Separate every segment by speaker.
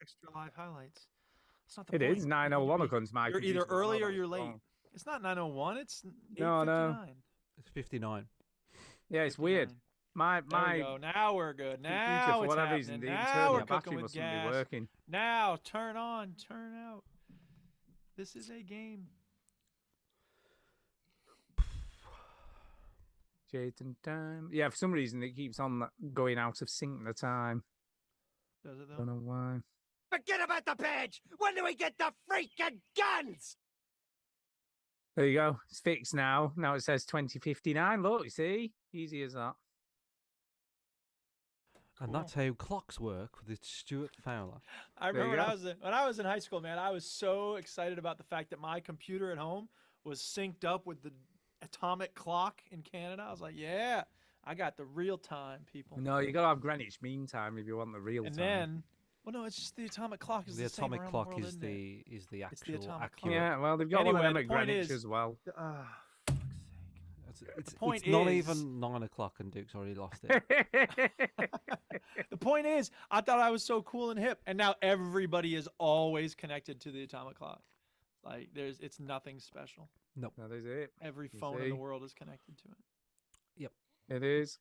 Speaker 1: extra live highlights. That's not the
Speaker 2: It
Speaker 1: point.
Speaker 2: is
Speaker 1: You
Speaker 2: 9:01
Speaker 1: be-
Speaker 2: according to my
Speaker 1: You're either
Speaker 2: computer, but I
Speaker 1: early
Speaker 2: know
Speaker 1: or
Speaker 2: it's
Speaker 1: you're late.
Speaker 2: wrong.
Speaker 1: It's not 9:01. It's
Speaker 2: No, no.
Speaker 1: 8:59.
Speaker 3: It's 59.
Speaker 2: Yeah, it's weird.
Speaker 1: 59.
Speaker 2: My
Speaker 1: There we go. Now we're good.
Speaker 2: computer,
Speaker 1: Now
Speaker 2: for
Speaker 1: it's
Speaker 2: whatever reason,
Speaker 1: happening.
Speaker 2: the
Speaker 1: Now
Speaker 2: internal
Speaker 1: we're cooking
Speaker 2: battery
Speaker 1: with
Speaker 2: mustn't
Speaker 1: gas.
Speaker 2: be working.
Speaker 1: Now turn on, turn out. This is a game.
Speaker 2: Jayton time. Yeah, for some reason it keeps on going out of sync the time.
Speaker 1: Does it though?
Speaker 2: Don't know why.
Speaker 4: Forget about the badge! When do we get the freaking guns?
Speaker 2: There you go. It's fixed now. Now it says 2059. Look, you see? Easy as that.
Speaker 3: And that's how clocks work with Stuart Fowler.
Speaker 1: I
Speaker 2: There you
Speaker 1: remember
Speaker 2: go.
Speaker 1: when I was in high school, man. I was so excited about the fact that my computer at home was synced up with the atomic clock in Canada. I was like, yeah, I got the real time, people.
Speaker 2: No, you got to have Greenwich Mean Time if you want the real
Speaker 1: And
Speaker 2: time.
Speaker 1: then, well, no, it's just the atomic clock is
Speaker 3: The
Speaker 1: same
Speaker 3: atomic
Speaker 1: around
Speaker 3: clock
Speaker 1: the world,
Speaker 3: is
Speaker 1: isn't it?
Speaker 3: the
Speaker 1: It's the
Speaker 3: actual
Speaker 1: atomic clock.
Speaker 3: accurate.
Speaker 2: Yeah, well, they've got one
Speaker 1: Anyway,
Speaker 2: of them
Speaker 1: the
Speaker 2: at
Speaker 1: point
Speaker 2: Greenwich
Speaker 1: is-
Speaker 2: as well.
Speaker 1: Fuck's sake.
Speaker 3: It's
Speaker 1: point
Speaker 3: not
Speaker 1: is-
Speaker 3: even 9 o'clock and Duke's already lost it.
Speaker 1: The point is, I thought I was so cool and hip, and now everybody is always connected to the atomic clock. Like, it's nothing special.
Speaker 3: Nope.
Speaker 2: That is it.
Speaker 1: Every
Speaker 2: You
Speaker 1: phone in
Speaker 2: see?
Speaker 1: the world is connected to it.
Speaker 2: It is.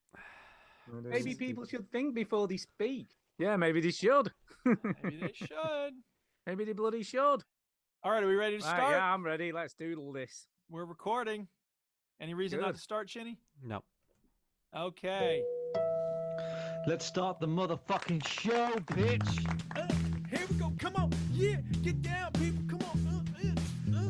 Speaker 2: It
Speaker 5: Maybe
Speaker 2: is.
Speaker 5: people should think before they speak.
Speaker 2: Yeah, maybe they should.
Speaker 1: Maybe they should.
Speaker 2: Maybe they bloody should.
Speaker 1: All right, are we ready to
Speaker 2: Right,
Speaker 1: start?
Speaker 2: yeah, I'm ready. Let's doodle this.
Speaker 1: We're recording. Any reason not
Speaker 2: Good.
Speaker 1: to start, Shinny?
Speaker 3: No.
Speaker 1: Okay.
Speaker 6: Let's start the motherfucking show, bitch.
Speaker 1: Here we go. Come on. Yeah, get down, people. Come on.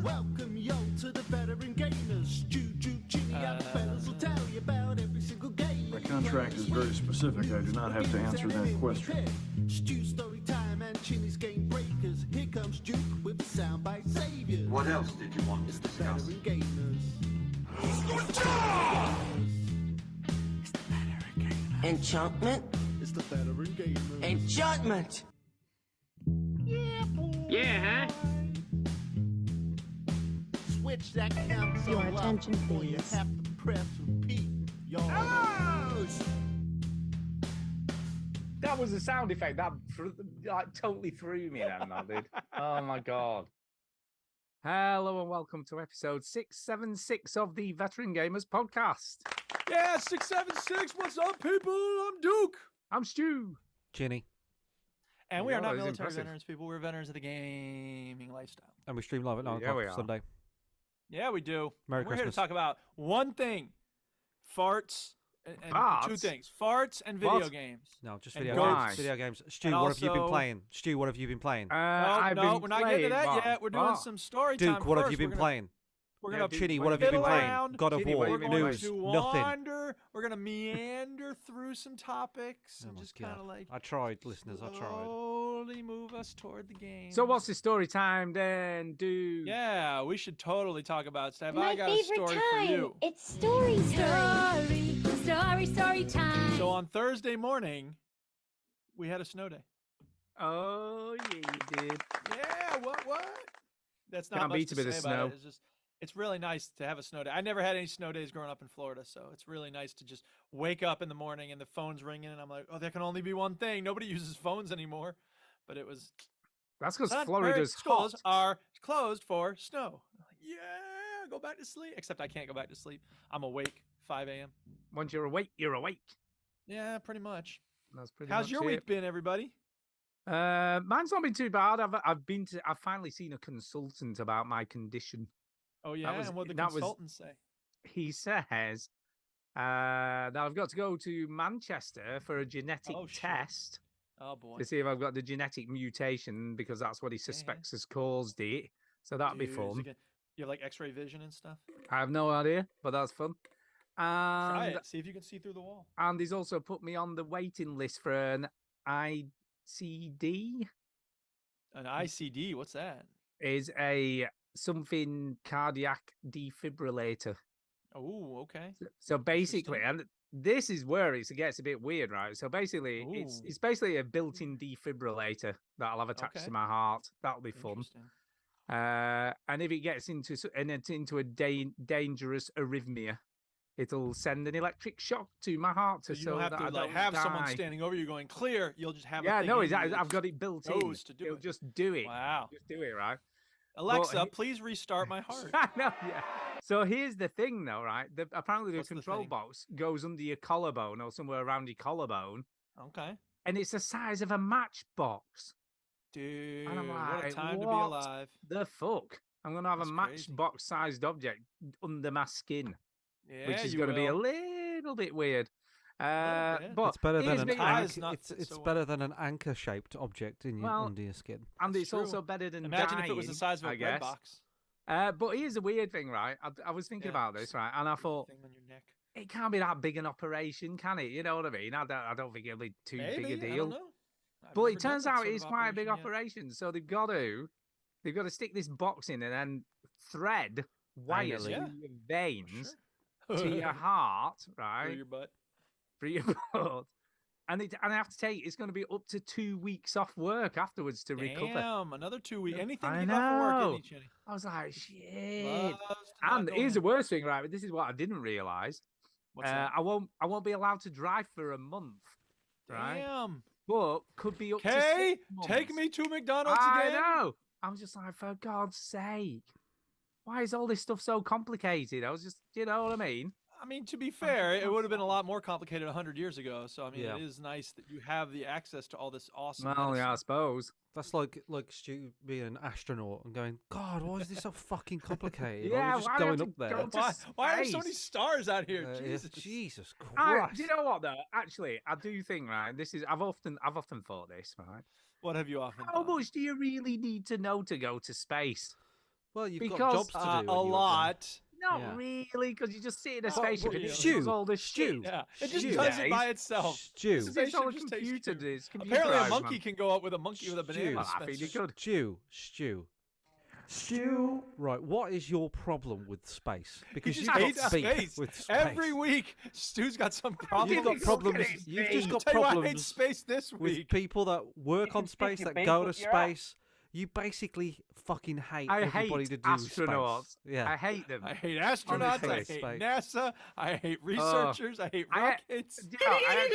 Speaker 7: Welcome yo to the veteran gamers. Juju, Ginny, and the fellas will tell you about every single game.
Speaker 8: My contract is very specific. I do not have to answer that question.
Speaker 7: Stu story time and Chinny's game breakers. Here comes Duke with soundbite saviors.
Speaker 9: What else did you want
Speaker 7: It's
Speaker 9: to
Speaker 7: the
Speaker 9: discuss?
Speaker 7: veteran gamers.
Speaker 4: Enchantment?
Speaker 7: It's the veteran gamers.
Speaker 4: Enchantment!
Speaker 5: Yeah, huh?
Speaker 7: Switch that console
Speaker 10: Your
Speaker 7: up
Speaker 10: attention,
Speaker 7: before you
Speaker 10: please.
Speaker 7: have to press repeat. Y'all.
Speaker 5: That was a sound effect that like totally threw me then, that did. Oh my god.
Speaker 2: Hello and welcome to episode 676 of the Veteran Gamers podcast.
Speaker 1: Yeah, 676. What's up, people? I'm Duke.
Speaker 2: I'm Stu.
Speaker 3: Ginny.
Speaker 1: And we
Speaker 2: Yeah,
Speaker 1: are not
Speaker 2: that is
Speaker 1: military
Speaker 2: impressive.
Speaker 1: veterans, people. We're veterans of the gaming lifestyle.
Speaker 3: And we stream live at 9
Speaker 2: Yeah, we
Speaker 3: o'clock
Speaker 2: are.
Speaker 3: Sunday.
Speaker 1: Yeah, we do.
Speaker 3: Merry
Speaker 1: We're here to
Speaker 3: Christmas.
Speaker 1: talk about one thing: farts and two
Speaker 2: Farts?
Speaker 1: things: farts and video
Speaker 2: What?
Speaker 1: games.
Speaker 3: No, just
Speaker 1: And
Speaker 3: video
Speaker 1: ghosts.
Speaker 3: games. Video games. Stu,
Speaker 1: And
Speaker 3: what have you been
Speaker 1: also-
Speaker 3: playing? Stu, what have you been playing?
Speaker 1: No,
Speaker 2: I've
Speaker 1: no,
Speaker 2: been
Speaker 1: we're not getting to
Speaker 2: playing-
Speaker 1: that yet. We're doing
Speaker 2: what?
Speaker 1: some story time.
Speaker 3: Duke, what have
Speaker 1: first.
Speaker 3: you been
Speaker 1: We're gonna-
Speaker 3: playing?
Speaker 1: We're
Speaker 2: Yeah,
Speaker 1: gonna
Speaker 2: Duke,
Speaker 3: Chinny,
Speaker 2: what
Speaker 3: what have you been
Speaker 1: fiddle
Speaker 3: playing?
Speaker 1: around.
Speaker 3: God of
Speaker 2: Chinny, what
Speaker 3: War,
Speaker 2: have
Speaker 1: We're
Speaker 2: you been
Speaker 1: going
Speaker 3: news,
Speaker 1: to
Speaker 3: nothing.
Speaker 1: wander. We're gonna meander through some topics
Speaker 3: Oh
Speaker 1: and
Speaker 3: my
Speaker 1: just kind of
Speaker 3: God.
Speaker 1: like
Speaker 3: I tried, listeners, I tried.
Speaker 1: slowly move us toward the game.
Speaker 2: So what's the story time then, dude?
Speaker 1: Yeah, we should totally talk about stuff.
Speaker 10: My
Speaker 1: I got a
Speaker 10: favorite
Speaker 1: story
Speaker 10: time.
Speaker 1: for you.
Speaker 10: It's story time.
Speaker 11: Story time.
Speaker 1: So on Thursday morning, we had a snow day.
Speaker 2: Oh, yeah, you did.
Speaker 1: Yeah, what? That's not
Speaker 2: Can't
Speaker 1: much
Speaker 2: beat
Speaker 1: to
Speaker 2: a bit of
Speaker 1: say about
Speaker 2: snow.
Speaker 1: it. It's really nice to have a snow day. I never had any snow days growing up in Florida, so it's really nice to just wake up in the morning and the phone's ringing, and I'm like, oh, there can only be one thing. Nobody uses phones anymore, but it was.
Speaker 2: That's because
Speaker 1: "Son,
Speaker 2: Florida's
Speaker 1: schools
Speaker 2: hot.
Speaker 1: are closed for snow. I'm like, yeah, go back to sleep. Except I can't go back to sleep. I'm awake 5 a.m.
Speaker 2: Once you're awake, you're awake.
Speaker 1: Yeah, pretty much.
Speaker 2: That's pretty
Speaker 1: How's
Speaker 2: much
Speaker 1: your
Speaker 2: it.
Speaker 1: week been, everybody?
Speaker 2: Mine's not been too bad. I've finally seen a consultant about my condition.
Speaker 1: Oh yeah,
Speaker 2: was-
Speaker 1: and what the
Speaker 2: that was-
Speaker 1: consultants say.
Speaker 2: He says that I've got to go to Manchester for a genetic
Speaker 1: Oh, shit.
Speaker 2: test
Speaker 1: Oh boy.
Speaker 2: to see if I've got the genetic mutation because that's what he suspects has caused it. So that'd be
Speaker 1: Dude, is
Speaker 2: fun.
Speaker 1: it gonna- You have like X-ray vision and stuff.
Speaker 2: I have no idea, but that's fun.
Speaker 1: Try
Speaker 2: And
Speaker 1: it. See if you can see through the wall.
Speaker 2: and he's also put me on the waiting list for an ICD.
Speaker 1: An ICD. What's that?
Speaker 2: Is a something cardiac defibrillator.
Speaker 1: Oh, okay.
Speaker 2: So basically, and this is where it gets a bit weird, right? So basically,
Speaker 1: Ooh.
Speaker 2: it's basically a built-in defibrillator that I'll have attached
Speaker 1: Okay.
Speaker 2: to my heart. That'll be fun.
Speaker 1: Interesting.
Speaker 2: And if it gets into into a dangerous arrhythmia, it'll send an electric shock to my heart
Speaker 1: So
Speaker 2: to
Speaker 1: you don't have
Speaker 2: that
Speaker 1: to
Speaker 2: I
Speaker 1: like
Speaker 2: don't
Speaker 1: have someone
Speaker 2: die.
Speaker 1: standing over you going clear. You'll just have.
Speaker 2: Yeah,
Speaker 1: a thing
Speaker 2: no,
Speaker 1: in you
Speaker 2: I've
Speaker 1: that
Speaker 2: got it built in.
Speaker 1: knows to do
Speaker 2: It'll
Speaker 1: it.
Speaker 2: just do it.
Speaker 1: Wow.
Speaker 2: Just do it, right?
Speaker 1: Alexa,
Speaker 2: he-
Speaker 1: please restart my heart.
Speaker 2: I know, yeah. So here's the thing, though, right? Apparently, the
Speaker 1: What's the
Speaker 2: control
Speaker 1: thing?
Speaker 2: box goes under your collarbone or somewhere around your collarbone,
Speaker 1: Okay.
Speaker 2: and it's the size of a matchbox.
Speaker 1: Dude,
Speaker 2: I'm
Speaker 1: what a
Speaker 2: like,
Speaker 1: time to be
Speaker 2: what?
Speaker 1: alive.
Speaker 2: The fuck? I'm gonna have
Speaker 1: That's
Speaker 2: a
Speaker 1: crazy.
Speaker 2: matchbox-sized object under my skin,
Speaker 1: Yeah,
Speaker 2: which is
Speaker 1: you
Speaker 2: going to be a
Speaker 1: will.
Speaker 2: little bit weird.
Speaker 1: bit.
Speaker 2: But
Speaker 3: It's better than
Speaker 2: here's
Speaker 3: an
Speaker 2: the-
Speaker 1: Ties
Speaker 3: anchor.
Speaker 1: not
Speaker 3: It's
Speaker 1: fit
Speaker 3: it's
Speaker 1: so well.
Speaker 3: better than an anchor-shaped object in your
Speaker 2: Well,
Speaker 3: under your skin.
Speaker 2: and
Speaker 1: That's
Speaker 2: it's also
Speaker 1: true.
Speaker 2: better than
Speaker 1: Imagine if it was the
Speaker 2: dying,
Speaker 1: size of a
Speaker 2: I
Speaker 1: bread
Speaker 2: guess.
Speaker 1: box.
Speaker 2: But here's the weird thing, right? I was thinking
Speaker 1: Yeah,
Speaker 2: about this, right? And I thought
Speaker 1: Thing on your neck.
Speaker 2: it can't be that big an operation, can it? You know what I mean? I don't think it'll be too
Speaker 1: Maybe,
Speaker 2: big a
Speaker 1: I don't
Speaker 2: deal.
Speaker 1: know. I've
Speaker 2: But
Speaker 1: never
Speaker 2: it
Speaker 1: done
Speaker 2: turns
Speaker 1: that
Speaker 2: out
Speaker 1: sort
Speaker 2: it
Speaker 1: of
Speaker 2: is quite a big
Speaker 1: operation yet.
Speaker 2: operation. So they've got to stick this box in and then thread wires
Speaker 3: Anally.
Speaker 1: Yeah.
Speaker 2: through your veins
Speaker 1: Sure.
Speaker 2: to your heart,
Speaker 1: Through
Speaker 2: right?
Speaker 1: your butt.
Speaker 2: For your blood. And I have to take it's going to be up to 2 weeks off work afterwards to recover.
Speaker 1: Damn, another 2 weeks. Anything
Speaker 2: I
Speaker 1: to get off of work,
Speaker 2: know.
Speaker 1: isn't he, Chinny?
Speaker 2: I was like, shit.
Speaker 1: Loves to not
Speaker 2: And
Speaker 1: go
Speaker 2: here's the
Speaker 1: in.
Speaker 2: worst thing, right? This is what I didn't realize.
Speaker 1: What's that?
Speaker 2: I won't be allowed to drive for a month, right?
Speaker 1: Damn.
Speaker 2: But could be up to
Speaker 1: Okay,
Speaker 2: 6
Speaker 1: take
Speaker 2: months.
Speaker 1: me to McDonald's
Speaker 2: I
Speaker 1: again.
Speaker 2: know. I'm just like, for God's sake, why is all this stuff so complicated? I was just, you know what I mean?
Speaker 1: I mean, to be fair, it would have been a lot more complicated 100 years ago. So I mean,
Speaker 3: Yeah.
Speaker 1: it is nice that you have the access to all this awesome.
Speaker 2: Well, yeah, I
Speaker 1: medicine.
Speaker 2: suppose.
Speaker 3: That's like Stu being an astronaut and going, God, why is this so fucking complicated?
Speaker 2: Yeah,
Speaker 3: We're just
Speaker 2: why do you
Speaker 3: going
Speaker 2: have
Speaker 3: up
Speaker 2: to
Speaker 3: there.
Speaker 2: go to
Speaker 1: Why are so many
Speaker 2: space?
Speaker 1: stars out here?
Speaker 3: Yeah,
Speaker 1: Jesus.
Speaker 3: Jesus
Speaker 2: Do
Speaker 3: Christ.
Speaker 2: you know what though? Actually, I do think right. I've often thought this right.
Speaker 1: What have you often
Speaker 2: How
Speaker 1: done?
Speaker 2: much do you really need to know to go to space?
Speaker 3: Well, you've got
Speaker 2: Because,
Speaker 3: jobs to do.
Speaker 1: A
Speaker 3: when you're up there.
Speaker 1: lot.
Speaker 2: Not
Speaker 3: Yeah.
Speaker 2: really, because you just sit in a
Speaker 1: Well,
Speaker 2: spaceship and
Speaker 1: you
Speaker 2: it
Speaker 1: know,
Speaker 2: does
Speaker 3: Stu,
Speaker 2: all this
Speaker 3: Stu,
Speaker 2: shit.
Speaker 1: Yeah, it just
Speaker 3: Stu.
Speaker 1: does it
Speaker 2: Days.
Speaker 1: by itself.
Speaker 3: Stew.
Speaker 2: It's all
Speaker 1: Spaceship
Speaker 2: a
Speaker 1: just takes
Speaker 2: computer.
Speaker 1: care of
Speaker 2: It's
Speaker 1: Apparently, a
Speaker 2: computerized,
Speaker 1: monkey
Speaker 2: man.
Speaker 1: can go out with a monkey with a banana.
Speaker 3: Stew.
Speaker 2: Well, I think you
Speaker 1: dispenser.
Speaker 2: could.
Speaker 3: Stew.
Speaker 6: Stew.
Speaker 3: Right, what is your problem with space?
Speaker 1: He
Speaker 3: Because
Speaker 1: just
Speaker 3: you've got
Speaker 1: hates
Speaker 3: beef
Speaker 1: space.
Speaker 3: with space.
Speaker 1: Every week, Stu's got some problem.
Speaker 3: You've got
Speaker 2: Look at
Speaker 3: problems.
Speaker 2: his
Speaker 3: You've
Speaker 2: face.
Speaker 3: just got
Speaker 1: Tell you why I hate
Speaker 3: problems
Speaker 1: space this
Speaker 3: with
Speaker 1: week.
Speaker 3: people that work on
Speaker 4: can stick
Speaker 3: space,
Speaker 4: your
Speaker 3: that
Speaker 4: beak
Speaker 3: go to
Speaker 4: up your ass.
Speaker 3: space. You basically fucking hate
Speaker 2: I
Speaker 3: everybody
Speaker 2: hate
Speaker 3: to do with
Speaker 2: astronauts.
Speaker 3: space. Yeah.
Speaker 2: I hate them.
Speaker 1: I hate astronauts. I
Speaker 3: Honestly,
Speaker 1: hate
Speaker 3: space.
Speaker 1: NASA. I hate researchers. I hate
Speaker 2: I-
Speaker 1: rockets.
Speaker 2: Do you know, I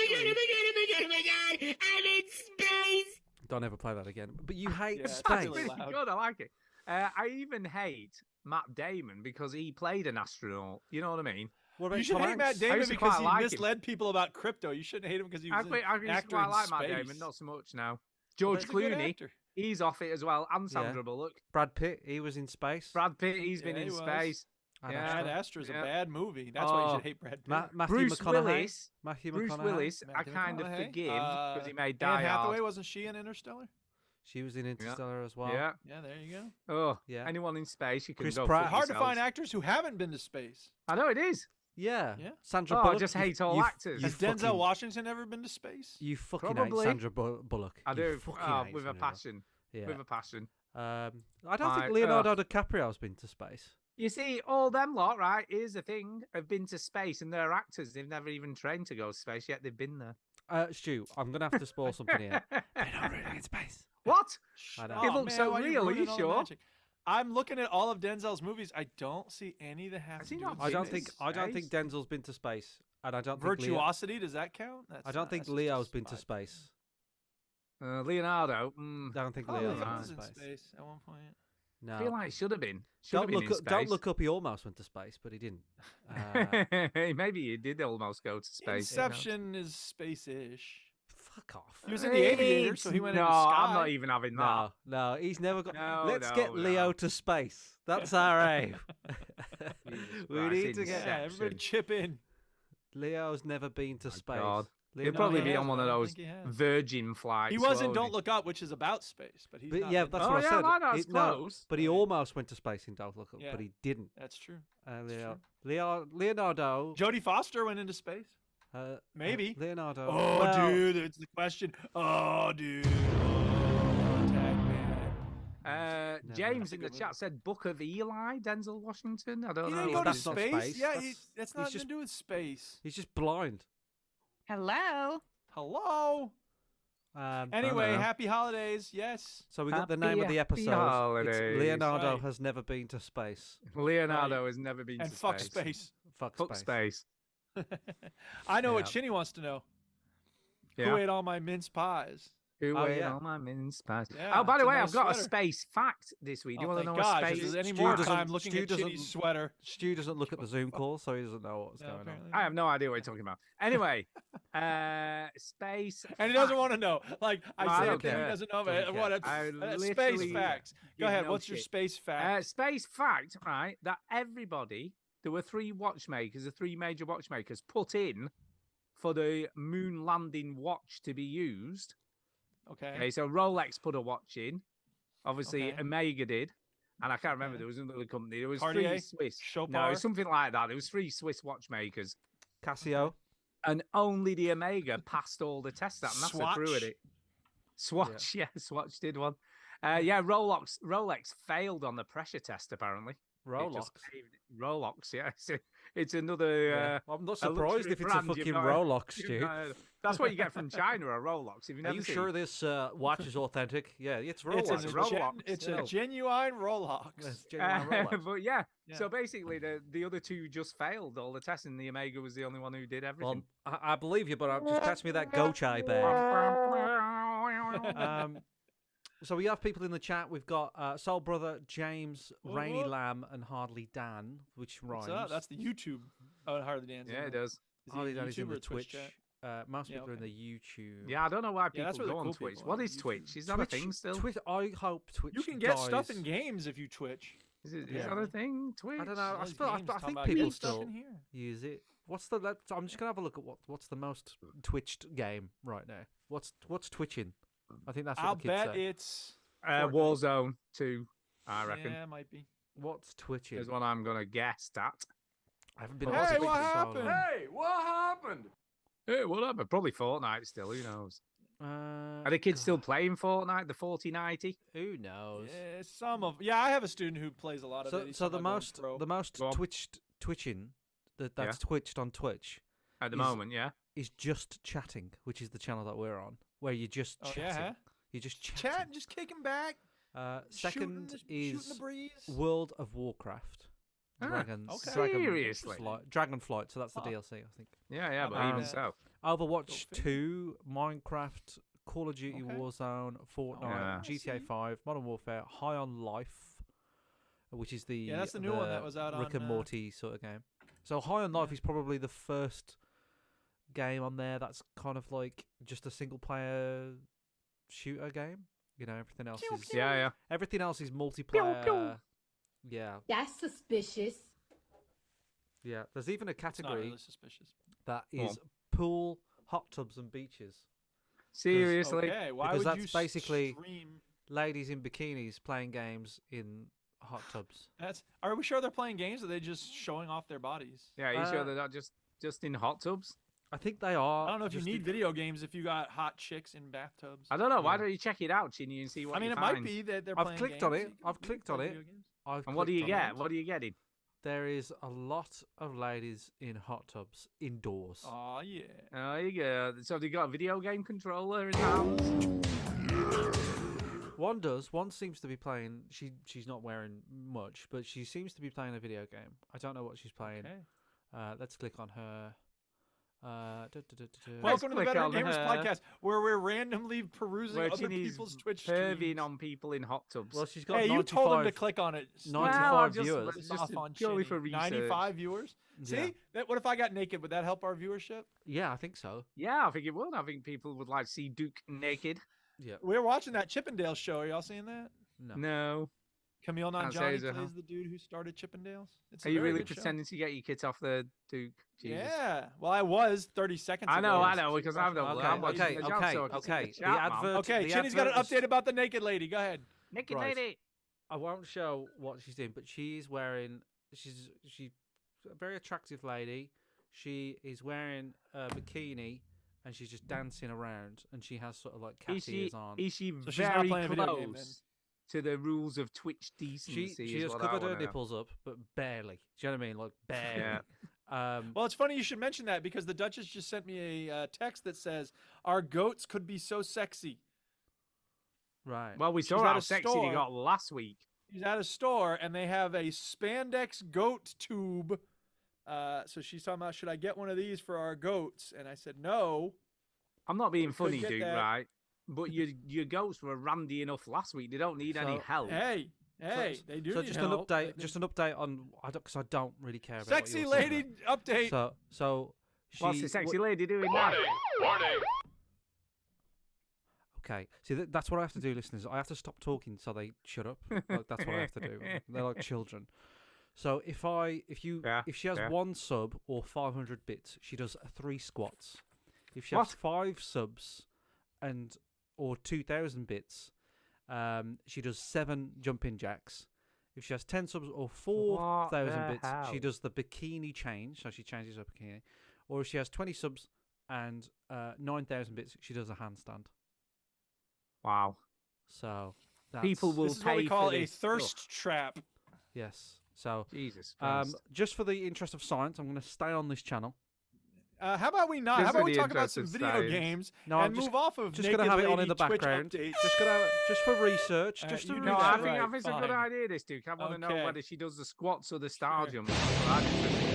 Speaker 2: actually-
Speaker 11: I'm in space.
Speaker 3: Don't ever play that again. But you hate
Speaker 1: Yeah, it's
Speaker 3: space.
Speaker 2: That's
Speaker 1: really
Speaker 2: really
Speaker 1: loud.
Speaker 2: good. I like it. I even hate Matt Damon because he played an astronaut. You know what I mean?
Speaker 3: What about
Speaker 1: You should
Speaker 3: Tom
Speaker 1: hate Matt
Speaker 3: Hanks?
Speaker 1: Damon
Speaker 2: used to
Speaker 1: because
Speaker 2: quite
Speaker 1: he
Speaker 2: like him.
Speaker 1: misled people about crypto. You shouldn't hate him because he was
Speaker 2: I
Speaker 1: an
Speaker 2: used to
Speaker 1: actor
Speaker 2: quite
Speaker 1: in
Speaker 2: like
Speaker 1: space.
Speaker 2: Matt Damon, not so much now.
Speaker 1: Well,
Speaker 2: George
Speaker 1: he's a good
Speaker 2: Clooney,
Speaker 1: actor.
Speaker 2: he's off it as well, and
Speaker 3: Yeah.
Speaker 2: Sandra Bullock.
Speaker 3: Brad Pitt, he was in space.
Speaker 2: Brad Pitt, he's been
Speaker 1: Yeah,
Speaker 2: in
Speaker 1: he was.
Speaker 2: space.
Speaker 3: Ad
Speaker 2: Yeah.
Speaker 1: Ad
Speaker 3: Astra.
Speaker 1: Astra's a
Speaker 2: Yeah.
Speaker 1: bad movie. That's why you
Speaker 2: Oh.
Speaker 1: should hate Brad Pitt.
Speaker 3: Matthew
Speaker 2: Bruce
Speaker 3: McConaughey.
Speaker 2: Willis.
Speaker 3: Matthew
Speaker 2: Bruce
Speaker 3: McConaughey.
Speaker 2: Willis, I
Speaker 1: Matthew
Speaker 2: kind of
Speaker 1: McConaughey.
Speaker 2: forgive because he made
Speaker 1: Anne
Speaker 2: Die
Speaker 1: Hathaway,
Speaker 2: Hard.
Speaker 1: wasn't she in Interstellar?
Speaker 3: She was in Interstellar as well.
Speaker 2: Yeah.
Speaker 1: Yeah, there you go.
Speaker 2: Oh,
Speaker 3: Yeah.
Speaker 2: anyone in space, you can
Speaker 3: Chris
Speaker 2: go
Speaker 3: Pratt.
Speaker 2: fuck
Speaker 1: Hard to find
Speaker 2: yourselves.
Speaker 1: actors who haven't been to space.
Speaker 2: I know it is.
Speaker 3: Yeah.
Speaker 1: Yeah.
Speaker 3: Sandra
Speaker 2: Oh, I
Speaker 3: Bullock.
Speaker 2: just
Speaker 3: you-
Speaker 2: hate all
Speaker 3: you-
Speaker 2: actors.
Speaker 3: You
Speaker 1: Has Denzel
Speaker 3: fucking,
Speaker 1: Washington ever been to space?
Speaker 3: You fucking
Speaker 2: Probably.
Speaker 3: hate Sandra Bullock.
Speaker 2: I
Speaker 3: You
Speaker 2: do
Speaker 3: fucking hate
Speaker 2: with a
Speaker 3: Sandra Bullock.
Speaker 2: passion.
Speaker 3: Yeah.
Speaker 2: With a passion.
Speaker 3: I don't
Speaker 2: Like,
Speaker 3: think Leonardo DiCaprio's been to space.
Speaker 2: You see, all them lot, right? Here's the thing: have been to space, and they're actors. They've never even trained to go to space yet. They've been there.
Speaker 3: Stu, I'm gonna have to spoil something here. They're not really in space.
Speaker 2: What?
Speaker 3: I know.
Speaker 2: It
Speaker 1: Oh,
Speaker 2: looks
Speaker 1: man,
Speaker 2: so
Speaker 1: why
Speaker 2: real, are
Speaker 1: ruining
Speaker 2: you
Speaker 1: all the
Speaker 2: sure?
Speaker 1: magic? I'm looking at all of Denzel's movies. I don't see any that have
Speaker 2: Has
Speaker 1: to
Speaker 2: he
Speaker 1: do
Speaker 2: not
Speaker 1: with
Speaker 3: I don't
Speaker 1: space.
Speaker 3: think. I don't think
Speaker 2: Space?
Speaker 3: Denzel's been to space, and I don't think.
Speaker 1: Virtuosity, does that count? That's
Speaker 3: I don't
Speaker 1: not-
Speaker 3: think
Speaker 1: that's just
Speaker 3: Leo's
Speaker 1: a
Speaker 3: been to
Speaker 1: spy.
Speaker 3: space.
Speaker 2: Leonardo.
Speaker 3: I don't think
Speaker 1: Oh,
Speaker 3: Leo's
Speaker 1: Leo
Speaker 3: been
Speaker 1: was
Speaker 3: to
Speaker 1: in
Speaker 3: space.
Speaker 1: space at one point.
Speaker 3: No.
Speaker 2: I feel like it should have been. Should have
Speaker 3: Don't
Speaker 2: been
Speaker 3: look
Speaker 2: in
Speaker 3: up. Don't
Speaker 2: space.
Speaker 3: look up. He almost went to space, but he didn't.
Speaker 2: Maybe he did almost go to space. who knows?
Speaker 1: Inception is space-ish.
Speaker 3: Fuck off.
Speaker 1: He was in the Aviator, so he went
Speaker 2: no,
Speaker 1: into sky.
Speaker 2: I'm not even having that.
Speaker 3: No, he's never got.
Speaker 2: No,
Speaker 3: Let's
Speaker 2: no,
Speaker 3: get Leo
Speaker 2: no.
Speaker 3: to space. That's our aim. we
Speaker 2: Christ,
Speaker 3: need to get
Speaker 1: Yeah, everybody
Speaker 2: Inception.
Speaker 1: chip in.
Speaker 3: Leo's never been to
Speaker 2: My
Speaker 3: space.
Speaker 2: God. He'll
Speaker 3: Leonardo-
Speaker 2: probably
Speaker 1: he
Speaker 2: be on
Speaker 1: hasn't.
Speaker 2: one of
Speaker 1: I don't
Speaker 2: those
Speaker 1: think he has.
Speaker 2: Virgin flights.
Speaker 1: He was in
Speaker 2: won't
Speaker 1: Don't Look Up, which is about space, but he's
Speaker 3: But
Speaker 1: not
Speaker 3: yeah,
Speaker 1: been
Speaker 3: that's
Speaker 1: to
Speaker 2: Oh,
Speaker 3: what I
Speaker 2: yeah,
Speaker 3: said.
Speaker 2: no, that's
Speaker 3: No,
Speaker 2: close.
Speaker 3: but he almost went to space in Don't Look Up,
Speaker 1: Yeah.
Speaker 3: but he didn't.
Speaker 1: That's true.
Speaker 3: Leonardo.
Speaker 1: Jodie Foster went into space. Maybe.
Speaker 3: Leonardo.
Speaker 1: Oh,
Speaker 3: well,
Speaker 1: dude, it's the question. Oh, dude. Oh, tag man.
Speaker 2: James in
Speaker 1: That's a
Speaker 2: the
Speaker 1: good
Speaker 2: chat
Speaker 1: movie.
Speaker 2: said Book of Eli, Denzel Washington. I don't
Speaker 1: He
Speaker 2: know.
Speaker 1: didn't
Speaker 3: Well,
Speaker 1: go to
Speaker 3: that's not
Speaker 1: space.
Speaker 3: space.
Speaker 1: Yeah,
Speaker 3: That's-
Speaker 1: that's not
Speaker 3: he's
Speaker 1: nothing
Speaker 3: just-
Speaker 1: to do with space.
Speaker 3: He's just blind.
Speaker 11: Hello.
Speaker 1: Hello. Anyway,
Speaker 2: Dunno.
Speaker 1: happy holidays. Yes.
Speaker 3: So we got the name of the
Speaker 2: Happy
Speaker 3: episode.
Speaker 2: holidays.
Speaker 3: It's Leonardo
Speaker 1: Right.
Speaker 3: has never been to space.
Speaker 2: Leonardo has never been
Speaker 1: And
Speaker 2: to
Speaker 1: fuck
Speaker 2: space.
Speaker 1: space.
Speaker 3: Fuck
Speaker 2: Fuck
Speaker 3: space.
Speaker 2: space.
Speaker 1: I know what
Speaker 3: Yeah.
Speaker 1: Shinny wants to know. Who
Speaker 2: Yeah.
Speaker 1: ate all my mince pies?
Speaker 2: Who
Speaker 3: Oh,
Speaker 2: ate
Speaker 3: yeah.
Speaker 2: all my mince pies?
Speaker 1: Yeah,
Speaker 2: Oh, by the
Speaker 1: it's a
Speaker 2: way,
Speaker 1: nice
Speaker 2: I've got a
Speaker 1: sweater.
Speaker 2: space fact this week. Do you
Speaker 1: Oh,
Speaker 2: want to
Speaker 1: thank
Speaker 2: know
Speaker 1: gosh,
Speaker 2: a
Speaker 1: if
Speaker 2: space?
Speaker 1: there's any
Speaker 3: Stu
Speaker 1: more
Speaker 3: doesn't-
Speaker 1: time looking
Speaker 3: Stu
Speaker 1: at
Speaker 3: doesn't-
Speaker 1: Shinny's sweater.
Speaker 3: Stu doesn't look at the Zoom call, so he doesn't know what's
Speaker 1: No,
Speaker 3: going on.
Speaker 1: apparently
Speaker 2: I
Speaker 1: not.
Speaker 2: have no idea what you're talking about. Anyway, space.
Speaker 1: And he doesn't
Speaker 2: fact.
Speaker 1: want to know. Like
Speaker 2: No, I
Speaker 1: I say,
Speaker 2: don't
Speaker 1: okay, he
Speaker 2: care.
Speaker 1: doesn't know.
Speaker 3: Doesn't
Speaker 1: But what?
Speaker 2: I
Speaker 1: Space
Speaker 2: literally
Speaker 1: facts. Go
Speaker 2: give
Speaker 1: ahead.
Speaker 2: no
Speaker 1: What's your
Speaker 2: shit.
Speaker 1: space fact?
Speaker 2: Space fact, right? That everybody, there were 3 watchmakers, the 3 major watchmakers put in for the moon landing watch to be used.
Speaker 1: Okay.
Speaker 2: Okay, so Rolex put a watch in. Obviously,
Speaker 1: Okay.
Speaker 2: Omega did. And I can't remember,
Speaker 1: Okay.
Speaker 2: there was another company. There was
Speaker 1: Cartier?
Speaker 2: 3 Swiss. No,
Speaker 1: Chopard?
Speaker 2: it was something like that. There was 3 Swiss watchmakers.
Speaker 3: Casio.
Speaker 2: And only the Omega passed all the tests that NASA threw at
Speaker 1: Swatch?
Speaker 2: it. Swatch, yeah, Swatch did one. Yeah, Rolex failed on the pressure test, apparently. It
Speaker 3: Rolex.
Speaker 2: just paved it. Rolex, yeah. It's another.
Speaker 3: Yeah. I'm not
Speaker 2: a luxury
Speaker 3: surprised if it's a
Speaker 2: brand you've
Speaker 3: fucking
Speaker 2: not-
Speaker 3: Rolex,
Speaker 2: you've
Speaker 3: Stu.
Speaker 2: not heard of. That's what you get from China, a Rolex. If you've
Speaker 3: Are
Speaker 2: never
Speaker 3: you
Speaker 2: seen.
Speaker 3: sure this watch is authentic? Yeah, it's Rolex.
Speaker 1: It's, a,
Speaker 2: Rolex.
Speaker 1: it's
Speaker 3: Yeah.
Speaker 1: a genuine Rolex.
Speaker 3: It's genuine Rolex.
Speaker 2: But yeah,
Speaker 1: Yeah.
Speaker 2: so basically the other 2 just failed all the tests, and the Omega was the only one who did
Speaker 3: Well,
Speaker 2: everything.
Speaker 3: I believe you, but just catch me that Gochai bag. So we have people in the chat. We've got Soul Brother, James, Rainy
Speaker 1: What?
Speaker 3: Lamb, and Hardly Dan, which rhymes.
Speaker 1: What's up? That's the YouTube. Oh, Hardly Dance.
Speaker 2: Yeah, it does.
Speaker 1: Is he
Speaker 3: Hardly
Speaker 1: in
Speaker 3: Dan is in
Speaker 1: YouTube
Speaker 3: the
Speaker 1: or
Speaker 3: Twitch.
Speaker 1: chat?
Speaker 3: Most
Speaker 1: Yeah,
Speaker 3: people are in
Speaker 1: okay.
Speaker 3: the YouTube.
Speaker 2: Yeah, I don't know why
Speaker 1: Yeah,
Speaker 2: people
Speaker 1: that's where the
Speaker 2: go on
Speaker 1: cool
Speaker 2: Twitch.
Speaker 1: people
Speaker 2: What
Speaker 1: are,
Speaker 2: is
Speaker 1: YouTube.
Speaker 2: Twitch? Is that a thing still?
Speaker 3: Twitch. I hope Twitch.
Speaker 1: You can get stuff
Speaker 3: dies.
Speaker 1: in games if you Twitch.
Speaker 2: Is
Speaker 3: Yeah.
Speaker 2: that a thing? Twitch?
Speaker 3: I don't know. I,
Speaker 1: There's
Speaker 3: still, I,
Speaker 1: games
Speaker 3: I
Speaker 1: talking
Speaker 3: think
Speaker 1: about
Speaker 3: people
Speaker 1: getting stuff
Speaker 3: still
Speaker 1: in here.
Speaker 3: use it. What's the? I'm just gonna have a look at what's the most twitched game right now. What's twitching? I think that's what
Speaker 1: I'll
Speaker 3: the kids
Speaker 1: bet
Speaker 3: say.
Speaker 1: it's. Fortnite.
Speaker 2: Warzone 2, I reckon.
Speaker 1: Yeah, it might be.
Speaker 3: What's twitching?
Speaker 2: Is what I'm going to guess at.
Speaker 3: I haven't been.
Speaker 1: Hey,
Speaker 3: on Twitch
Speaker 1: what
Speaker 3: in so
Speaker 1: happened?
Speaker 3: long.
Speaker 5: Hey, what happened?
Speaker 2: Hey, whatever. Probably Fortnite still. Who knows? Are the kids still
Speaker 3: God,
Speaker 2: playing Fortnite, the 4090?
Speaker 3: Who knows?
Speaker 1: Yeah, some of. Yeah, I have a student who plays a lot of it. He's
Speaker 3: So the
Speaker 1: talking about
Speaker 3: most
Speaker 1: going pro.
Speaker 3: the most
Speaker 2: Go on.
Speaker 3: twitching that's twitched on Twitch
Speaker 2: At the
Speaker 3: Is-
Speaker 2: moment, yeah.
Speaker 3: is just chatting, which is the channel that we're on, where you're just
Speaker 1: Oh,
Speaker 3: chatting.
Speaker 1: yeah, huh?
Speaker 3: You're just chatting.
Speaker 1: Chat, just kicking back.
Speaker 3: Second
Speaker 1: shooting
Speaker 3: is
Speaker 1: the breeze.
Speaker 3: World of Warcraft.
Speaker 2: Ah,
Speaker 3: Dragon,
Speaker 1: okay.
Speaker 2: Seriously?
Speaker 3: Dragonflight, so that's the
Speaker 1: Huh.
Speaker 3: DLC, I think.
Speaker 2: Yeah, but
Speaker 1: Um,
Speaker 2: even so.
Speaker 3: Overwatch
Speaker 1: figure.
Speaker 3: 2, Minecraft, Call of Duty
Speaker 1: Okay.
Speaker 3: Warzone, Fortnite,
Speaker 2: Yeah.
Speaker 1: I
Speaker 3: GTA
Speaker 1: see.
Speaker 3: 5, Modern Warfare, High on Life, which is the
Speaker 1: Yeah, that's the new one that was out
Speaker 3: Rick
Speaker 1: on,
Speaker 3: and Morty sort of game. So High on Life is probably the first game on there that's kind of like just a single player shooter game. You know, everything else is
Speaker 2: Yeah.
Speaker 3: everything else is multiplayer. Yeah,
Speaker 10: That's suspicious.
Speaker 3: yeah. There's even a
Speaker 1: It's not
Speaker 3: category
Speaker 1: really suspicious.
Speaker 3: that
Speaker 2: Go on.
Speaker 3: is pool, hot tubs, and beaches.
Speaker 2: Seriously.
Speaker 1: Okay, why
Speaker 3: because
Speaker 1: would you
Speaker 3: that's basically-
Speaker 1: stream?
Speaker 3: Ladies in bikinis playing games in hot tubs.
Speaker 1: That's. Are we sure they're playing games? Or are they just showing off their bodies?
Speaker 2: Yeah, are you sure
Speaker 3: Uh,
Speaker 2: they're not just in hot tubs?
Speaker 3: I think they are.
Speaker 1: I don't know if you
Speaker 3: just
Speaker 1: need
Speaker 3: in-
Speaker 1: video games if you got hot chicks in bathtubs.
Speaker 2: I don't know. Why
Speaker 3: Yeah.
Speaker 2: don't you check it out, Chinny, and see what
Speaker 1: I mean,
Speaker 2: you
Speaker 1: it
Speaker 2: find?
Speaker 1: might be that they're
Speaker 3: I've
Speaker 1: playing
Speaker 3: clicked on
Speaker 1: games.
Speaker 3: it.
Speaker 1: You can-
Speaker 3: I've
Speaker 1: you can
Speaker 3: clicked
Speaker 1: play
Speaker 3: on it.
Speaker 1: video games.
Speaker 3: I've
Speaker 2: And what do you
Speaker 3: clicked on
Speaker 2: get?
Speaker 3: it.
Speaker 2: What are you getting?
Speaker 3: There is a lot of ladies in hot tubs indoors.
Speaker 1: Oh yeah.
Speaker 2: Oh, you go. So they got a video game controller in hands.
Speaker 3: One does. One seems to be playing. She's not wearing much, but she seems to be playing a video game. I don't know what she's playing.
Speaker 1: Okay.
Speaker 3: Let's click on her.
Speaker 1: Welcome to the
Speaker 2: click
Speaker 1: Veteran
Speaker 2: on
Speaker 1: Gamers
Speaker 2: her.
Speaker 1: podcast, where we're randomly perusing
Speaker 2: Where
Speaker 1: other
Speaker 2: Chinny's
Speaker 1: people's Twitch
Speaker 2: perving
Speaker 1: streams.
Speaker 2: on people in hot tubs.
Speaker 3: Well, she's got
Speaker 1: Hey,
Speaker 3: 95.
Speaker 1: you told them to click on it.
Speaker 3: 95
Speaker 2: just-
Speaker 3: viewers.
Speaker 2: It's
Speaker 1: Off
Speaker 2: just
Speaker 1: on
Speaker 2: purely
Speaker 1: Shinny.
Speaker 2: for research.
Speaker 1: 95 viewers. See,
Speaker 3: Yeah.
Speaker 1: what if I got naked? Would that help our viewership?
Speaker 3: Yeah, I think so.
Speaker 2: Yeah, I think it would. I think people would like to see Duke naked.
Speaker 3: Yeah.
Speaker 1: We were watching that Chippendale show. Are y'all seeing that?
Speaker 3: No.
Speaker 2: No.
Speaker 1: Camille
Speaker 2: Can't say
Speaker 1: Nanjiani
Speaker 2: it's a-
Speaker 1: plays the dude who started Chippendales. It's a
Speaker 2: Are you
Speaker 1: very
Speaker 2: really
Speaker 1: good show.
Speaker 2: pretending to get your kit off the Duke? Jesus.
Speaker 1: Yeah. Well, I was 30 seconds
Speaker 2: I know,
Speaker 1: ago.
Speaker 2: I know, because I'm the
Speaker 3: Okay,
Speaker 2: I'm watching
Speaker 3: okay,
Speaker 2: the chat,
Speaker 3: okay,
Speaker 2: so I can see
Speaker 3: okay.
Speaker 2: the
Speaker 3: The
Speaker 2: chat, man.
Speaker 3: advert.
Speaker 1: Okay,
Speaker 3: the
Speaker 1: Chinny's got an
Speaker 3: advert is-
Speaker 1: update about the naked lady. Go ahead.
Speaker 2: Naked
Speaker 3: Right.
Speaker 2: lady.
Speaker 3: I won't show what she's doing, but she's wearing. She's a very attractive lady. She is wearing a bikini, and she's just dancing around, and she has sort of like cat
Speaker 2: Is she,
Speaker 3: ears on.
Speaker 2: is she
Speaker 1: So she's not
Speaker 2: very
Speaker 1: playing a video game, then?
Speaker 2: close to the rules of Twitch decency?
Speaker 3: She
Speaker 2: is
Speaker 3: has
Speaker 2: what I
Speaker 3: covered her
Speaker 2: wanna know.
Speaker 3: nipples up, but barely. Do you know what I mean? Like barely.
Speaker 1: Well, it's funny you should mention that because the Duchess just sent me a text that says our goats could be so sexy.
Speaker 3: Right.
Speaker 2: Well, we
Speaker 1: She's
Speaker 2: saw
Speaker 1: at
Speaker 2: how
Speaker 1: a
Speaker 2: sexy
Speaker 1: store.
Speaker 2: they got last week.
Speaker 1: She's at a store and they have a spandex goat tube So she's talking about, should I get one of these for our goats? And I said, no.
Speaker 2: I'm not being
Speaker 1: We could
Speaker 2: funny,
Speaker 1: get
Speaker 2: dude,
Speaker 1: that.
Speaker 2: right? But your goats were randy enough last week. They don't need any
Speaker 3: So-
Speaker 2: help.
Speaker 1: Hey, they do
Speaker 3: So
Speaker 1: need
Speaker 3: just
Speaker 1: help.
Speaker 3: an update. Just an update on because I don't really care about what
Speaker 1: Sexy
Speaker 3: you're
Speaker 1: lady
Speaker 3: saying.
Speaker 1: update.
Speaker 3: So she.
Speaker 2: What's the sexy lady doing now?
Speaker 3: Okay, see that's what I have to do, listeners. I have to stop talking so they shut up. Like, that's what I have to do. They're like children. So if she has 1 sub or 500 bits, she does 3 squats. If she has
Speaker 2: What?
Speaker 3: 5 subs or 2,000 bits, she does 7 jumping jacks. If she has 10 subs or 4,000 bits, she does the bikini change. So she changes her bikini. Or if she has 20 subs and 9,000 bits, she does a handstand.
Speaker 2: Wow.
Speaker 3: So
Speaker 2: People will
Speaker 1: This is what we
Speaker 2: pay
Speaker 1: call
Speaker 2: for
Speaker 1: a
Speaker 2: this.
Speaker 1: thirst trap.
Speaker 3: yes. So
Speaker 2: Jesus Christ.
Speaker 3: just for the interest of science, I'm going to stay on this channel.
Speaker 1: How about we not?
Speaker 2: Just
Speaker 1: How about
Speaker 2: for
Speaker 1: we
Speaker 2: the
Speaker 1: talk about
Speaker 2: interest
Speaker 1: some
Speaker 2: of
Speaker 1: video
Speaker 2: science.
Speaker 1: games
Speaker 3: No,
Speaker 1: and
Speaker 3: I'm just-
Speaker 1: move off of
Speaker 3: Just
Speaker 1: naked
Speaker 3: going to have it on
Speaker 1: lady
Speaker 3: in the
Speaker 1: Twitch
Speaker 3: background.
Speaker 1: updates?
Speaker 3: Just for research. Just
Speaker 1: you
Speaker 3: for
Speaker 1: do
Speaker 2: No,
Speaker 1: that,
Speaker 2: I
Speaker 3: research.
Speaker 2: think
Speaker 1: right,
Speaker 2: it's a good
Speaker 1: fine.
Speaker 2: idea, this, Duke. I want to know
Speaker 1: Okay.
Speaker 2: whether she does the squats or the star jumps. That's what I'm interested in.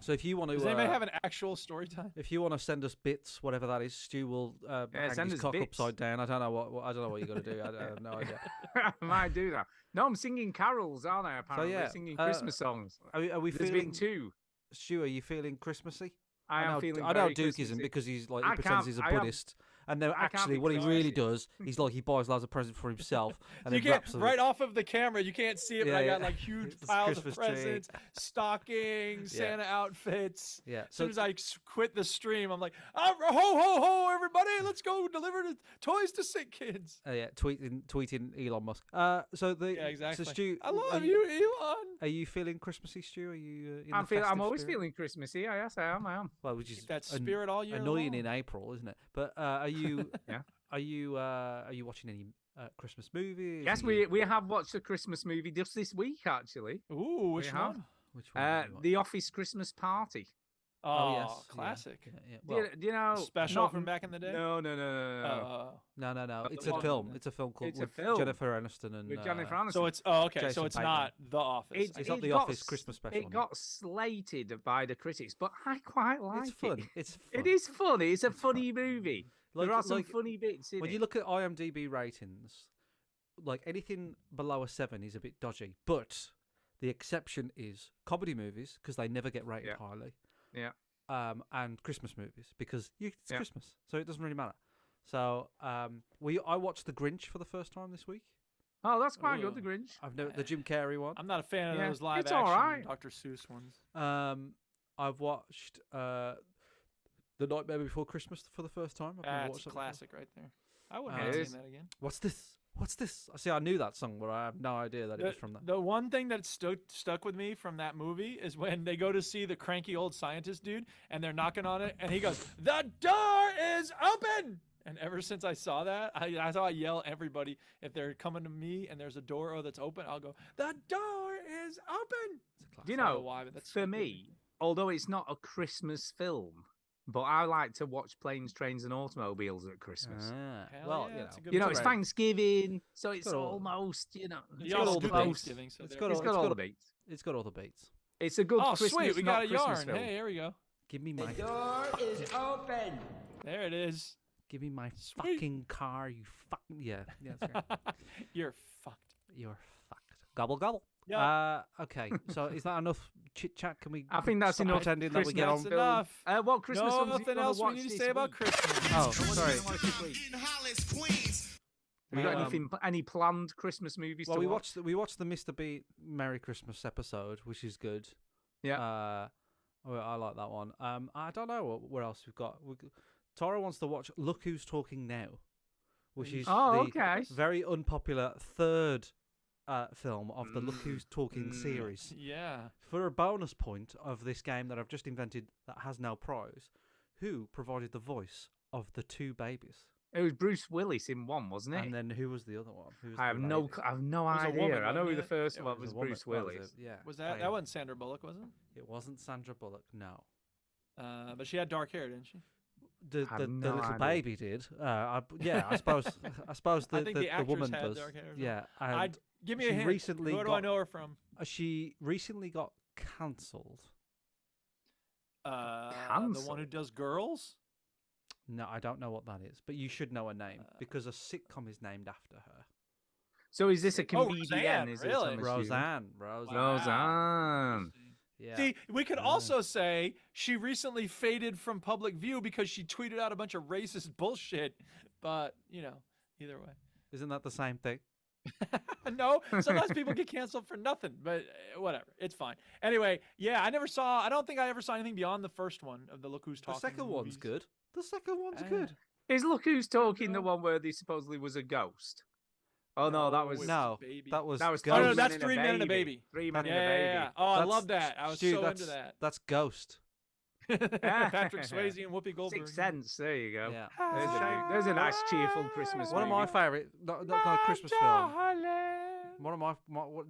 Speaker 3: So if you want to,
Speaker 1: Does anybody have an actual story time?
Speaker 3: if you want to send us bits, whatever that is, Stu will hang
Speaker 2: send
Speaker 3: his
Speaker 2: us
Speaker 3: cock
Speaker 2: bits.
Speaker 3: upside down. I don't know what I don't know what you got to do. I have no idea.
Speaker 2: I might do that. No, I'm singing carols, aren't I? Apparently,
Speaker 3: yeah,
Speaker 2: singing Christmas songs.
Speaker 3: Are we
Speaker 2: There's
Speaker 3: feeling?
Speaker 2: been 2.
Speaker 3: Stu, are you feeling Christmassy?
Speaker 2: I am
Speaker 3: know,
Speaker 2: feeling
Speaker 3: I know
Speaker 2: very
Speaker 3: Duke isn't
Speaker 2: Christmassy.
Speaker 3: because he's like
Speaker 2: I
Speaker 3: he pretends
Speaker 2: can't-
Speaker 3: he's a
Speaker 2: I am-
Speaker 3: Buddhist, and then
Speaker 2: I can't
Speaker 3: actually
Speaker 2: be
Speaker 3: what he really
Speaker 2: Christmassy.
Speaker 3: does, he's like he buys loads of presents for himself, and
Speaker 1: You
Speaker 3: then
Speaker 1: can't
Speaker 3: wraps them.
Speaker 1: right off of the camera. You can't see it, but
Speaker 3: Yeah,
Speaker 1: I got
Speaker 3: yeah.
Speaker 1: like huge
Speaker 3: It's
Speaker 1: piles of
Speaker 3: Christmas tree.
Speaker 1: presents, stockings,
Speaker 3: Yeah.
Speaker 1: Santa outfits.
Speaker 3: Yeah.
Speaker 1: As soon as I quit the stream, I'm like, ho ho ho, everybody, let's go deliver the toys to sick kids.
Speaker 3: Yeah, tweeting Elon Musk. So the
Speaker 1: Yeah, exactly.
Speaker 3: So Stu,
Speaker 1: I love
Speaker 3: are
Speaker 1: you, Elon.
Speaker 3: Are you feeling Christmassy, Stu? Are you? In
Speaker 2: I'm
Speaker 3: the festive
Speaker 2: always
Speaker 3: spirit?
Speaker 2: feeling Christmassy. Yes, I am.
Speaker 3: Well, which is
Speaker 1: Keep that spirit all year
Speaker 3: annoying
Speaker 1: long.
Speaker 3: in April, isn't it? But are you?
Speaker 2: Yeah.
Speaker 3: Are you watching any Christmas movies?
Speaker 2: Yes,
Speaker 3: Are you-
Speaker 2: we have watched a Christmas movie just this week, actually.
Speaker 1: Ooh, which
Speaker 2: have.
Speaker 1: one?
Speaker 3: Which one? have you watched?
Speaker 2: The Office Christmas Party.
Speaker 1: Oh,
Speaker 3: yes, yeah,
Speaker 1: classic.
Speaker 3: Yeah, yeah.
Speaker 2: Do you-
Speaker 3: Well,
Speaker 2: do you know?
Speaker 1: Special
Speaker 2: not-
Speaker 1: from back in the day.
Speaker 2: No.
Speaker 3: no. It's
Speaker 2: the
Speaker 3: a
Speaker 2: one-
Speaker 3: film. It's a film called
Speaker 2: It's a
Speaker 3: with
Speaker 2: film.
Speaker 3: Jennifer Aniston and
Speaker 2: With Jennifer
Speaker 3: uh,
Speaker 2: Aniston.
Speaker 1: So it's okay. So
Speaker 3: Jason
Speaker 1: it's
Speaker 3: Bateman.
Speaker 1: not The Office.
Speaker 3: It's not
Speaker 2: it
Speaker 3: the
Speaker 2: got
Speaker 3: Office
Speaker 2: s-
Speaker 3: Christmas special, no.
Speaker 2: It got slated by the critics, but I quite like
Speaker 3: It's fun.
Speaker 2: it.
Speaker 3: It's fun.
Speaker 2: It is funny. It's a funny movie.
Speaker 3: Like-
Speaker 2: there are some
Speaker 3: like,
Speaker 2: funny bits in
Speaker 3: When
Speaker 2: it.
Speaker 3: you look at IMDb ratings, like anything below a 7 is a bit dodgy. But the exception is comedy movies because they never get rated
Speaker 2: Yeah.
Speaker 3: highly.
Speaker 2: Yeah.
Speaker 3: And Christmas movies because it's
Speaker 2: Yeah.
Speaker 3: Christmas, so it doesn't really matter. So I watched The Grinch for the first time this week.
Speaker 2: Oh, that's quite good,
Speaker 1: Ooh.
Speaker 2: The Grinch.
Speaker 3: I've never the Jim Carrey one.
Speaker 1: I'm not a fan of
Speaker 2: Yeah,
Speaker 1: those live
Speaker 2: it's
Speaker 1: action
Speaker 2: alright.
Speaker 1: Dr. Seuss ones.
Speaker 3: I've watched The Nightmare Before Christmas for the first time. I've never
Speaker 1: That's
Speaker 3: watched
Speaker 1: a
Speaker 3: that before.
Speaker 1: classic right there. I wouldn't
Speaker 3: It
Speaker 1: mind
Speaker 2: is.
Speaker 1: seeing that again.
Speaker 3: What's this? What's this? See, I knew that song, but I have no idea that it was from that.
Speaker 1: The one thing that stuck with me from that movie is when they go to see the cranky old scientist dude and they're knocking on it and he goes, "The door is open!" And ever since I saw that, that's how I yell at everybody. If they're coming to me and there's a door that's open, I'll go, "The door is open!"
Speaker 2: Do you
Speaker 1: I don't
Speaker 2: know,
Speaker 1: why, but that's
Speaker 2: for
Speaker 1: stupid.
Speaker 2: me, although it's not a Christmas film, but I like to watch Planes, Trains, and Automobiles at Christmas.
Speaker 3: Ah,
Speaker 1: Hell
Speaker 3: well,
Speaker 1: yeah,
Speaker 3: you
Speaker 1: it's a
Speaker 3: know,
Speaker 1: good
Speaker 2: You know,
Speaker 1: movie.
Speaker 2: it's
Speaker 3: great.
Speaker 2: Thanksgiving, so it's
Speaker 3: got all-
Speaker 2: almost, you know,
Speaker 1: You
Speaker 3: It's got
Speaker 1: also
Speaker 3: all
Speaker 1: do
Speaker 3: the beats.
Speaker 1: Thanksgiving, so
Speaker 3: It's
Speaker 1: there
Speaker 3: got
Speaker 1: we
Speaker 3: all-
Speaker 2: it's got all the beats.
Speaker 3: It's got all the beats.
Speaker 2: It's a good
Speaker 1: Oh,
Speaker 2: Christmas,
Speaker 1: sweet, we
Speaker 2: not
Speaker 1: got a
Speaker 2: Christmas
Speaker 1: yarn.
Speaker 2: film.
Speaker 1: Hey, here we go.
Speaker 3: Give me my
Speaker 4: Door is open.
Speaker 1: There it is.
Speaker 3: give me my
Speaker 1: Sweet.
Speaker 3: fucking car, you fucking yeah. That's right.
Speaker 1: You're fucked.
Speaker 3: You're fucked. Gobble gobble.
Speaker 1: Yeah.
Speaker 3: Okay. So is that enough chit chat? Can we?
Speaker 2: I think that's
Speaker 3: stop
Speaker 2: enough
Speaker 3: pretending that we get
Speaker 2: Christmas
Speaker 3: on.
Speaker 1: That's enough.
Speaker 2: What Christmas
Speaker 1: No,
Speaker 2: films do you
Speaker 1: nothing
Speaker 2: wanna
Speaker 1: else we
Speaker 2: watch
Speaker 1: need to
Speaker 2: this
Speaker 1: say about
Speaker 2: week?
Speaker 1: Christmas.
Speaker 3: Oh,
Speaker 2: What do you
Speaker 3: sorry.
Speaker 2: wanna watch this week? Have you got
Speaker 3: Um,
Speaker 2: anything, any planned Christmas movies
Speaker 3: Well,
Speaker 2: to
Speaker 3: we
Speaker 2: watch?
Speaker 3: watched the Mr. Beat Merry Christmas episode, which is good.
Speaker 2: Yeah.
Speaker 3: I like that one. I don't know what else we've got. Tara wants to watch Look Who's Talking Now, which is
Speaker 2: Oh,
Speaker 3: the
Speaker 2: okay.
Speaker 3: very unpopular third film of the Look Who's Talking series.
Speaker 1: Yeah.
Speaker 3: For a bonus point of this game that I've just invented that has no prize, who provided the voice of the two babies?
Speaker 2: It was Bruce Willis in one, wasn't it?
Speaker 3: And then who was the other one? Who was
Speaker 2: I
Speaker 3: the
Speaker 2: have no,
Speaker 3: lady?
Speaker 2: I have no
Speaker 1: was a
Speaker 2: idea.
Speaker 1: woman,
Speaker 2: I know who
Speaker 1: wasn't
Speaker 2: the
Speaker 1: it?
Speaker 2: first
Speaker 1: It
Speaker 2: one
Speaker 3: was
Speaker 2: was
Speaker 3: a woman.
Speaker 2: Bruce
Speaker 3: Well,
Speaker 2: Willis.
Speaker 3: yeah.
Speaker 1: Was that
Speaker 3: playing-
Speaker 1: wasn't Sandra Bullock, was it?
Speaker 3: It wasn't Sandra Bullock. No.
Speaker 1: But she had dark hair, didn't she?
Speaker 3: The
Speaker 2: I have
Speaker 3: the
Speaker 2: no
Speaker 3: little
Speaker 2: idea.
Speaker 3: baby did. I suppose
Speaker 1: I think the
Speaker 3: the
Speaker 1: actress
Speaker 3: woman
Speaker 1: had
Speaker 3: does.
Speaker 1: dark hair as well.
Speaker 3: Yeah, and
Speaker 1: Give me
Speaker 3: she
Speaker 1: a hint.
Speaker 3: recently
Speaker 1: Who do
Speaker 3: got-
Speaker 1: I know her from?
Speaker 3: She recently got cancelled.
Speaker 1: The one who does Girls?
Speaker 3: No, I don't know what that is, but you should know her name because a sitcom is named after her.
Speaker 2: So is this a
Speaker 1: Oh,
Speaker 2: comedian?
Speaker 1: Roseanne,
Speaker 2: is
Speaker 1: really?
Speaker 2: it, I'm assuming?
Speaker 3: Roseanne.
Speaker 2: Roseanne.
Speaker 3: Yeah.
Speaker 1: See, we could also say she recently faded from public view because she tweeted out a bunch of racist bullshit. But, either way.
Speaker 3: Isn't that the same thing?
Speaker 1: No, sometimes people get canceled for nothing, but whatever. It's fine. Anyway, yeah, I don't think I ever saw anything beyond the first one of the Look Who's
Speaker 3: The
Speaker 1: Talking.
Speaker 3: second one's
Speaker 1: movies.
Speaker 3: good. The second one's good.
Speaker 2: Is Look Who's Talking the one where they supposedly was a ghost? Oh no, that was
Speaker 3: No,
Speaker 1: Baby.
Speaker 3: that was
Speaker 2: That was
Speaker 3: Ghost.
Speaker 1: Oh, no, that's Three Men and a Baby.
Speaker 2: 3 Men
Speaker 1: Yeah,
Speaker 2: and a Baby.
Speaker 1: yeah. Oh, I
Speaker 3: That's-
Speaker 1: love that. I was
Speaker 3: Stu,
Speaker 1: so
Speaker 3: that's,
Speaker 1: into that.
Speaker 3: That's Ghost.
Speaker 1: Patrick Swayze and Whoopi Goldberg.
Speaker 2: Sixth Sense. There you go.
Speaker 3: Yeah.
Speaker 2: There's a nice cheerful Christmas
Speaker 3: One of
Speaker 2: movie.
Speaker 3: my favourite, not a Christmas film. One of my,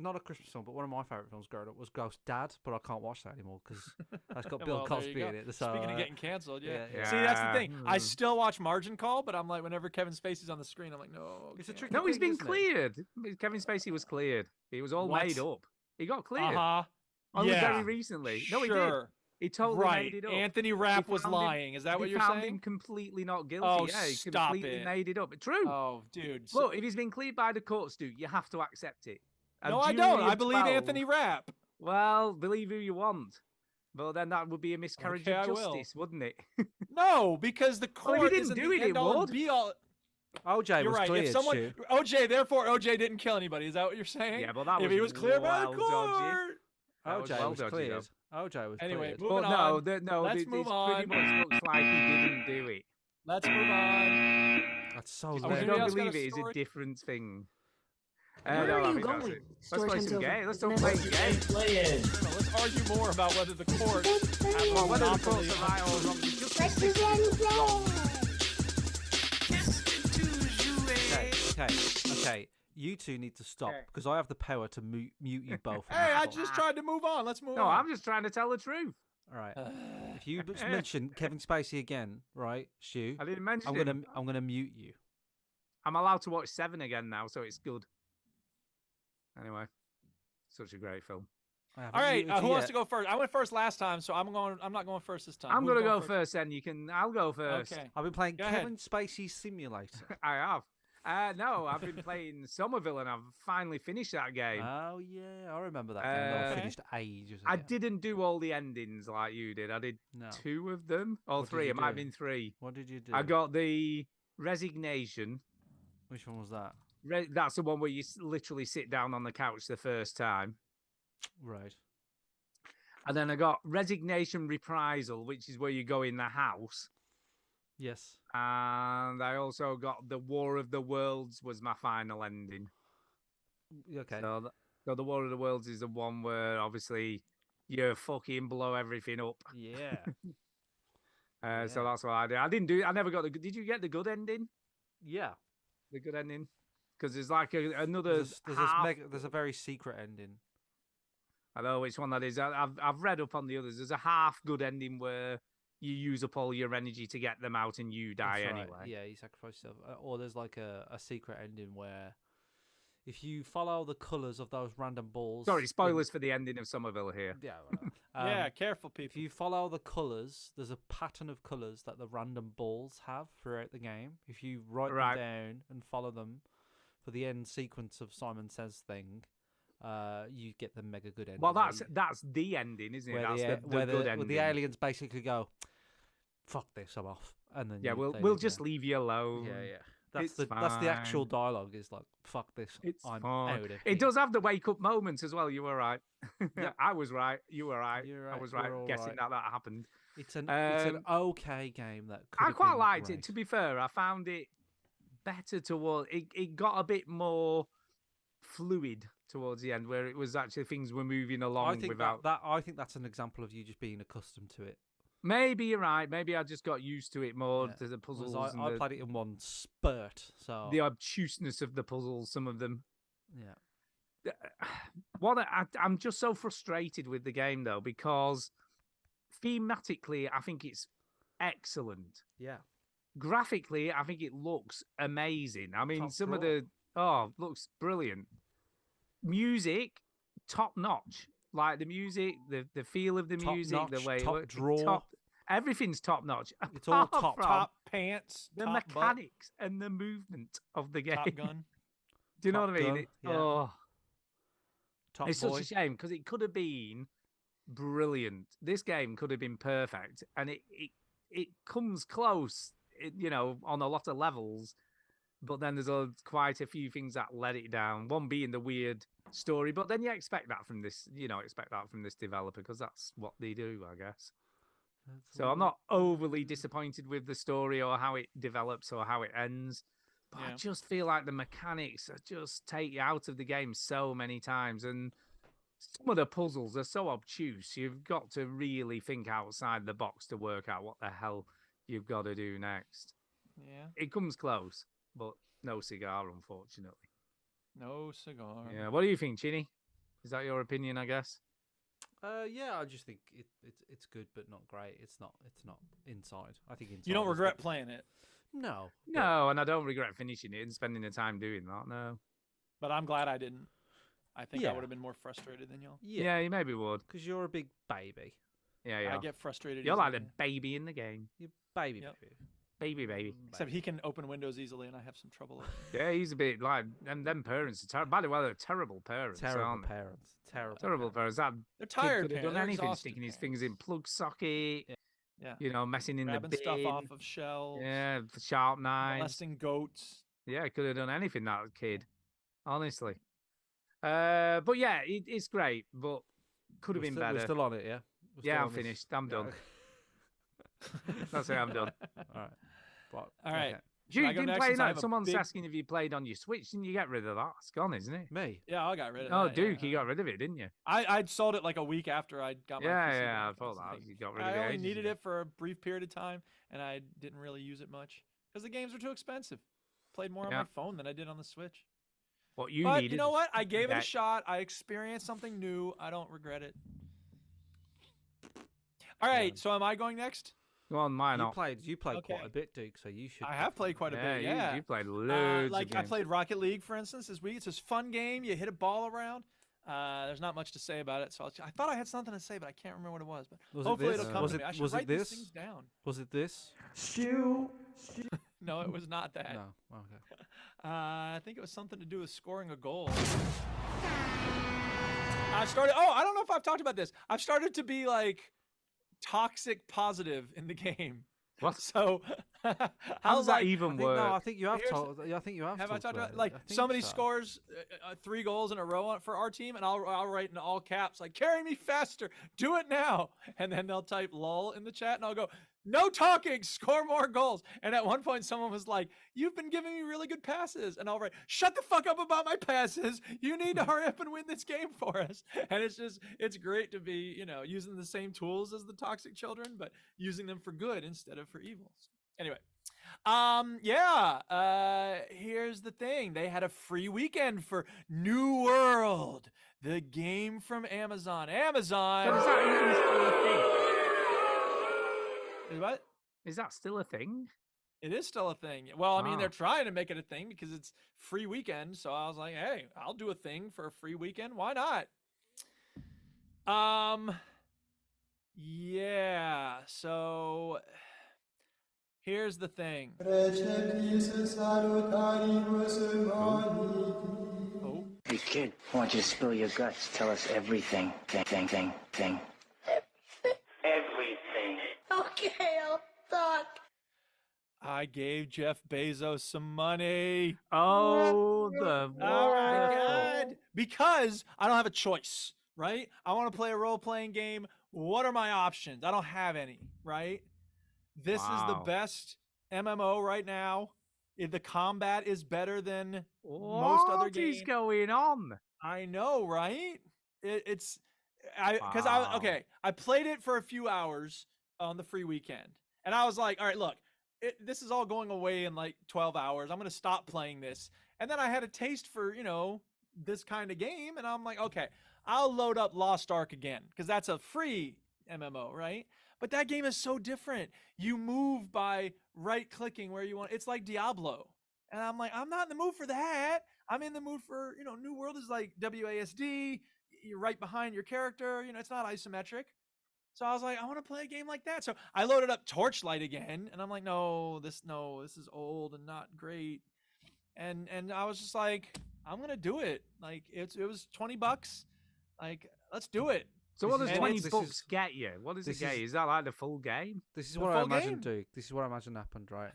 Speaker 3: not a Christmas film, but one of my favourite films growing up was Ghost Dad, but I can't watch that anymore because that's got Bill
Speaker 1: Well, there you
Speaker 3: Cosby
Speaker 1: go.
Speaker 3: in it. So,
Speaker 1: Speaking of getting canceled, yeah.
Speaker 3: yeah.
Speaker 1: See, that's the thing. I
Speaker 2: Mm.
Speaker 1: still watch Margin Call, but I'm like, whenever Kevin Spacey's on the screen, I'm like, no.
Speaker 3: It's a
Speaker 1: can't.
Speaker 3: tricky
Speaker 2: No, he's
Speaker 3: thing,
Speaker 2: been
Speaker 3: isn't it?
Speaker 2: cleared. Kevin Spacey was cleared. It was all
Speaker 1: What?
Speaker 2: made up. He got cleared.
Speaker 1: Uh-huh.
Speaker 2: Only
Speaker 1: Yeah.
Speaker 2: very recently. No, he did.
Speaker 1: Sure.
Speaker 2: He totally
Speaker 1: Right.
Speaker 2: made it up.
Speaker 1: Anthony Rapp
Speaker 2: They
Speaker 1: was
Speaker 2: found him-
Speaker 1: lying. Is that what
Speaker 2: they
Speaker 1: you're
Speaker 2: found
Speaker 1: saying?
Speaker 2: him completely not guilty.
Speaker 1: Oh,
Speaker 2: yeah, he
Speaker 1: stop
Speaker 2: completely
Speaker 1: it.
Speaker 2: made it up. True.
Speaker 1: Oh, dude. So-
Speaker 2: Look, if he's been cleared by the courts, dude, you have to accept it. A
Speaker 1: no, I
Speaker 2: jury
Speaker 1: don't. I
Speaker 2: of
Speaker 1: believe
Speaker 2: 12
Speaker 1: Anthony Rapp.
Speaker 2: Well, believe who you want. But then that would be a miscarriage
Speaker 1: Okay, I
Speaker 2: of
Speaker 1: will.
Speaker 2: justice, wouldn't it?
Speaker 1: No, because the
Speaker 2: Well, if
Speaker 1: court
Speaker 2: he didn't
Speaker 1: isn't
Speaker 2: do
Speaker 1: the
Speaker 2: it, it
Speaker 1: end all and
Speaker 2: would.
Speaker 1: be all.
Speaker 3: OJ
Speaker 1: You're
Speaker 3: was
Speaker 1: right.
Speaker 3: cleared.
Speaker 1: If someone
Speaker 3: Stu.
Speaker 1: OJ, therefore OJ didn't kill anybody. Is that what you're saying?
Speaker 2: Yeah, but that
Speaker 1: if he was cleared by the
Speaker 2: well dodgy.
Speaker 1: court.
Speaker 2: That was
Speaker 3: OJ
Speaker 2: well
Speaker 3: was
Speaker 2: dodgy,
Speaker 3: cleared.
Speaker 2: though.
Speaker 3: OJ was
Speaker 1: Anyway,
Speaker 3: cleared.
Speaker 1: moving
Speaker 2: But no,
Speaker 1: on.
Speaker 2: no,
Speaker 1: Let's
Speaker 2: this
Speaker 1: move
Speaker 2: pretty much
Speaker 1: on.
Speaker 2: looks like he didn't do it.
Speaker 1: Let's move on.
Speaker 3: That's so
Speaker 1: Oh,
Speaker 2: If
Speaker 1: anybody
Speaker 2: you
Speaker 3: lame.
Speaker 2: don't
Speaker 1: else got a
Speaker 2: believe it is a
Speaker 1: story?
Speaker 2: different thing.
Speaker 10: Where
Speaker 2: no,
Speaker 10: are
Speaker 2: I
Speaker 10: you
Speaker 2: think that's
Speaker 10: going?
Speaker 2: it. Let's play some game. Let's
Speaker 10: Story
Speaker 2: talk
Speaker 10: time's
Speaker 2: play
Speaker 10: over.
Speaker 2: game.
Speaker 1: Let's argue more about whether the court have
Speaker 2: Well,
Speaker 1: a
Speaker 2: whether the
Speaker 1: monopoly
Speaker 2: courts are
Speaker 1: on
Speaker 2: right or wrong, it's just
Speaker 10: Let's
Speaker 2: this
Speaker 3: Okay. You two need to stop
Speaker 2: Okay.
Speaker 3: because I have the power to mute you both. on
Speaker 1: Hey,
Speaker 3: this
Speaker 1: I
Speaker 3: call.
Speaker 1: just tried to move on. Let's move
Speaker 2: No,
Speaker 1: on.
Speaker 2: I'm just trying to tell the truth.
Speaker 3: All right. If you just mention Kevin Spacey again, right, Stu,
Speaker 2: I didn't mention
Speaker 3: I'm gonna mute you.
Speaker 2: I'm allowed to watch Seven again now, so it's good. Anyway, such a great film.
Speaker 3: I haven't
Speaker 1: All right,
Speaker 3: muted
Speaker 1: who
Speaker 3: you
Speaker 1: wants
Speaker 3: yet.
Speaker 1: to go first? I went first last time, so I'm not going first this time.
Speaker 2: I'm
Speaker 1: Who's
Speaker 2: gonna
Speaker 1: going
Speaker 2: go first, then. I'll go first.
Speaker 1: Okay.
Speaker 3: I've been playing
Speaker 1: Go ahead.
Speaker 3: Kevin Spacey Simulator.
Speaker 2: I have. No, I've been playing Somerville, and I've finally finished that game.
Speaker 3: Oh yeah, I remember that game. I
Speaker 2: Okay.
Speaker 3: finished ages ago.
Speaker 2: I didn't do all the endings like you did. I did
Speaker 3: No.
Speaker 2: 2 of them, or
Speaker 3: What did
Speaker 2: 3.
Speaker 3: you
Speaker 2: It might have
Speaker 3: do?
Speaker 2: been 3.
Speaker 3: What did you do?
Speaker 2: I got the Resignation.
Speaker 3: Which one was that?
Speaker 2: That's the one where you literally sit down on the couch the first time.
Speaker 3: Right.
Speaker 2: And then I got Resignation Reprisal, which is where you go in the house.
Speaker 3: Yes.
Speaker 2: And I also got the War of the Worlds was my final ending.
Speaker 3: Okay.
Speaker 2: So the War of the Worlds is the one where obviously you fucking blow everything up.
Speaker 3: Yeah.
Speaker 2: So
Speaker 3: Yeah.
Speaker 2: that's what I did. I never got the. Did you get the good ending?
Speaker 3: Yeah.
Speaker 2: The good ending? Because there's like another.
Speaker 3: There's a very secret ending.
Speaker 2: I know which one that is. I've read up on the others. There's a half good ending where you use up all your energy to get them out and you die
Speaker 3: That's right.
Speaker 2: anyway.
Speaker 3: Yeah, you sacrifice yourself. Or there's like a secret ending where if you follow the colours of those random balls.
Speaker 2: Sorry, spoilers for the ending of Somerville here.
Speaker 3: Yeah. Whatever.
Speaker 1: Yeah, careful,
Speaker 3: If
Speaker 1: people.
Speaker 3: you follow the colours, there's a pattern of colours that the random balls have throughout the game. If you write
Speaker 2: Right.
Speaker 3: them down and follow them for the end sequence of Simon Says thing, you get the mega good ending.
Speaker 2: Well,
Speaker 3: where
Speaker 2: that's the ending, isn't it?
Speaker 3: where
Speaker 2: That's
Speaker 3: the,
Speaker 2: the
Speaker 3: where
Speaker 2: good
Speaker 3: the,
Speaker 2: ending.
Speaker 3: the aliens basically go, "Fuck this, I'm off," and then
Speaker 2: Yeah,
Speaker 3: you-
Speaker 2: we'll
Speaker 3: they
Speaker 2: we'll
Speaker 3: leave
Speaker 2: just
Speaker 3: you.
Speaker 2: leave you alone.
Speaker 3: Yeah. That's
Speaker 2: It's
Speaker 3: that's the actual
Speaker 2: fine.
Speaker 3: dialogue. Is like, "Fuck this,
Speaker 2: It's
Speaker 3: I'm
Speaker 2: fine.
Speaker 3: out of here."
Speaker 2: It does have the wake up moments as well. You were right.
Speaker 3: Yep.
Speaker 2: I was right. You were right.
Speaker 3: You're
Speaker 2: I
Speaker 3: right,
Speaker 2: was
Speaker 3: we're
Speaker 2: right
Speaker 3: all
Speaker 2: guessing
Speaker 3: right.
Speaker 2: that happened.
Speaker 3: It's an
Speaker 2: Um,
Speaker 3: okay game that could
Speaker 2: I
Speaker 3: have
Speaker 2: quite
Speaker 3: been
Speaker 2: liked
Speaker 3: great.
Speaker 2: it. To be fair, I found it better towards. It got a bit more fluid towards the end, where it was actually things were moving along
Speaker 3: I think
Speaker 2: without.
Speaker 3: I think that's an example of you just being accustomed to it.
Speaker 2: Maybe you're right. Maybe I just got used to it more
Speaker 3: Yeah.
Speaker 2: to the
Speaker 3: 'Cause
Speaker 2: puzzles and
Speaker 3: I played it in one spurt, so
Speaker 2: the obtuseness of the puzzles. Some of them.
Speaker 3: yeah.
Speaker 2: I'm just so frustrated with the game though, because thematically I think it's excellent.
Speaker 3: Yeah.
Speaker 2: Graphically, I think it looks amazing. I mean,
Speaker 3: Top
Speaker 2: some of
Speaker 3: drawer.
Speaker 2: looks brilliant. music, top notch. Like the music, the feel of the
Speaker 3: Top
Speaker 2: music, the
Speaker 3: notch,
Speaker 2: way it
Speaker 3: top
Speaker 2: works,
Speaker 3: draw.
Speaker 2: everything's top notch.
Speaker 3: It's all
Speaker 2: apart
Speaker 3: top,
Speaker 2: from
Speaker 1: Top pants,
Speaker 2: the
Speaker 1: top butt,
Speaker 2: mechanics and the movement of the game.
Speaker 1: Top Gun.
Speaker 2: Do you know
Speaker 3: Top
Speaker 2: what I mean?
Speaker 3: Gun, yeah.
Speaker 2: Oh,
Speaker 3: Top
Speaker 2: it's
Speaker 3: boy.
Speaker 2: such a shame because it could have been brilliant. This game could have been perfect, and it comes close, on a lot of levels. But then there's quite a few things that let it down. One being the weird story, but then you expect that from this, developer because that's what they do, I guess. So I'm not overly disappointed with the story or how it develops or how it ends. But I
Speaker 1: Yeah.
Speaker 2: just feel like the mechanics just take you out of the game so many times. And some of the puzzles are so obtuse. You've got to really think outside the box to work out what the hell you've got to do next.
Speaker 1: Yeah.
Speaker 2: It comes close, but no cigar, unfortunately.
Speaker 1: No cigar.
Speaker 2: Yeah. What do you think, Chinny? Is that your opinion, I guess?
Speaker 3: Yeah, I just think it's good, but not great. It's not inside. I think inside.
Speaker 1: You don't
Speaker 3: is
Speaker 1: regret
Speaker 3: the-
Speaker 1: playing it,
Speaker 3: No.
Speaker 2: No, and I don't regret finishing it and spending the time doing that. No.
Speaker 1: but I'm glad I didn't. I think I
Speaker 3: Yeah.
Speaker 1: would have been more frustrated than y'all.
Speaker 2: Yeah, you maybe would.
Speaker 3: Because you're a big baby.
Speaker 2: Yeah, yeah.
Speaker 1: I get frustrated.
Speaker 2: You're like the
Speaker 1: easily.
Speaker 2: baby in the game.
Speaker 3: You baby
Speaker 1: Yep.
Speaker 3: baby.
Speaker 2: Baby.
Speaker 1: Except he can open windows easily, and I have some trouble.
Speaker 2: Yeah, he's a bit like them parents are terrible. By the way, they're terrible parents.
Speaker 3: Terrible
Speaker 2: aren't they?
Speaker 3: parents. Terrible.
Speaker 2: Terrible parents. That
Speaker 1: They're
Speaker 2: kid
Speaker 1: tired.
Speaker 2: could have
Speaker 1: parents.
Speaker 2: done
Speaker 1: They're
Speaker 2: anything,
Speaker 1: exhausted
Speaker 2: sticking his
Speaker 1: parents.
Speaker 2: fingers in plug socket.
Speaker 1: Yeah.
Speaker 2: Messing in
Speaker 1: Grabbing
Speaker 2: the bin.
Speaker 1: stuff off of shelves.
Speaker 2: Yeah, sharp knives.
Speaker 1: Molesting goats.
Speaker 2: Yeah, could have done anything, that kid. Honestly. But yeah, it's great, but could have been better.
Speaker 3: We're still on it, yeah. We're still
Speaker 2: Yeah, I'm
Speaker 3: on this-
Speaker 2: finished. I'm
Speaker 3: Yeah,
Speaker 2: done. That's it. I'm done.
Speaker 3: All right. But,
Speaker 1: All right.
Speaker 3: okay.
Speaker 1: Should
Speaker 2: You
Speaker 1: I go
Speaker 2: didn't
Speaker 1: next
Speaker 2: play
Speaker 1: since I
Speaker 2: that.
Speaker 1: have a
Speaker 2: Someone's
Speaker 1: big-
Speaker 2: asking if you played on your Switch. Didn't you get rid of that? It's gone, isn't it?
Speaker 3: Me.
Speaker 1: Yeah, I got rid of
Speaker 2: Oh,
Speaker 1: that.
Speaker 2: Duke,
Speaker 1: yeah.
Speaker 2: you got rid of it, didn't you?
Speaker 1: I sold it like a week after I got my
Speaker 2: Yeah,
Speaker 1: PC
Speaker 2: yeah, I
Speaker 1: back.
Speaker 2: thought
Speaker 1: was
Speaker 2: that.
Speaker 1: like-
Speaker 2: You got rid of
Speaker 1: I
Speaker 2: it.
Speaker 1: only
Speaker 2: ages
Speaker 1: needed
Speaker 2: ago.
Speaker 1: it for a brief period of time, and I didn't really use it much because the games were too expensive. Played more on
Speaker 2: Yeah.
Speaker 1: my phone than I did on the Switch.
Speaker 2: What you
Speaker 1: But
Speaker 2: needed.
Speaker 1: you know what? I gave it a
Speaker 2: that-
Speaker 1: shot. I experienced something new. I don't regret it. All right, so am I going next?
Speaker 2: Go on, mine
Speaker 3: You
Speaker 2: not.
Speaker 3: played quite
Speaker 1: Okay.
Speaker 3: a bit, Duke, so you should.
Speaker 1: I have played quite a
Speaker 2: Yeah,
Speaker 1: bit. Yeah,
Speaker 2: you played loads.
Speaker 1: like
Speaker 2: of
Speaker 1: I
Speaker 2: games.
Speaker 1: played Rocket League, for instance, this week. It's this fun game. You hit a ball around. There's not much to say about it, so I thought I had something to say, but I can't remember what it was. But
Speaker 3: Was
Speaker 1: hopefully
Speaker 3: it this?
Speaker 1: it'll come
Speaker 3: Was
Speaker 1: to
Speaker 3: it
Speaker 1: me. I should
Speaker 3: was it
Speaker 1: write these
Speaker 3: this?
Speaker 1: things down.
Speaker 3: Was it this?
Speaker 6: Stew.
Speaker 1: No, it was not that.
Speaker 3: No. Okay.
Speaker 1: I think it was something to do with scoring a goal. I started. Oh, I don't know if I've talked about this. I've started to be like toxic positive in the game.
Speaker 2: What?
Speaker 1: So
Speaker 2: How does that
Speaker 3: I
Speaker 2: even
Speaker 3: think,
Speaker 2: work?
Speaker 3: no, I think you have
Speaker 1: Here's-
Speaker 3: told. I think you have.
Speaker 1: Have I talked about
Speaker 3: it.
Speaker 1: like
Speaker 3: I think
Speaker 1: somebody
Speaker 3: so.
Speaker 1: scores 3 goals in a row for our team, and I'll write in all caps like "Carry me faster, do it now," and then they'll type "lol" in the chat, and I'll go, "No talking, score more goals." And at one point, someone was like, "You've been giving me really good passes," and I'll write, "Shut the fuck up about my passes. You need to hurry up and win this game for us." And it's great to be using the same tools as the toxic children, but using them for good instead of for evil. Anyway. Here's the thing. They had a free weekend for New World, the game from Amazon. Amazon.
Speaker 2: So is that even still a thing?
Speaker 1: Is what?
Speaker 2: Is that still a thing?
Speaker 1: It is still a thing. Well, I mean,
Speaker 2: Ah.
Speaker 1: they're trying to make it a thing because it's free weekend. So I was like, hey, I'll do a thing for a free weekend. Why not? Yeah. So here's the thing. Oh.
Speaker 4: Hey kid, I want you to spill your guts. Tell us everything. Thing. Everything.
Speaker 10: Okay, I'll talk.
Speaker 1: I gave Jeff Bezos some money.
Speaker 2: Oh, the
Speaker 1: Oh my God. Because I don't have a choice, right? I want to play a role-playing game. What are my options? I don't have any, right? This is the
Speaker 2: Wow.
Speaker 1: best MMO right now. The combat is better than most other
Speaker 2: What is
Speaker 1: games.
Speaker 2: going on?
Speaker 1: I know, right? Because
Speaker 2: Wow.
Speaker 1: I played it for a few hours on the free weekend, and I was like, all right, look, this is all going away in like 12 hours. I'm gonna stop playing this, and then I had a taste for this kind of game, and I'm like, okay, I'll load up Lost Ark again because that's a free MMO, right? But that game is so different. You move by right-clicking where you want. It's like Diablo. And I'm like, I'm not in the mood for that. I'm in the mood for, New World is like WASD. You're right behind your character. It's not isometric. So I was like, I want to play a game like that. So I loaded up Torchlight again, and I'm like, no, this is old and not great. And I was just like, I'm gonna do it. Like it was $20. Like, let's do it.
Speaker 2: So what does
Speaker 1: And
Speaker 2: 20
Speaker 1: it's-
Speaker 2: bucks get you? What does it
Speaker 3: this
Speaker 2: get
Speaker 3: is-
Speaker 2: you? Is that like the full game?
Speaker 3: This is
Speaker 1: The
Speaker 3: what I
Speaker 1: full
Speaker 3: imagine,
Speaker 1: game.
Speaker 3: Duke. This is what I imagine happened, right?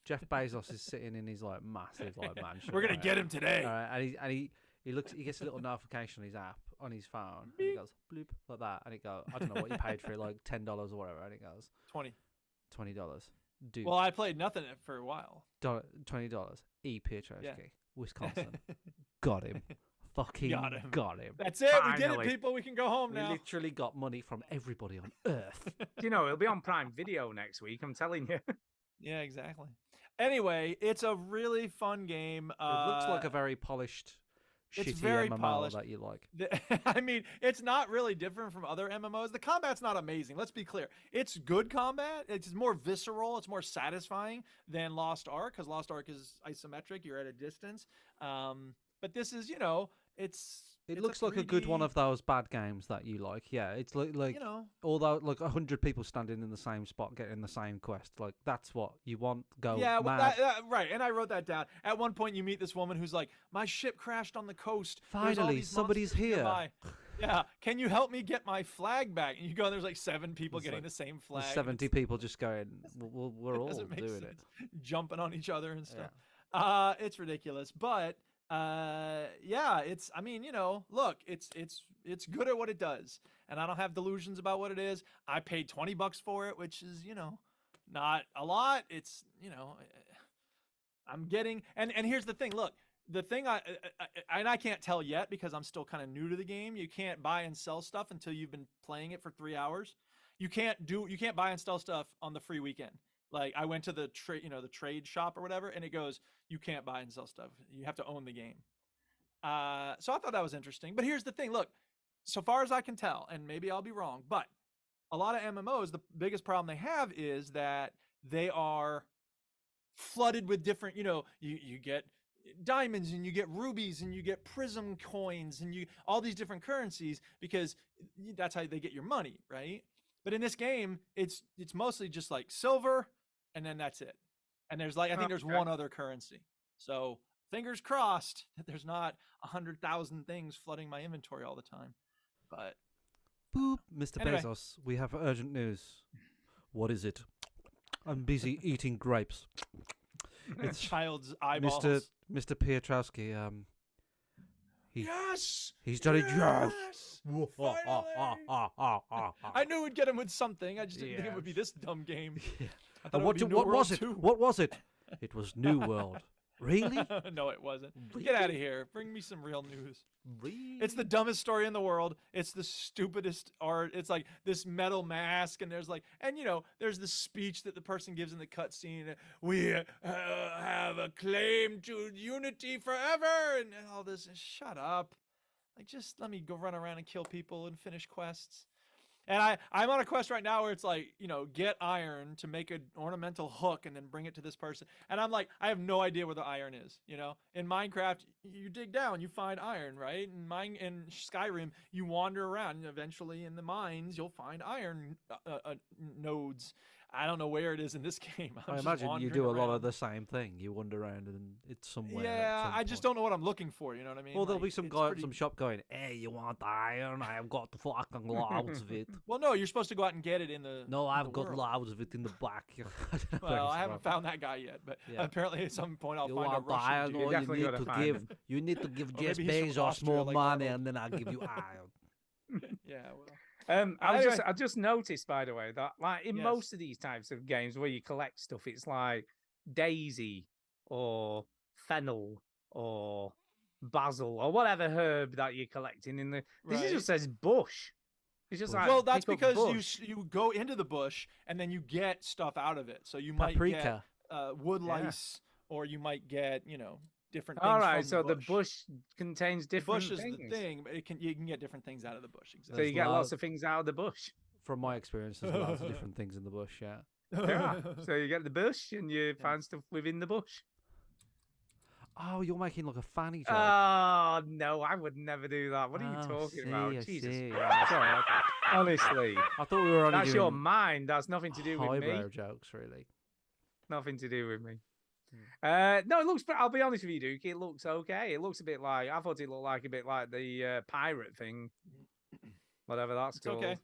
Speaker 3: Jeff Bezos is sitting in his like massive like mansion.
Speaker 1: We're gonna
Speaker 3: right?
Speaker 1: get him today.
Speaker 3: All right, and he looks, he gets a little notification on his app on his phone, and he goes bloop like that, and it goes, I don't know what you paid for it, like $10 or whatever, and it goes
Speaker 1: 20.
Speaker 3: $20. Dude,
Speaker 1: Well, I played nothing for a while.
Speaker 3: $20. E. Piotrowski,
Speaker 1: Yeah.
Speaker 3: Wisconsin, got him, fucking
Speaker 1: Got him.
Speaker 3: got him.
Speaker 1: That's it. We did it,
Speaker 2: Finally.
Speaker 1: people. We can go home
Speaker 3: We
Speaker 1: now.
Speaker 3: literally got money from everybody on Earth.
Speaker 2: It'll be on Prime Video next week. I'm telling you.
Speaker 1: Yeah, exactly. Anyway, it's a really fun game.
Speaker 3: It looks like a very polished,
Speaker 1: it's
Speaker 3: shitty
Speaker 1: very
Speaker 3: MMO
Speaker 1: polished.
Speaker 3: that you like.
Speaker 1: I mean, it's not really different from other MMOs. The combat's not amazing. Let's be clear. It's good combat. It's more visceral. It's more satisfying than Lost Ark, because Lost Ark is isometric. You're at a distance. But this is,
Speaker 3: It
Speaker 1: it's
Speaker 3: looks like a good one
Speaker 1: 3D,
Speaker 3: of those bad games that you like. Yeah, it's like
Speaker 1: you know.
Speaker 3: although like 100 people standing in the same spot getting the same quest, like that's what you want. Go
Speaker 1: Yeah, well,
Speaker 3: mad.
Speaker 1: right. And I wrote that down. At one point, you meet this woman who's like, "My ship crashed on the coast. There's all
Speaker 3: Finally,
Speaker 1: these
Speaker 3: somebody's
Speaker 1: monsters
Speaker 3: here."
Speaker 1: nearby. Yeah, can you help me get my flag back?" And you go, and there's like 7 people
Speaker 3: It's
Speaker 1: getting
Speaker 3: like
Speaker 1: the same flag.
Speaker 3: There's
Speaker 1: and
Speaker 3: 70
Speaker 1: it's-
Speaker 3: people just going. We're
Speaker 1: it
Speaker 3: all
Speaker 1: doesn't make
Speaker 3: doing
Speaker 1: sense.
Speaker 3: it.
Speaker 1: Jumping on each other and stuff. It's ridiculous, but yeah, it's. I mean, look, it's good at what it does, and I don't have delusions about what it is. I paid $20 for it, which is not a lot. It's I'm getting, and here's the thing. Look, the thing I can't tell yet because I'm still kind of new to the game. You can't buy and sell stuff until you've been playing it for 3 hours. You can't buy and sell stuff on the free weekend. Like I went to the the trade shop or whatever, and it goes, you can't buy and sell stuff. You have to own the game. So I thought that was interesting. But here's the thing. Look, so far as I can tell, and maybe I'll be wrong, but a lot of MMOs, the biggest problem they have is that they are flooded with different, you get diamonds and you get rubies and you get prism coins and you all these different currencies because that's how they get your money, right? But in this game, it's mostly just like silver, and then that's it. And there's I think there's
Speaker 2: Okay.
Speaker 1: one other currency. So fingers crossed that there's not 100,000 things flooding my inventory all the time. But
Speaker 3: Boop, Mr.
Speaker 1: Anyway.
Speaker 3: Bezos, we have urgent news. What is it? I'm busy eating grapes. It's
Speaker 1: child's eyeballs.
Speaker 3: Mr. Piotrowski.
Speaker 1: Yes.
Speaker 3: He's done it. Yes.
Speaker 1: Finally! I knew we'd get him with something. I just didn't think it would be this dumb game. I thought it would be New
Speaker 3: What
Speaker 1: World
Speaker 3: was it?
Speaker 1: 2.
Speaker 3: What was it? It was New World. Really?
Speaker 1: No, it wasn't. Get out of here. Bring me some real news. It's the dumbest story in the world. It's the stupidest art. It's like this metal mask, and there's there's the speech that the person gives in the cutscene. We have a claim to unity forever, and all this. Shut up. Like, just let me go run around and kill people and finish quests. And I'm on a quest right now where it's like, get iron to make an ornamental hook and then bring it to this person. And I'm like, I have no idea where the iron is. In Minecraft, you dig down, you find iron, right? In Skyrim, you wander around, and eventually in the mines, you'll find iron nodes. I don't know where it is in this game. I'm
Speaker 3: I
Speaker 1: just
Speaker 3: imagine you
Speaker 1: wandering
Speaker 3: do a lot
Speaker 1: around.
Speaker 3: of the same thing. You wander around and it's somewhere. at
Speaker 1: Yeah,
Speaker 3: some
Speaker 1: I just
Speaker 3: point.
Speaker 1: don't know what I'm looking for. You know what I mean?
Speaker 3: Well, there'll
Speaker 1: Like,
Speaker 3: be some
Speaker 1: it's
Speaker 3: guy,
Speaker 1: pretty-
Speaker 3: some shop going, "Hey, you want iron? I've got fucking loads of it."
Speaker 1: Well, no, you're supposed to go out and get it in the.
Speaker 3: No,
Speaker 1: in
Speaker 3: I've
Speaker 1: the
Speaker 3: got
Speaker 1: world.
Speaker 3: loads of it in the back. I don't know where
Speaker 1: Well,
Speaker 3: it's
Speaker 1: I haven't
Speaker 3: from.
Speaker 1: found that guy yet, but
Speaker 3: Yeah.
Speaker 1: apparently at some point I'll
Speaker 3: You
Speaker 1: find a
Speaker 3: want the
Speaker 1: Russian
Speaker 3: iron,
Speaker 1: dude.
Speaker 3: or you
Speaker 2: definitely
Speaker 3: need
Speaker 2: gotta
Speaker 3: to
Speaker 2: find
Speaker 3: give
Speaker 2: him.
Speaker 3: you need to give
Speaker 1: Or
Speaker 3: Jeff
Speaker 1: maybe he's from
Speaker 3: Bezos
Speaker 1: Austria,
Speaker 3: more
Speaker 1: like
Speaker 3: money,
Speaker 1: Arnold.
Speaker 3: and then I'll give you iron.
Speaker 1: Yeah, well.
Speaker 2: I just noticed, by the way, that like in
Speaker 1: Yes.
Speaker 2: most of these types of games where you collect stuff, it's like daisy or fennel or basil or whatever herb that you're collecting in the. This
Speaker 1: Right.
Speaker 2: just says bush. It's just like
Speaker 1: Well, that's
Speaker 2: pick up
Speaker 1: because
Speaker 2: bush.
Speaker 1: you go into the bush and then you get stuff out of it. So you might
Speaker 3: Paprika.
Speaker 1: get wood
Speaker 2: Yeah.
Speaker 1: lice, or you might get different things.
Speaker 2: All right,
Speaker 1: from
Speaker 2: so
Speaker 1: the
Speaker 2: the bush contains
Speaker 1: The
Speaker 2: different
Speaker 1: bush is
Speaker 2: things.
Speaker 1: the thing, but you can get different things out of the bush.
Speaker 2: So
Speaker 1: Exactly.
Speaker 2: you get
Speaker 3: There's
Speaker 2: lots
Speaker 3: lo-
Speaker 2: of things out of the bush.
Speaker 3: From my experience, there's lots of different things in the bush. Yeah.
Speaker 2: Yeah. So you get the bush and you find stuff within the bush.
Speaker 3: Oh, you're making like a fanny joke.
Speaker 2: Oh no, I would never do that. What are you
Speaker 3: Oh,
Speaker 2: talking
Speaker 3: see,
Speaker 2: about?
Speaker 3: I
Speaker 2: Jesus
Speaker 3: see.
Speaker 2: Christ.
Speaker 3: Sorry,
Speaker 2: Honestly,
Speaker 3: I thought we were only
Speaker 2: that's your
Speaker 3: doing
Speaker 2: mind. That's nothing to do with me.
Speaker 3: highbrow jokes, really.
Speaker 2: Nothing to do with me.
Speaker 3: Hmm.
Speaker 2: No, it looks. I'll be honest with you, Duke. It looks okay. It looks a bit like. I thought it looked like a bit like the pirate thing, whatever that's
Speaker 1: It's
Speaker 2: called.
Speaker 1: okay.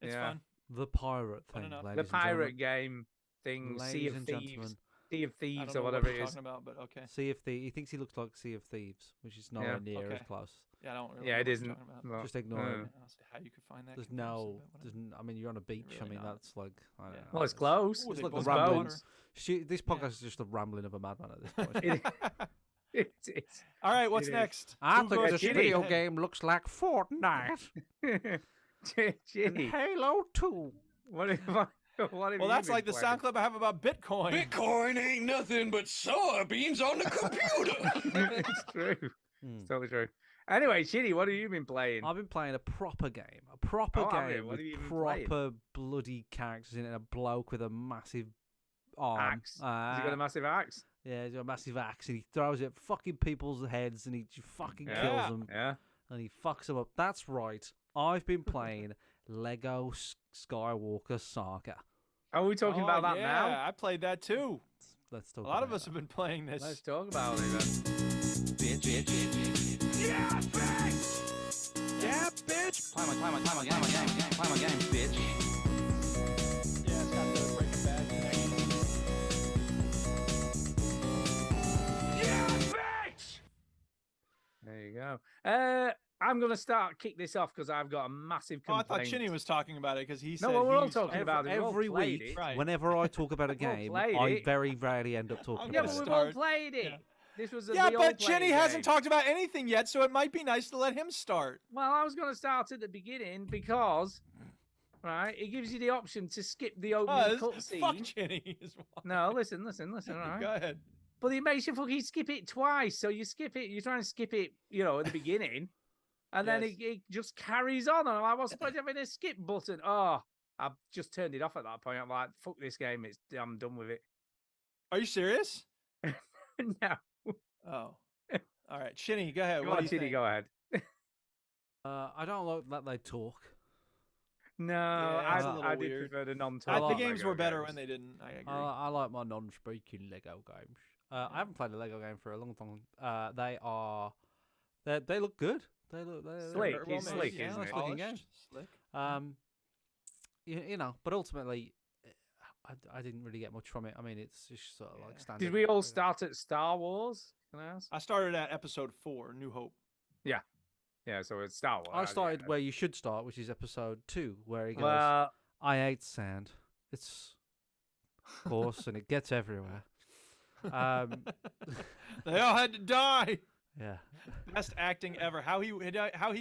Speaker 1: It's
Speaker 2: Yeah.
Speaker 1: fun.
Speaker 3: The pirate
Speaker 1: Fun
Speaker 3: thing,
Speaker 1: enough.
Speaker 3: ladies
Speaker 2: The
Speaker 3: and
Speaker 2: pirate
Speaker 3: gentlemen.
Speaker 2: game thing,
Speaker 3: Ladies
Speaker 2: Sea of
Speaker 3: and
Speaker 2: Thieves,
Speaker 3: gentlemen.
Speaker 2: Sea of
Speaker 1: I
Speaker 2: Thieves
Speaker 1: don't
Speaker 2: or
Speaker 1: know
Speaker 2: whatever
Speaker 1: what
Speaker 2: it
Speaker 1: you're
Speaker 2: is.
Speaker 1: talking about, but okay.
Speaker 3: Sea of Thieves. He thinks he looks like Sea of Thieves, which is nowhere near as
Speaker 1: Okay.
Speaker 3: close.
Speaker 1: Yeah, I don't really
Speaker 2: Yeah,
Speaker 1: know
Speaker 2: it
Speaker 1: what
Speaker 2: isn't.
Speaker 1: you're talking about.
Speaker 2: No.
Speaker 3: Just ignore
Speaker 2: Uh,
Speaker 3: it.
Speaker 1: I don't see how you could find that.
Speaker 3: There's
Speaker 1: comparison,
Speaker 3: no,
Speaker 1: but
Speaker 3: there's
Speaker 1: whatever.
Speaker 3: I mean, you're on a beach. I
Speaker 1: really
Speaker 3: mean,
Speaker 1: not.
Speaker 3: that's like, I don't
Speaker 1: Yeah.
Speaker 3: know.
Speaker 2: Well, it's close.
Speaker 1: Ooh,
Speaker 3: It's
Speaker 1: they
Speaker 3: like the
Speaker 1: both
Speaker 2: There's
Speaker 1: got
Speaker 3: ramblings.
Speaker 1: water.
Speaker 3: This
Speaker 1: Yeah.
Speaker 3: podcast is just the rambling of a madman at this point.
Speaker 2: It is.
Speaker 1: All right, what's
Speaker 2: It is.
Speaker 1: next?
Speaker 3: I
Speaker 1: Who
Speaker 3: think
Speaker 1: goes
Speaker 3: this
Speaker 2: Ginny.
Speaker 3: video
Speaker 1: ahead?
Speaker 3: game looks like Fortnite and
Speaker 2: Ginny,
Speaker 3: Halo 2.
Speaker 2: what have I? What have
Speaker 1: Well,
Speaker 2: you
Speaker 1: that's
Speaker 2: been
Speaker 1: like the
Speaker 2: playing?
Speaker 1: sound clip I have about Bitcoin.
Speaker 4: Bitcoin ain't nothing but soybeans on the computer.
Speaker 2: It's true.
Speaker 3: Hmm.
Speaker 2: It's totally true. Anyway, Chitty, what have you been playing?
Speaker 3: I've been playing a proper game. A proper
Speaker 2: Oh, have you?
Speaker 3: game
Speaker 2: What
Speaker 3: with
Speaker 2: have you been playing?
Speaker 3: proper bloody characters in it. A bloke with a massive arm.
Speaker 2: Axe. Has he got a massive axe?
Speaker 3: Yeah, he's got a massive axe and he throws it at fucking people's heads and he just fucking
Speaker 2: Yeah.
Speaker 3: kills them
Speaker 2: Yeah.
Speaker 3: and he fucks them up. That's right. I've been playing Lego Skywalker Saga.
Speaker 2: Are we talking about that
Speaker 1: yeah,
Speaker 2: now?
Speaker 1: I played that too.
Speaker 3: Let's talk
Speaker 1: A lot
Speaker 3: about
Speaker 1: of us have been playing this.
Speaker 2: Let's talk about it then.
Speaker 4: Yeah, bitch! Yeah, bitch!
Speaker 6: Play my game, bitch.
Speaker 1: Yeah, it's got the Breaking Bad connection.
Speaker 4: Yeah, bitch!
Speaker 2: There you go. I'm gonna kick this off because I've got a massive
Speaker 1: Oh, I
Speaker 2: complaint.
Speaker 1: thought Chinny was talking about it because he
Speaker 2: No,
Speaker 1: said
Speaker 2: well, we're all
Speaker 1: he's
Speaker 2: talking about it. We've all
Speaker 3: every
Speaker 2: played
Speaker 3: week.
Speaker 2: it.
Speaker 1: Right.
Speaker 3: Whenever I talk about a
Speaker 2: We've all
Speaker 3: game,
Speaker 2: played
Speaker 3: I
Speaker 2: it.
Speaker 3: very rarely end up talking
Speaker 2: Yeah,
Speaker 3: about
Speaker 2: but
Speaker 3: it.
Speaker 2: we've all
Speaker 1: Start.
Speaker 2: played it.
Speaker 1: Yeah.
Speaker 2: This was
Speaker 1: Yeah,
Speaker 2: we all
Speaker 1: but
Speaker 2: played
Speaker 1: Chinny
Speaker 2: a
Speaker 1: hasn't
Speaker 2: game.
Speaker 1: talked about anything yet, so it might be nice to let him start.
Speaker 2: Well, I was going to start at the beginning because, right, it gives you the option to skip the opening
Speaker 1: Fuck
Speaker 2: cutscene.
Speaker 1: Chinny. is why.
Speaker 2: No, listen, right?
Speaker 1: Go ahead.
Speaker 2: But it makes you fucking skip it twice. So you skip it, you try and skip it, at the beginning, and then
Speaker 1: Yes.
Speaker 2: it just carries on. And I'm like, what's the point of having a skip button? Oh, I've just turned it off at that point. I'm like, fuck this game. I'm done with it.
Speaker 1: Are you serious?
Speaker 2: No.
Speaker 1: Oh. All right, Chinny, go ahead.
Speaker 2: Go
Speaker 1: what
Speaker 2: on,
Speaker 1: do you
Speaker 2: Chitty,
Speaker 1: think?
Speaker 2: go ahead.
Speaker 3: I don't like that they talk.
Speaker 2: No,
Speaker 1: it's a little
Speaker 2: I did
Speaker 1: weird.
Speaker 2: prefer the non-talk.
Speaker 1: The
Speaker 3: like
Speaker 1: games
Speaker 2: Lego
Speaker 1: were better
Speaker 2: games.
Speaker 1: when they didn't. I agree.
Speaker 3: I like my non-speaking Lego games. I haven't played a Lego game for a long time. They look good. They look
Speaker 2: Slick,
Speaker 3: they're
Speaker 2: it's
Speaker 3: well
Speaker 2: slick,
Speaker 3: made. Yeah,
Speaker 2: isn't
Speaker 3: nice
Speaker 2: it?
Speaker 3: looking
Speaker 1: Polished,
Speaker 3: game.
Speaker 1: Slick.
Speaker 3: You know, but ultimately, I didn't really get much from it. I mean, it's just sort of like standard.
Speaker 2: Did we all start at Star Wars? Can I ask?
Speaker 1: I started at episode 4, New Hope.
Speaker 2: Yeah, so it's Star Wars.
Speaker 3: I started where you should start, which is episode 2, where he goes,
Speaker 2: Well,
Speaker 3: "I ate sand. It's coarse and it gets everywhere."
Speaker 1: They all had to die.
Speaker 3: Yeah,
Speaker 1: Best acting ever. How he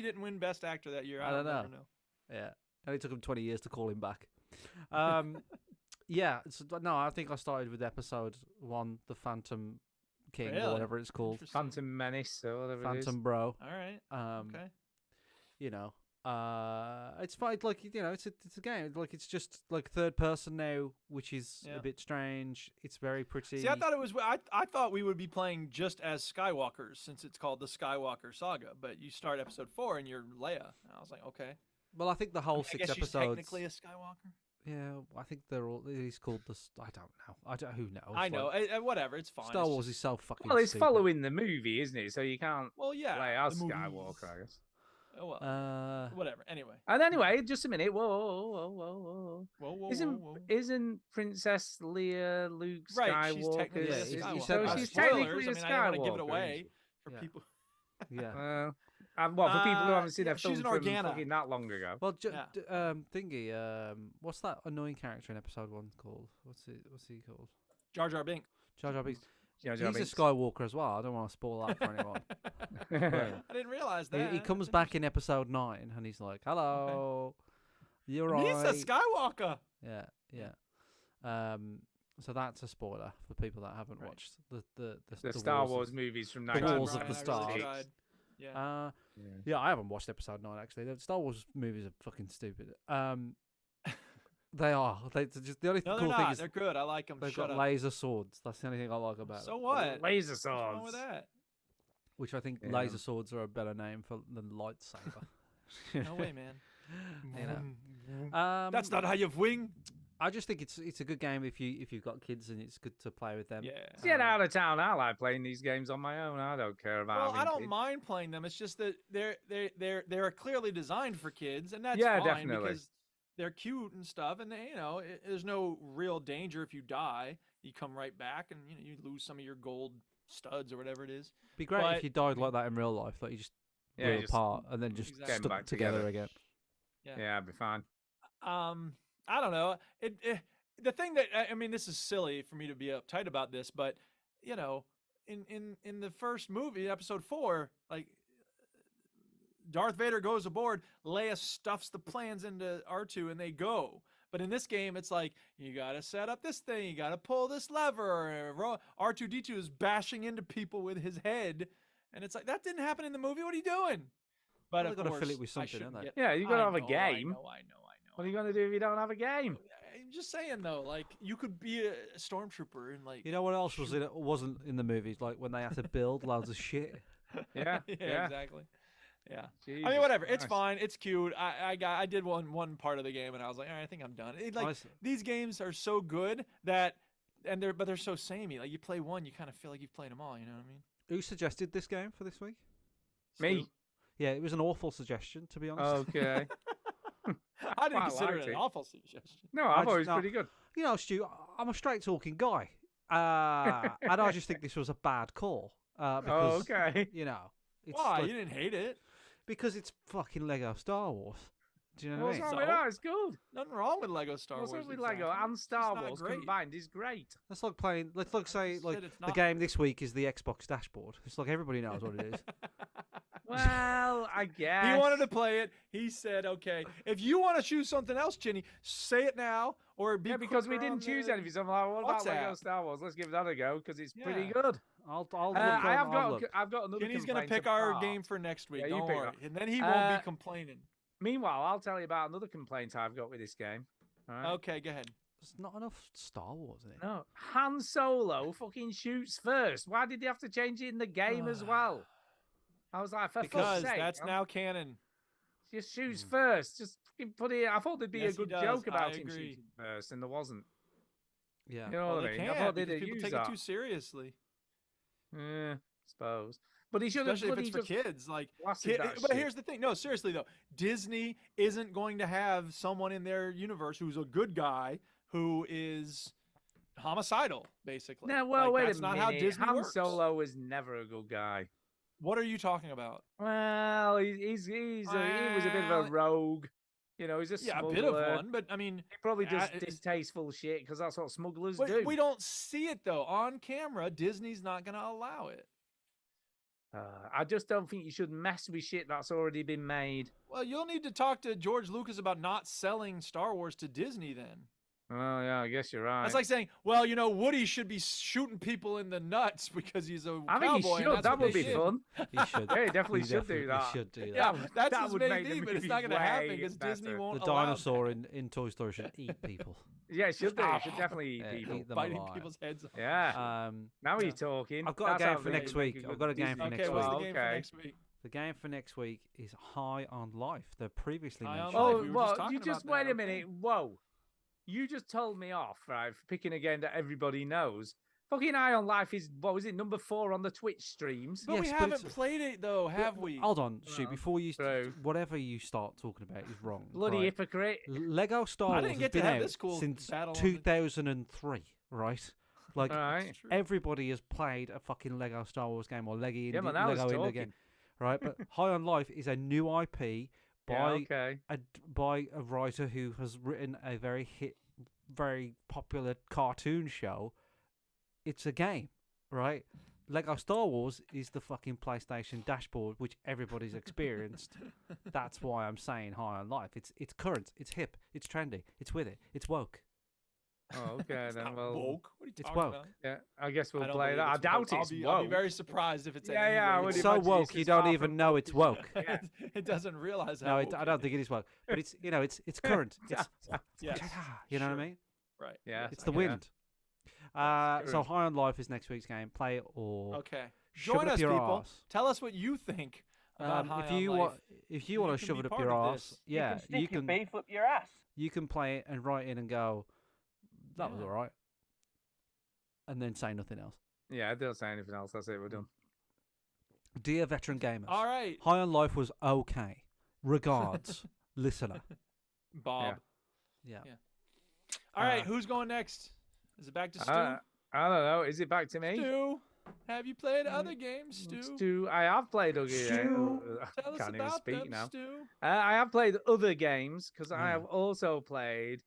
Speaker 1: didn't win Best Actor that year?
Speaker 3: I
Speaker 1: don't
Speaker 3: don't
Speaker 1: ever know.
Speaker 3: yeah. And it took him 20 years to call him back. Yeah. No, I think I started with episode 1, the Phantom King
Speaker 1: Really?
Speaker 3: or whatever it's called,
Speaker 1: Interesting.
Speaker 2: Phantom Menace or whatever it is.
Speaker 3: Phantom Bro.
Speaker 1: All right. Okay.
Speaker 3: You know, it's fine. Like, you know, it's a game. Like, it's just like third person now, which is
Speaker 1: Yeah.
Speaker 3: a bit strange. It's very pretty.
Speaker 1: See, I thought it was. I thought we would be playing just as Skywalkers since it's called the Skywalker Saga. But you start episode 4 and you're Leia. And I was like, okay.
Speaker 3: Well, I think the whole
Speaker 1: I
Speaker 3: 6
Speaker 1: guess she's
Speaker 3: episodes.
Speaker 1: technically a Skywalker.
Speaker 3: Yeah, I think they're all. He's called the. I don't know. Who knows?
Speaker 1: I know.
Speaker 3: Like,
Speaker 1: Whatever. It's fine.
Speaker 3: Star
Speaker 1: It's
Speaker 3: Wars
Speaker 1: just-
Speaker 3: is so fucking.
Speaker 2: Well, it's
Speaker 3: stupid.
Speaker 2: following the movie, isn't it? So you can't
Speaker 1: Well, yeah.
Speaker 2: play as
Speaker 1: the movies.
Speaker 2: Skywalker, I guess.
Speaker 1: Oh, well. Whatever. Anyway.
Speaker 2: And anyway, just a minute. Whoa.
Speaker 1: Whoa.
Speaker 2: Isn't Princess Leia Luke
Speaker 1: Right.
Speaker 2: Skywalker?
Speaker 1: She's technically
Speaker 3: Yeah,
Speaker 1: a
Speaker 3: you
Speaker 1: Skywalker.
Speaker 3: said
Speaker 2: so she's
Speaker 3: spoilers,
Speaker 2: technically a
Speaker 1: I mean, I don't want to give it
Speaker 2: Skywalker,
Speaker 1: away
Speaker 2: isn't
Speaker 1: for
Speaker 3: Yeah.
Speaker 1: people.
Speaker 3: Yeah.
Speaker 2: Well, for people who haven't seen
Speaker 1: yeah,
Speaker 2: that
Speaker 1: she's
Speaker 2: film
Speaker 1: an
Speaker 2: from
Speaker 1: Organa.
Speaker 2: fucking that long ago.
Speaker 3: Well,
Speaker 1: Yeah.
Speaker 3: thingy. What's that annoying character in episode 1 called? What's he called?
Speaker 1: Jar Jar Binks.
Speaker 3: Jar Jar Binks.
Speaker 2: Jar
Speaker 3: He's
Speaker 2: Jar
Speaker 3: a
Speaker 2: Binks.
Speaker 3: Skywalker as well. I don't want to spoil that for anyone.
Speaker 1: I didn't realize that.
Speaker 3: He comes
Speaker 1: That's
Speaker 3: back in episode 9 and he's like, "Hello, you're right."
Speaker 1: He's a Skywalker.
Speaker 3: Yeah. So that's a spoiler for people that haven't
Speaker 2: Right.
Speaker 3: watched the
Speaker 2: The Star
Speaker 3: Wars
Speaker 2: Wars
Speaker 3: of-
Speaker 2: movies from
Speaker 3: The
Speaker 1: Tried,
Speaker 3: Wars of
Speaker 1: Brian,
Speaker 3: the
Speaker 1: I really
Speaker 3: Stars.
Speaker 1: tried. Yeah.
Speaker 3: Yeah, I haven't watched episode 9 actually. The Star Wars movies are fucking stupid. They are. Just the only
Speaker 1: No, they're
Speaker 3: cool thing
Speaker 1: not.
Speaker 3: is
Speaker 1: They're good. I like them.
Speaker 3: they've
Speaker 1: Shut
Speaker 3: got
Speaker 1: up.
Speaker 3: laser swords. That's the only thing I like about
Speaker 1: So
Speaker 3: it.
Speaker 1: what?
Speaker 5: Laser
Speaker 1: What's wrong with
Speaker 5: swords.
Speaker 1: that?
Speaker 3: Which I think
Speaker 5: Yeah.
Speaker 3: laser swords are a better name than lightsaber.
Speaker 1: No way, man.
Speaker 3: You know.
Speaker 1: That's not how you wing.
Speaker 3: I just think it's a good game if you've got kids and it's good to play with them.
Speaker 1: Yeah.
Speaker 5: Get out of town. I like playing these games on my own. I don't care about.
Speaker 1: Well, I
Speaker 5: having
Speaker 1: don't
Speaker 5: kids.
Speaker 1: mind playing them. It's just that they're clearly designed for kids, and that's
Speaker 5: Yeah,
Speaker 1: fine
Speaker 5: definitely.
Speaker 1: because they're cute and stuff. And they, there's no real danger if you die. You come right back, and you lose some of your gold studs or whatever it is.
Speaker 3: It'd be great
Speaker 1: But-
Speaker 3: if you died like that in real life, like you just
Speaker 5: Yeah,
Speaker 3: blew
Speaker 5: just
Speaker 3: apart and then just
Speaker 1: Exactly.
Speaker 3: stuck
Speaker 5: back
Speaker 3: together
Speaker 5: together.
Speaker 3: again.
Speaker 5: Yeah, I'd be fine.
Speaker 1: I don't know. The thing that I mean, this is silly for me to be uptight about this, but in the first movie, episode 4, like Darth Vader goes aboard, Leia stuffs the plans into R2 and they go. But in this game, it's like, you got to set up this thing, you got to pull this lever. R2D2 is bashing into people with his head. And it's like, that didn't happen in the movie. What are you doing? But
Speaker 3: Well,
Speaker 1: of
Speaker 3: they've gotta
Speaker 1: course,
Speaker 3: fill it with
Speaker 1: I
Speaker 3: something,
Speaker 1: shouldn't
Speaker 3: haven't
Speaker 1: get-
Speaker 5: Yeah, you got to
Speaker 1: I
Speaker 5: have a
Speaker 1: know,
Speaker 5: game.
Speaker 1: I know.
Speaker 5: What are you going to do if you don't have a game?
Speaker 1: I'm just saying though, like you could be a stormtrooper and like
Speaker 3: You know what else wasn't in the movies? Like when they had to build loads of shit.
Speaker 5: Yeah, yeah.
Speaker 1: exactly. Yeah. I
Speaker 5: Jesus
Speaker 1: mean, whatever. It's
Speaker 5: Christ.
Speaker 1: fine. It's cute. I did one part of the game and I was like, all right, I think I'm done.
Speaker 3: Honestly.
Speaker 1: These games are so good that, but they're so samey. Like you play one, you kind of feel like you've played them all. You know what I mean?
Speaker 3: Who suggested this game for this week?
Speaker 5: Me.
Speaker 1: Stu?
Speaker 3: Yeah, it was an awful suggestion, to be honest.
Speaker 5: Okay.
Speaker 1: I didn't
Speaker 5: quite
Speaker 1: consider
Speaker 5: liked
Speaker 1: it an
Speaker 5: it.
Speaker 1: awful suggestion.
Speaker 5: No,
Speaker 3: I
Speaker 5: I thought it was
Speaker 3: just- no.
Speaker 5: pretty good.
Speaker 3: You know, Stu, I'm a straight talking guy. And I just think this was a bad call.
Speaker 5: Oh,
Speaker 3: Because,
Speaker 5: okay.
Speaker 3: you know, it's
Speaker 1: Why?
Speaker 3: like-
Speaker 1: You didn't hate it?
Speaker 3: because it's fucking Lego Star Wars. Do you know what
Speaker 5: What's
Speaker 3: I
Speaker 5: wrong
Speaker 3: mean?
Speaker 5: with
Speaker 1: So?
Speaker 5: that? It's good.
Speaker 1: Nothing wrong with Lego Star
Speaker 5: What's
Speaker 1: Wars.
Speaker 5: wrong with Lego
Speaker 1: exactly.
Speaker 5: and
Speaker 1: It's
Speaker 5: Star
Speaker 1: not
Speaker 5: Wars
Speaker 1: great.
Speaker 5: combined is great.
Speaker 3: That's like playing. Let's like say
Speaker 1: Said
Speaker 3: like
Speaker 1: it's
Speaker 3: the
Speaker 1: not.
Speaker 3: game this week is the Xbox dashboard. It's like everybody knows what it is.
Speaker 5: Well, I guess.
Speaker 1: He wanted to play it. He said, "Okay, if you want to choose something else, Chinny, say it now, or be
Speaker 5: Yeah, because we
Speaker 1: quicker on
Speaker 5: didn't choose
Speaker 1: the-
Speaker 5: anything. So I'm like, what about Lego
Speaker 1: WhatsApp.
Speaker 5: Star Wars? Let's give that a go because it's pretty
Speaker 1: Yeah.
Speaker 5: good.
Speaker 3: I'll look.
Speaker 5: I have
Speaker 3: I'll
Speaker 5: got.
Speaker 3: look.
Speaker 5: I've got another.
Speaker 1: Chinny's gonna
Speaker 5: complaint
Speaker 1: pick our
Speaker 5: apart.
Speaker 1: game for next week.
Speaker 5: Yeah, you
Speaker 1: Don't
Speaker 5: pick
Speaker 1: worry,
Speaker 5: it.
Speaker 1: and then he won't be
Speaker 5: Uh,
Speaker 1: complaining.
Speaker 5: Meanwhile, I'll tell you about another complaint I've got with this game. All right?
Speaker 1: Okay, go ahead.
Speaker 3: There's not enough Star Wars in it.
Speaker 5: No, Han Solo fucking shoots first. Why did they have to change it in the game as well? I was like, for
Speaker 1: Because
Speaker 5: fuck's sake,
Speaker 1: that's
Speaker 5: man.
Speaker 1: now canon.
Speaker 5: Just shoots first. Just fucking put it. I thought there'd be
Speaker 1: Yes,
Speaker 5: a
Speaker 1: he
Speaker 5: good
Speaker 1: does.
Speaker 5: joke
Speaker 1: I
Speaker 5: about him
Speaker 1: agree.
Speaker 5: shooting first, and there wasn't.
Speaker 3: Yeah.
Speaker 5: You know
Speaker 1: Well,
Speaker 5: what
Speaker 1: they
Speaker 5: I mean? I
Speaker 1: can't
Speaker 5: thought they'd
Speaker 1: because people
Speaker 5: use
Speaker 1: take
Speaker 5: that.
Speaker 1: it too seriously,
Speaker 5: Yeah, suppose. But he should have
Speaker 1: especially if it's
Speaker 5: bloody
Speaker 1: for
Speaker 5: just
Speaker 1: kids. Like,
Speaker 5: blasted that
Speaker 1: but
Speaker 5: shit.
Speaker 1: here's the thing. No, seriously though, Disney isn't going to have someone in their universe who's a good guy who is homicidal, basically.
Speaker 5: No, well,
Speaker 1: Like,
Speaker 5: wait
Speaker 1: that's
Speaker 5: a
Speaker 1: not
Speaker 5: minute.
Speaker 1: how Disney
Speaker 5: Han
Speaker 1: works.
Speaker 5: Solo was never a good guy.
Speaker 1: What are you talking about?
Speaker 5: Well, he was a bit of a
Speaker 1: Well,
Speaker 5: rogue. You know, he's a
Speaker 1: Yeah,
Speaker 5: smuggler.
Speaker 1: a bit of one, but I mean,
Speaker 5: He probably does
Speaker 1: it's-
Speaker 5: distasteful shit because that's what smugglers
Speaker 1: but
Speaker 5: do.
Speaker 1: we don't see it though on camera. Disney's not going to allow it.
Speaker 5: I just don't think you should mess with shit that's already been made.
Speaker 1: Well, you'll need to talk to George Lucas about not selling Star Wars to Disney then.
Speaker 5: Oh yeah, I guess you're right.
Speaker 1: That's like saying, well, Woody should be shooting people in the nuts because he's a
Speaker 5: I think he
Speaker 1: cowboy. and
Speaker 5: should.
Speaker 1: that's
Speaker 5: That
Speaker 1: what
Speaker 5: would
Speaker 1: they
Speaker 5: be
Speaker 1: did.
Speaker 5: fun.
Speaker 3: He should.
Speaker 5: Yeah, he definitely
Speaker 3: He
Speaker 5: should do that.
Speaker 3: should do that.
Speaker 1: Yeah,
Speaker 5: That-
Speaker 1: that's
Speaker 5: that
Speaker 1: his
Speaker 5: would
Speaker 1: main
Speaker 5: make the
Speaker 1: theme, but it's
Speaker 5: movie
Speaker 1: not going to happen
Speaker 5: way
Speaker 1: because Disney
Speaker 5: better.
Speaker 1: won't
Speaker 3: The
Speaker 1: allow
Speaker 3: dinosaur
Speaker 1: that.
Speaker 3: in Toy Story should eat people.
Speaker 5: Yeah, it should do. It should definitely
Speaker 3: Yeah,
Speaker 5: eat people.
Speaker 3: eat them
Speaker 1: biting
Speaker 3: alive.
Speaker 1: people's heads off.
Speaker 5: Yeah.
Speaker 3: Yeah.
Speaker 5: Now you're talking.
Speaker 3: I've got a
Speaker 5: That's
Speaker 3: game
Speaker 5: how
Speaker 3: for
Speaker 5: they
Speaker 3: next
Speaker 5: make
Speaker 3: week.
Speaker 5: a
Speaker 3: I've
Speaker 5: good
Speaker 3: got a game for
Speaker 5: Disney
Speaker 3: next
Speaker 1: Okay,
Speaker 3: week.
Speaker 1: what's the
Speaker 5: film.
Speaker 1: game for
Speaker 5: Okay.
Speaker 1: next week?
Speaker 3: The game for next week is High on Life. The previously
Speaker 1: High on
Speaker 3: mentioned.
Speaker 1: Life.
Speaker 5: Oh,
Speaker 1: we were just
Speaker 5: well,
Speaker 1: talking
Speaker 5: you just
Speaker 1: about
Speaker 5: wait
Speaker 1: that,
Speaker 5: a minute.
Speaker 1: okay.
Speaker 5: Whoa. You just told me off, right, for picking a game that everybody knows. Fucking Eye on Life is, what was it, number 4 on the Twitch streams?
Speaker 1: But we
Speaker 3: Yes, but
Speaker 1: haven't
Speaker 3: it's-
Speaker 1: played it though, have we?
Speaker 3: Hold on, Stu.
Speaker 5: No.
Speaker 3: Before you,
Speaker 5: True.
Speaker 3: whatever you start talking about is wrong.
Speaker 5: Bloody
Speaker 3: right?
Speaker 5: hypocrite.
Speaker 3: Lego Star
Speaker 1: I
Speaker 3: Wars
Speaker 1: didn't
Speaker 3: has
Speaker 1: get to
Speaker 3: been
Speaker 1: have
Speaker 3: out
Speaker 1: this cool
Speaker 3: since
Speaker 1: battle on the-
Speaker 3: 2003, right? Like
Speaker 5: Alright.
Speaker 1: It's true.
Speaker 3: everybody has played a fucking Lego Star Wars game or Lego
Speaker 5: Yeah, but now it's
Speaker 3: Lego Indie
Speaker 5: talking.
Speaker 3: game, right? But High on Life is a new IP
Speaker 5: Yeah,
Speaker 3: by
Speaker 5: okay.
Speaker 3: by a writer who has written a very popular cartoon show. It's a game, right? Lego Star Wars is the fucking PlayStation dashboard, which everybody's experienced. That's why I'm saying High on Life. It's current, it's hip, it's trendy, it's with it, it's woke.
Speaker 5: Oh, okay,
Speaker 1: It's
Speaker 5: then.
Speaker 1: not
Speaker 5: Well,
Speaker 1: woke. What are you
Speaker 3: It's
Speaker 1: talking
Speaker 3: woke.
Speaker 1: about?
Speaker 5: yeah, I guess
Speaker 1: I
Speaker 5: we'll
Speaker 1: don't
Speaker 5: play
Speaker 1: believe
Speaker 5: that. I
Speaker 1: it's
Speaker 5: doubt
Speaker 1: woke.
Speaker 5: it's
Speaker 1: I'll be
Speaker 5: woke.
Speaker 1: very surprised if it's
Speaker 5: Yeah,
Speaker 1: in any
Speaker 5: yeah, I
Speaker 1: way
Speaker 5: would
Speaker 3: It's
Speaker 1: woke.
Speaker 3: so
Speaker 5: imagine
Speaker 3: woke
Speaker 5: it's
Speaker 3: you
Speaker 5: as
Speaker 3: don't
Speaker 5: far
Speaker 3: even
Speaker 5: from
Speaker 3: know
Speaker 5: woke
Speaker 3: it's
Speaker 5: as you
Speaker 3: woke.
Speaker 5: can get.
Speaker 1: It doesn't realize how
Speaker 3: No,
Speaker 1: woke
Speaker 3: I
Speaker 1: it
Speaker 3: don't
Speaker 1: is.
Speaker 3: think it is woke, but it's it's current. It's
Speaker 1: Yes.
Speaker 3: you know what
Speaker 1: Sure.
Speaker 3: I mean?
Speaker 1: Right.
Speaker 5: Yeah.
Speaker 1: Yes,
Speaker 3: It's
Speaker 1: I
Speaker 3: the
Speaker 1: get it.
Speaker 3: wind. So
Speaker 5: current.
Speaker 3: High on Life is next week's game. Play it or
Speaker 1: Okay.
Speaker 3: shove it
Speaker 1: Join
Speaker 3: up
Speaker 1: us,
Speaker 3: your
Speaker 1: people.
Speaker 3: arse.
Speaker 1: Tell us what you think about High
Speaker 3: if
Speaker 1: on
Speaker 3: you
Speaker 1: Life.
Speaker 3: want, if you want to
Speaker 1: can
Speaker 3: shove
Speaker 1: be
Speaker 3: it up
Speaker 1: part
Speaker 3: your
Speaker 1: of
Speaker 3: arse,
Speaker 1: this.
Speaker 3: yeah, you can.
Speaker 6: beef up your ass.
Speaker 3: You can play it and write in and go, that was
Speaker 1: Yeah.
Speaker 3: all right, and then say nothing else.
Speaker 5: Yeah, don't say anything else. That's it. We're done.
Speaker 3: Dear veteran gamers,
Speaker 1: All right,
Speaker 3: High on Life was okay. Regards, listener.
Speaker 1: Bob.
Speaker 3: Yeah.
Speaker 1: Yeah. All right,
Speaker 5: Uh,
Speaker 1: who's going next? Is it back to Stu?
Speaker 5: I don't know. Is it back to me?
Speaker 1: Stu, have you played other games, Stu?
Speaker 5: Stu, I have played other games.
Speaker 1: Tell us
Speaker 5: Can't even
Speaker 1: about
Speaker 5: speak
Speaker 1: them,
Speaker 5: now.
Speaker 1: Stu.
Speaker 5: I have played other games because I
Speaker 3: Yeah.
Speaker 5: have also played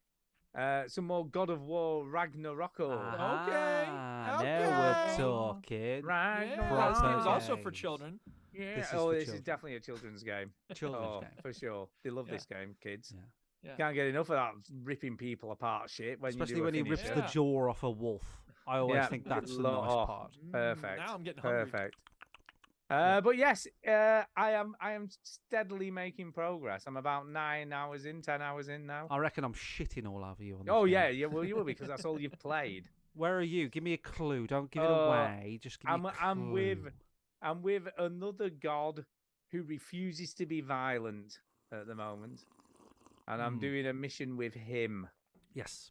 Speaker 5: some more God of War Ragnarok.
Speaker 3: Ah, now we're
Speaker 1: Okay.
Speaker 3: talking.
Speaker 1: Yeah,
Speaker 5: Ragnarok.
Speaker 1: this game is also for
Speaker 3: games.
Speaker 1: children.
Speaker 5: Yeah.
Speaker 3: This is
Speaker 5: Oh,
Speaker 3: for
Speaker 5: this is
Speaker 3: children.
Speaker 5: definitely a children's game.
Speaker 3: Children's
Speaker 5: Oh,
Speaker 3: game.
Speaker 5: for sure. They love
Speaker 1: Yeah.
Speaker 5: this game, kids.
Speaker 3: Yeah.
Speaker 1: Yeah.
Speaker 5: Can't get enough of that ripping people apart shit. When
Speaker 3: Especially
Speaker 5: you do
Speaker 3: when
Speaker 5: a
Speaker 3: he rips
Speaker 5: finisher.
Speaker 3: the
Speaker 1: Yeah.
Speaker 3: jaw off a wolf. I always
Speaker 5: Yeah,
Speaker 3: think that's the
Speaker 5: lo-
Speaker 3: nice
Speaker 5: oh,
Speaker 3: part.
Speaker 5: Perfect.
Speaker 1: Now I'm getting hungry.
Speaker 5: Perfect. But yes, I am steadily making progress. I'm about 9 hours in, 10 hours in now.
Speaker 3: I reckon I'm shitting all over you on this
Speaker 5: Oh
Speaker 3: game.
Speaker 5: yeah, well you will because that's all you've played.
Speaker 3: Where are you? Give me a clue. Don't give it
Speaker 5: Uh,
Speaker 3: away. Just give me a clue.
Speaker 5: I'm with another god who refuses to be violent at the moment, and I'm
Speaker 3: Hmm.
Speaker 5: doing a mission with him.
Speaker 3: Yes.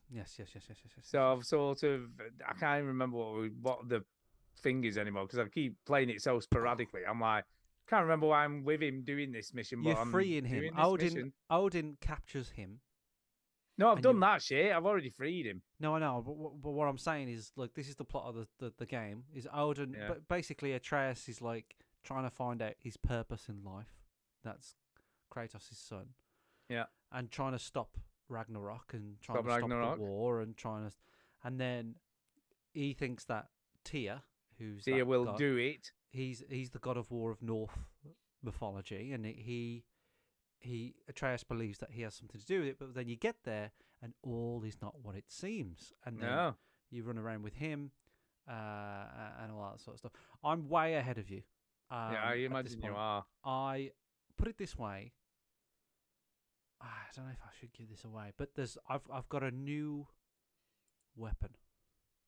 Speaker 5: So I've sort of I can't even remember what the thing is anymore because I keep playing it so sporadically. I'm like can't remember why I'm with him doing this mission. But
Speaker 3: You're
Speaker 5: I'm
Speaker 3: freeing him.
Speaker 5: doing this mission.
Speaker 3: Odin captures him.
Speaker 5: No, I've
Speaker 3: and
Speaker 5: done
Speaker 3: you-
Speaker 5: that shit. I've already freed him.
Speaker 3: No, I know, but what I'm saying is, like, this is the plot of the game. Is Odin,
Speaker 5: Yeah.
Speaker 3: but basically Atreus is like trying to find out his purpose in life. That's Kratos' son.
Speaker 5: Yeah.
Speaker 3: And trying to stop Ragnarok and trying
Speaker 5: Stop
Speaker 3: to stop
Speaker 5: Ragnarok.
Speaker 3: the war and and then he thinks that Tyr, who's
Speaker 5: Tyr
Speaker 3: that
Speaker 5: will
Speaker 3: god,
Speaker 5: do it.
Speaker 3: He's the god of war of North mythology, and Atreus believes that he has something to do with it. But then you get there, and all is not what it seems, and then
Speaker 5: No.
Speaker 3: you run around with him, and all that sort of stuff. I'm way ahead of you.
Speaker 5: Yeah, I
Speaker 3: at this
Speaker 5: imagine you
Speaker 3: point.
Speaker 5: are.
Speaker 3: I put it this way. I don't know if I should give this away, but I've got a new weapon.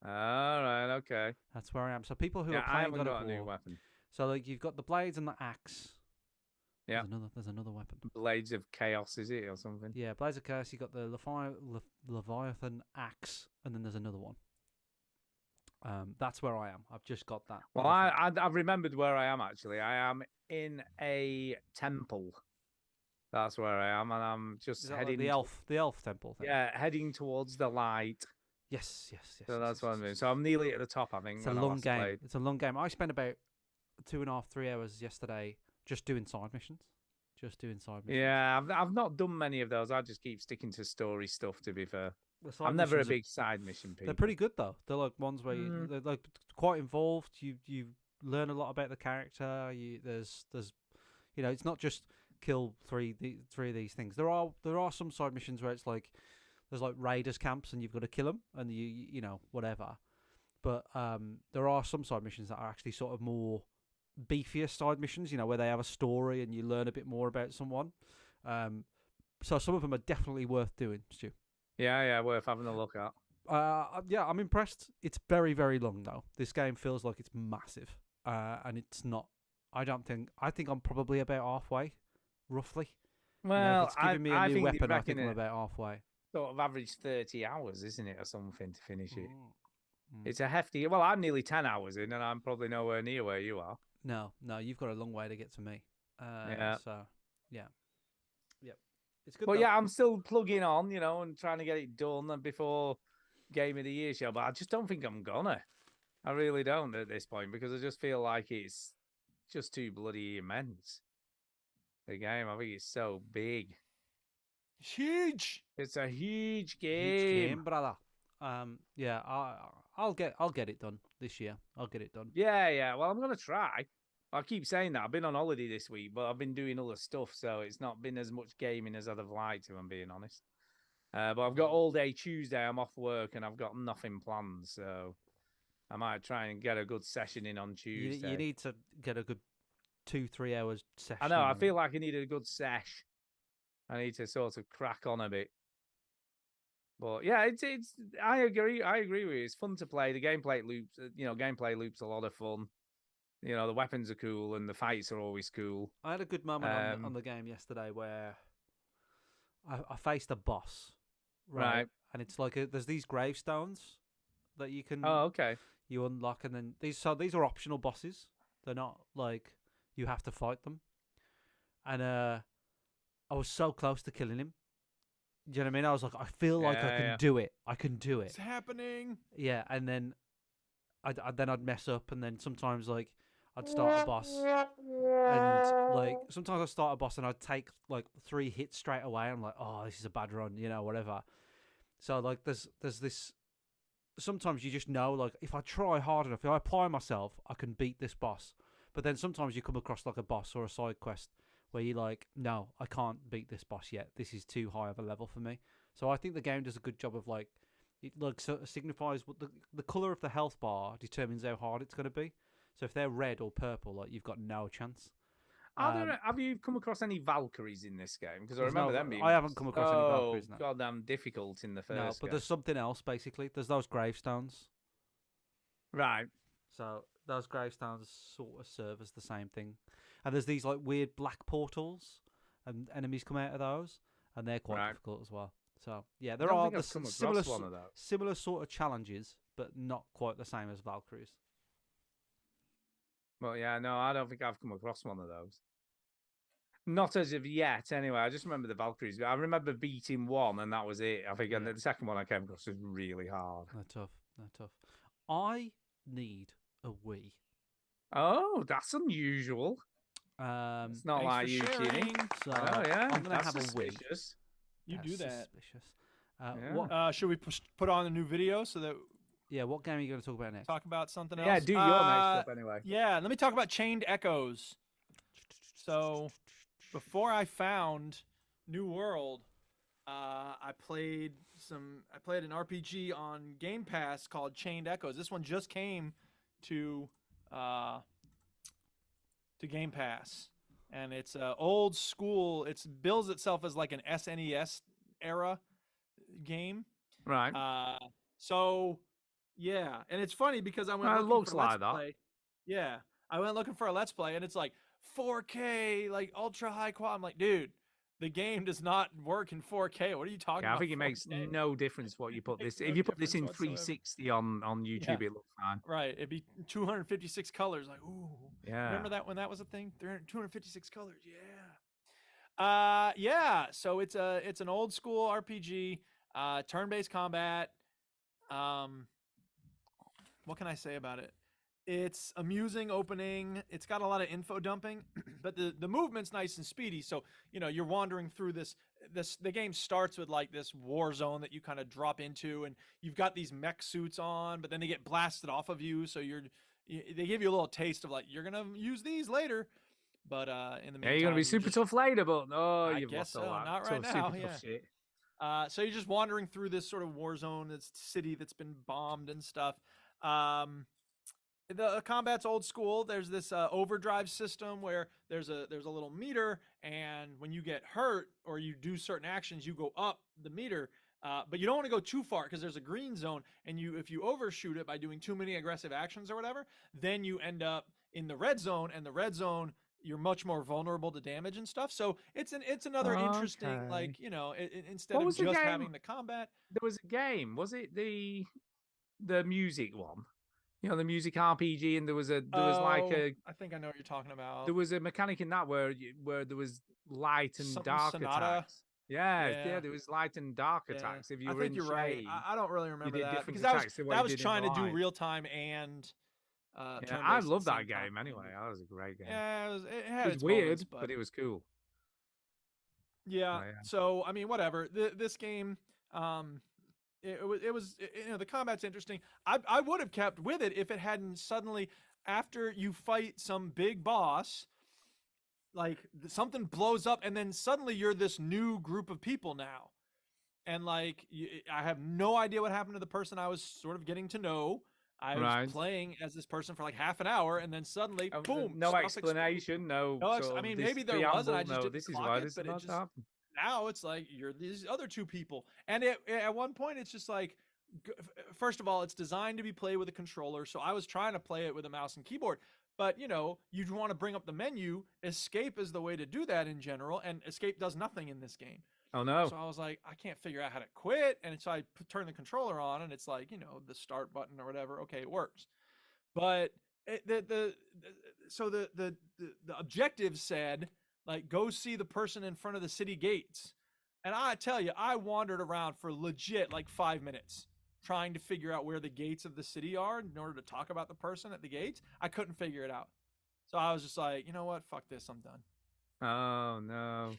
Speaker 5: All right, okay.
Speaker 3: That's where I am. So people who
Speaker 5: Yeah,
Speaker 3: are
Speaker 5: I
Speaker 3: playing
Speaker 5: haven't
Speaker 3: God
Speaker 5: got
Speaker 3: of
Speaker 5: a new
Speaker 3: War,
Speaker 5: weapon.
Speaker 3: so like you've got the blades and the axe.
Speaker 5: Yeah.
Speaker 3: There's another weapon.
Speaker 5: Blades of Chaos, is it, or something?
Speaker 3: Yeah, Blades of Chaos. You got the Leviathan axe, and then there's another one. That's where I am. I've just got that.
Speaker 5: Well,
Speaker 3: other thing.
Speaker 5: I've remembered where I am actually. I am in a temple. That's where I am, and I'm just
Speaker 3: Is that like
Speaker 5: heading.
Speaker 3: the elf temple thing.
Speaker 5: Yeah, heading towards the light.
Speaker 3: Yes.
Speaker 5: So that's what I'm doing. So I'm nearly at the top, I think.
Speaker 3: It's a
Speaker 5: when I
Speaker 3: long
Speaker 5: last
Speaker 3: game.
Speaker 5: played.
Speaker 3: It's a long game. I spent about 2.5, 3 hours yesterday just doing side missions.
Speaker 5: Yeah, I've not done many of those. I just keep sticking to story stuff. To be fair,
Speaker 3: The side
Speaker 5: I'm never a
Speaker 3: missions are-
Speaker 5: big side mission people.
Speaker 3: They're pretty good though. They're like ones where
Speaker 5: Mm.
Speaker 3: they're like quite involved. You learn a lot about the character. There's it's not just kill three of these things. There are some side missions where it's like there's like raiders camps and you've got to kill them and you know whatever. But there are some side missions that are actually sort of more beefier side missions. You know where they have a story and you learn a bit more about someone. So some of them are definitely worth doing, Stu.
Speaker 5: Yeah, worth having a look at.
Speaker 3: Yeah, I'm impressed. It's very, very long though. This game feels like it's massive, and it's not. I think I'm probably about halfway, roughly.
Speaker 5: Well,
Speaker 3: if it's giving me a
Speaker 5: I
Speaker 3: new
Speaker 5: think they
Speaker 3: weapon, I think
Speaker 5: reckon
Speaker 3: I'm
Speaker 5: it
Speaker 3: about halfway.
Speaker 5: sort of average 30 hours, isn't it, or something to finish it?
Speaker 3: Mm.
Speaker 5: It's a hefty. Well, I'm nearly 10 hours in, and I'm probably nowhere near where you are.
Speaker 3: No, you've got a long way to get to me.
Speaker 5: Yeah.
Speaker 3: So, yeah. Yep. It's good.
Speaker 5: But
Speaker 3: though.
Speaker 5: yeah, I'm still plugging on, and trying to get it done before Game of the Year show. But I just don't think I'm gonna. I really don't at this point because I just feel like it's just too bloody immense. The game, I think it's so big.
Speaker 1: It's huge.
Speaker 5: It's a huge
Speaker 3: Huge
Speaker 5: game.
Speaker 3: game, brother. Yeah, I'll get it done this year. I'll get it done.
Speaker 5: Yeah. Well, I'm gonna try. I keep saying that. I've been on holiday this week, but I've been doing other stuff, so it's not been as much gaming as I'd have liked, if I'm being honest. But I've got all day Tuesday. I'm off work and I've got nothing planned, so I might try and get a good session in on Tuesday.
Speaker 3: You need to get a good 2-3 hours session.
Speaker 5: I know. I
Speaker 3: in.
Speaker 5: feel like I need a good sesh. I need to sort of crack on a bit. But yeah, it's. I agree. I agree with you. It's fun to play. The gameplay loops. Gameplay loops a lot of fun. The weapons are cool and the fights are always cool.
Speaker 3: I had a good moment on the game yesterday where I faced a boss, right? And it's like there's these gravestones that you can you unlock, and then these are optional bosses. They're not like you have to fight them. And I was so close to killing him. Do you know what I mean? I was like, I feel like I can do it. I can do it.
Speaker 1: It's happening.
Speaker 3: Yeah, and then I'd mess up, and then sometimes like I'd start a boss, and like sometimes I'd start a boss and I'd take like 3 hits straight away. I'm like, oh, this is a bad run, whatever. So like there's this. Sometimes you just know, like, if I try hard enough, if I apply myself, I can beat this boss. But then sometimes you come across like a boss or a side quest where you're like, no, I can't beat this boss yet. This is too high of a level for me. So I think the game does a good job of like, it like sort of signifies what the color of the health bar determines how hard it's going to be. So if they're red or purple, like you've got no chance.
Speaker 5: Have you come across any Valkyries in this game? Because I remember them being.
Speaker 3: I haven't come across any Valkyries. No.
Speaker 5: Goddamn difficult in the first.
Speaker 3: No, but
Speaker 5: game.
Speaker 3: there's something else basically. There's those gravestones.
Speaker 5: Right.
Speaker 3: So those gravestones sort of serve as the same thing. And there's these like weird black portals, and enemies come out of those, and they're quite difficult as well. So yeah, there are similar sort of challenges, but not quite the same as Valkyries.
Speaker 5: Well, yeah, no, I don't think I've come across one of those. Not as of yet, anyway. I just remember the Valkyries. I remember beating one, and that was it. I think the second one I came across was really hard.
Speaker 3: They're tough. I need a Wii.
Speaker 5: Oh, that's unusual. It's not like you kidding.
Speaker 3: So
Speaker 5: I'm
Speaker 3: gonna have
Speaker 5: suspicious.
Speaker 3: a Wii.
Speaker 1: You
Speaker 3: That's
Speaker 1: do that.
Speaker 3: Suspicious.
Speaker 1: Should we put on a new video so that?
Speaker 3: Yeah, what game are you going to talk about next?
Speaker 1: Talk about something else.
Speaker 5: Yeah, do your next stuff anyway.
Speaker 1: Yeah, let me talk about Chained Echoes. So, before I found New World, I played an RPG on Game Pass called Chained Echoes. This one just came to Game Pass, and it's old school. It bills itself as like an SNES era game.
Speaker 5: Right.
Speaker 1: So. Yeah, and it's funny because I went looking for a Let's Play. Yeah, I went looking for a Let's Play, and it's like 4K, like ultra high quality. I'm like, dude, the game does not work in 4K. What are you talking about?
Speaker 5: I think it makes no difference what you put this. If you put this in 360 on YouTube, it looks fine.
Speaker 1: Right, it'd be 256 colors. Like, ooh,
Speaker 5: yeah.
Speaker 1: Remember that when that was a thing? 256 colors. Yeah. Yeah. So it's an old school RPG, turn-based combat. What can I say about it? It's amusing opening. It's got a lot of info dumping, but the movement's nice and speedy. So, you're wandering through the game starts with like this war zone that you kind of drop into, and you've got these mech suits on, but then they get blasted off of you. So they give you a little taste of like, you're going to use these later. But in the meantime,
Speaker 5: you're going to be super tough later, but
Speaker 1: I guess so. Not right now. Yeah. So you're just wandering through this sort of war zone, this city that's been bombed and stuff. The combat's old school. There's this overdrive system where there's a little meter, and when you get hurt or you do certain actions, you go up the meter. But you don't want to go too far because there's a green zone, and if you overshoot it by doing too many aggressive actions or whatever, then you end up in the red zone, and the red zone you're much more vulnerable to damage and stuff. So it's another interesting, like, instead of just having the combat.
Speaker 5: There was a game. Was it the music one? The music RPG, and there was I
Speaker 1: think I know what you're talking about.
Speaker 5: There was a mechanic in that where there was light and dark attacks. Yeah, there was light and dark attacks. If you were in
Speaker 1: you're
Speaker 5: shade,
Speaker 1: right. I don't really remember that because
Speaker 5: attacks,
Speaker 1: that was trying to do real time and.
Speaker 5: I love that game anyway. That was a great game.
Speaker 1: Yeah, it was
Speaker 5: weird,
Speaker 1: moments,
Speaker 5: but it was cool.
Speaker 1: Yeah. So I mean, whatever. This game, it was the combat's interesting. I would have kept with it if it hadn't suddenly, after you fight some big boss, like something blows up, and then suddenly you're this new group of people now. and like I have no idea what happened to the person I was sort of getting to know. I was
Speaker 5: Right.
Speaker 1: playing as this person for like half an hour, and then suddenly, boom,
Speaker 5: No
Speaker 1: stuff exploded.
Speaker 5: explanation. No.
Speaker 1: No,
Speaker 5: sort
Speaker 1: I
Speaker 5: of
Speaker 1: mean,
Speaker 5: this
Speaker 1: maybe there was, and I
Speaker 5: preamble,
Speaker 1: just
Speaker 5: no,
Speaker 1: didn't
Speaker 5: this is
Speaker 1: clock
Speaker 5: why
Speaker 1: it,
Speaker 5: this is
Speaker 1: but it
Speaker 5: about to
Speaker 1: just
Speaker 5: happen.
Speaker 1: now it's like you're these other two people, and at one point it's just like, first of all, it's designed to be played with a controller, so I was trying to play it with a mouse and keyboard. But you want to bring up the menu. Escape is the way to do that in general, and escape does nothing in this game.
Speaker 5: Oh no.
Speaker 1: So I was like, I can't figure out how to quit, and so I turn the controller on, and it's like the start button or whatever. Okay, it works, but the objective said like go see the person in front of the city gates, and I tell you, I wandered around for legit like 5 minutes trying to figure out where the gates of the city are in order to talk about the person at the gates. I couldn't figure it out, so I was just like, you know what, fuck this, I'm done.
Speaker 5: Oh no.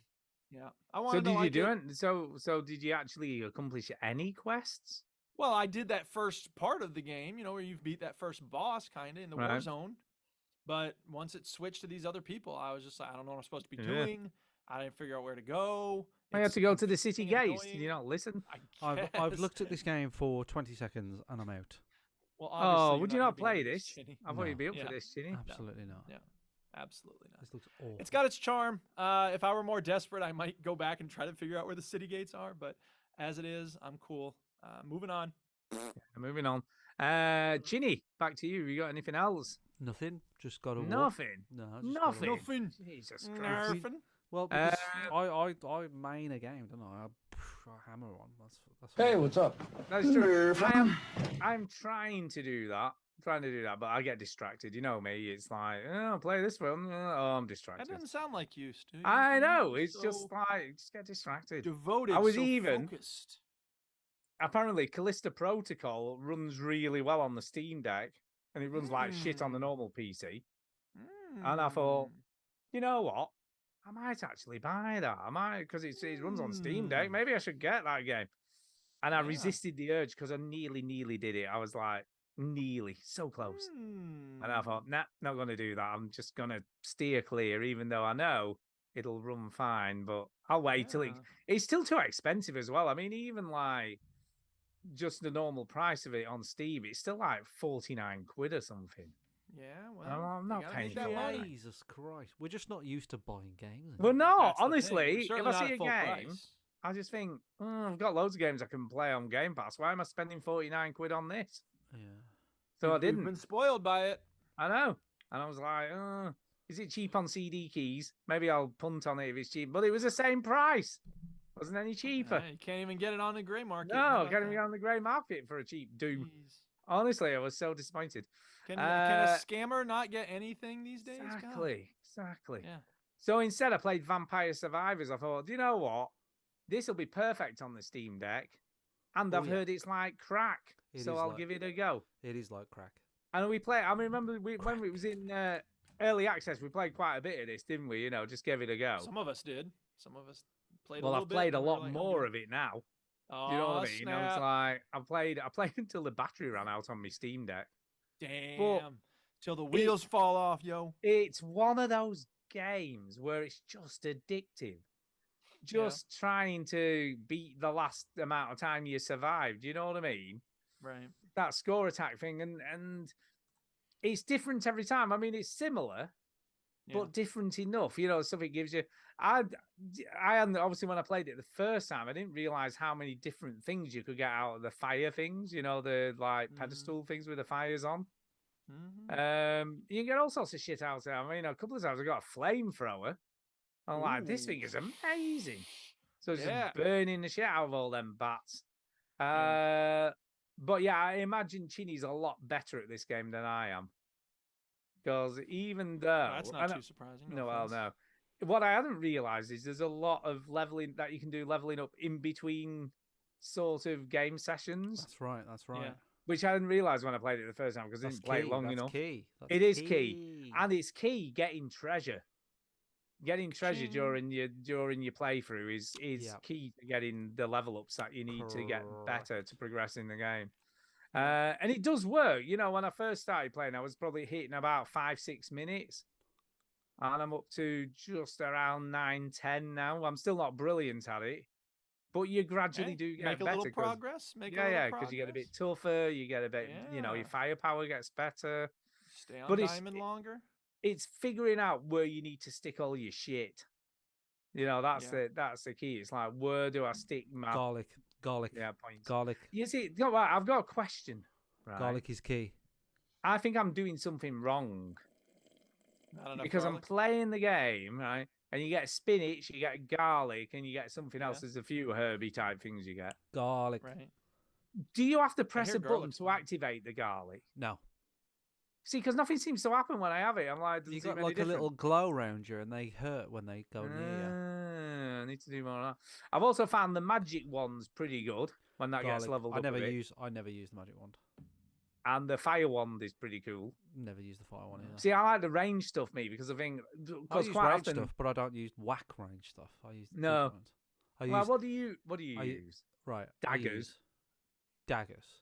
Speaker 1: Yeah, I
Speaker 5: So
Speaker 1: wanted
Speaker 5: did
Speaker 1: to
Speaker 5: you
Speaker 1: like
Speaker 5: do
Speaker 1: it.
Speaker 5: it? So did you actually accomplish any quests?
Speaker 1: Well, I did that first part of the game, where you've beat that first boss kind of in the war
Speaker 5: Right.
Speaker 1: zone. But once it switched to these other people, I was just like, I don't know what I'm supposed to be
Speaker 5: Yeah.
Speaker 1: doing. I didn't figure out where to go.
Speaker 5: I had
Speaker 1: It's
Speaker 5: to go to the city
Speaker 1: confusing and
Speaker 5: gates. Did you
Speaker 1: annoying.
Speaker 5: not listen?
Speaker 3: I've
Speaker 1: guess.
Speaker 3: looked at this game for 20 seconds and I'm out.
Speaker 1: Well,
Speaker 5: Oh,
Speaker 1: obviously
Speaker 5: would
Speaker 1: you're
Speaker 5: you
Speaker 1: not
Speaker 5: not
Speaker 1: gonna be
Speaker 5: play
Speaker 1: into
Speaker 5: this?
Speaker 1: Chinny.
Speaker 5: I thought you'd
Speaker 3: No.
Speaker 5: be up
Speaker 1: Yeah.
Speaker 5: for this, Chinny.
Speaker 3: Absolutely not.
Speaker 1: Yeah, absolutely not.
Speaker 3: This looks awful.
Speaker 1: It's got its charm. If I were more desperate, I might go back and try to figure out where the city gates are. But as it is, I'm cool. Moving on.
Speaker 5: Moving on. Chinny, back to you. You got anything else?
Speaker 3: Nothing. Just got to walk.
Speaker 5: Nothing.
Speaker 3: No, just gotta
Speaker 5: Nothing.
Speaker 3: walk.
Speaker 1: Nothing.
Speaker 5: Jesus Christ.
Speaker 1: Nerfing.
Speaker 3: Well, because
Speaker 5: Uh,
Speaker 3: I main a game, don't I? I hammer on. That's
Speaker 4: Hey,
Speaker 3: what
Speaker 4: what's up?
Speaker 5: That's true. I'm trying to do that. But I get distracted. You know me. It's like, oh, play this one. Oh, I'm
Speaker 1: That
Speaker 5: distracted.
Speaker 1: doesn't sound like you, Stu.
Speaker 5: I know.
Speaker 1: You're
Speaker 5: It's just
Speaker 1: so
Speaker 5: like, just get distracted.
Speaker 1: devoted.
Speaker 5: I was
Speaker 1: so
Speaker 5: even-
Speaker 1: focused.
Speaker 5: Apparently, Callisto Protocol runs really well on the Steam Deck, and it runs like shit on the normal PC. And I thought,
Speaker 1: Mm.
Speaker 5: you know what? I might actually buy that. I might, because it runs on Steam Deck. Maybe I should get that game. And I
Speaker 1: Yeah.
Speaker 5: resisted the urge because I nearly did it. I was like, nearly, so close. And I
Speaker 1: Mm.
Speaker 5: thought, nah, not going to do that. I'm just going to steer clear, even though I know it'll run fine. But I'll wait till
Speaker 1: Yeah.
Speaker 5: it's still too expensive as well. I mean, even like just the normal price of it on Steam, it's still like 49 quid or something.
Speaker 1: Yeah, well,
Speaker 5: I'm
Speaker 1: you
Speaker 5: not
Speaker 1: gotta
Speaker 5: paying
Speaker 1: make that
Speaker 5: for
Speaker 1: money.
Speaker 5: that.
Speaker 3: Jesus Christ. We're just not used to buying games.
Speaker 5: Well, no,
Speaker 1: That's the thing. We're
Speaker 5: honestly, if
Speaker 1: certainly
Speaker 5: I
Speaker 1: not
Speaker 5: see
Speaker 1: at
Speaker 5: a
Speaker 1: full
Speaker 5: game,
Speaker 1: price.
Speaker 5: I just think, I've got loads of games I can play on Game Pass. Why am I spending 49 quid on this?
Speaker 3: Yeah.
Speaker 5: So I
Speaker 1: We've
Speaker 5: didn't.
Speaker 1: been spoiled by it.
Speaker 5: I know. And I was like, is it cheap on CD keys? Maybe I'll punt on it if it's cheap. But it was the same price. Wasn't any cheaper.
Speaker 1: You can't even get it on the gray market. How
Speaker 5: No,
Speaker 1: about
Speaker 5: can't even
Speaker 1: that?
Speaker 5: get on the grey market for a cheap Doom.
Speaker 1: Jeez.
Speaker 5: Honestly, I was so disappointed.
Speaker 1: Can a scammer not get anything these days? God.
Speaker 5: Exactly.
Speaker 1: Yeah.
Speaker 5: So instead, I played Vampire Survivors. I thought, do you know what? This will be perfect on the Steam Deck. And
Speaker 3: Oh,
Speaker 5: I've
Speaker 3: yeah.
Speaker 5: heard it's like crack.
Speaker 3: It
Speaker 5: So
Speaker 3: is
Speaker 5: I'll
Speaker 3: like-
Speaker 5: give it a go.
Speaker 3: It is like crack.
Speaker 5: And we play. I remember when it was in early access, we played quite a bit of this, didn't we? You know, just gave it a go.
Speaker 1: Some of us did. Some of us played.
Speaker 5: Well,
Speaker 1: a
Speaker 5: I've
Speaker 1: little bit,
Speaker 5: played a
Speaker 1: and we were
Speaker 5: lot
Speaker 1: like, I'm
Speaker 5: more
Speaker 1: good.
Speaker 5: of it now.
Speaker 1: Oh,
Speaker 5: Do you know what I mean? You know, it's
Speaker 1: snap.
Speaker 5: like I played until the battery ran out on my Steam Deck.
Speaker 1: Damn. Till the wheels fall off, yo.
Speaker 5: It's one of those games where it's just addictive. Just trying to beat the last amount of time you survived. Do you know what I mean?
Speaker 1: Right.
Speaker 5: That score attack thing, and it's different every time. I mean, it's similar,
Speaker 1: Yeah.
Speaker 5: but different enough. You know, something gives you. I hadn't obviously when I played it the first time, I didn't realize how many different things you could get out of the fire things. You know, the like pedestal things with the fires on. You can get all sorts of shit out of it. I mean, a couple of times I got a flamethrower. I'm like, this thing is amazing. So it's just burning the shit out of all them bats. But yeah, I imagine Chinny's a lot better at this game than I am. Because even though
Speaker 1: That's not too surprising.
Speaker 5: no, well, no. What I hadn't realized is there's a lot of leveling that you can do leveling up in between sort of game sessions.
Speaker 3: That's right. That's right.
Speaker 5: Which I didn't realize when I played it the first time because I
Speaker 3: That's
Speaker 5: didn't play it
Speaker 3: key,
Speaker 5: long
Speaker 3: that's
Speaker 5: enough.
Speaker 3: key, that's
Speaker 5: It is key.
Speaker 3: key.
Speaker 5: And it's key getting treasure. Getting treasure
Speaker 1: Ka-ching.
Speaker 5: during your playthrough is
Speaker 3: Yeah.
Speaker 5: key to getting the level ups that you need to get better to
Speaker 3: Correct.
Speaker 5: progress in the game. And it does work. You know, when I first started playing, I was probably hitting about 5-6 minutes. And I'm up to just around 9-10 now. I'm still not brilliant at it. but you gradually
Speaker 1: Hey,
Speaker 5: do get
Speaker 1: make a
Speaker 5: better.
Speaker 1: little
Speaker 5: 'cause-
Speaker 1: progress. Make a
Speaker 5: yeah,
Speaker 1: little
Speaker 5: yeah,
Speaker 1: progress.
Speaker 5: because you get a bit tougher. You get a bit, your
Speaker 1: Yeah.
Speaker 5: firepower gets better.
Speaker 1: Stay on
Speaker 5: But it's-
Speaker 1: diamond longer.
Speaker 5: It's figuring out where you need to stick all your shit. That's
Speaker 1: Yeah.
Speaker 5: the key. It's like, where do I stick my
Speaker 3: Garlic.
Speaker 5: points?
Speaker 3: Garlic.
Speaker 5: You see, what, I've got a question. Right?
Speaker 3: Garlic is key.
Speaker 5: I think I'm doing something wrong
Speaker 1: Not enough
Speaker 5: because I'm
Speaker 1: garlic.
Speaker 5: playing the game, right? And you get spinach, you get garlic, and you get something else.
Speaker 1: Yeah.
Speaker 5: There's a few herby type things you get.
Speaker 3: Garlic.
Speaker 1: Right.
Speaker 5: Do you have to press
Speaker 1: hear
Speaker 5: a button
Speaker 1: garlic's
Speaker 5: to
Speaker 1: fine.
Speaker 5: activate the garlic?
Speaker 3: No.
Speaker 5: See, because nothing seems to happen when I have it. I'm like,
Speaker 3: You
Speaker 5: doesn't
Speaker 3: got
Speaker 5: seem
Speaker 3: like
Speaker 5: any
Speaker 3: a little
Speaker 5: different.
Speaker 3: glow around you, and they hurt when they go near
Speaker 5: I need to do more of that. I've also found the magic one's pretty good when that
Speaker 3: you.
Speaker 5: gets
Speaker 3: Garlic.
Speaker 5: leveled
Speaker 3: I
Speaker 5: up
Speaker 3: never
Speaker 5: a bit.
Speaker 3: use. I never use the magic wand.
Speaker 5: And the fire wand is pretty cool.
Speaker 3: Never use the fire one either.
Speaker 5: See, I like the range stuff, me, because I think
Speaker 3: I
Speaker 5: because
Speaker 3: use
Speaker 5: quite
Speaker 3: range
Speaker 5: often.
Speaker 3: stuff, but I don't use whack range stuff. I use the
Speaker 5: No.
Speaker 3: different ones. I
Speaker 5: Well,
Speaker 3: use
Speaker 5: what do you
Speaker 3: I-
Speaker 5: use?
Speaker 3: right I
Speaker 5: daggers.
Speaker 3: use daggers,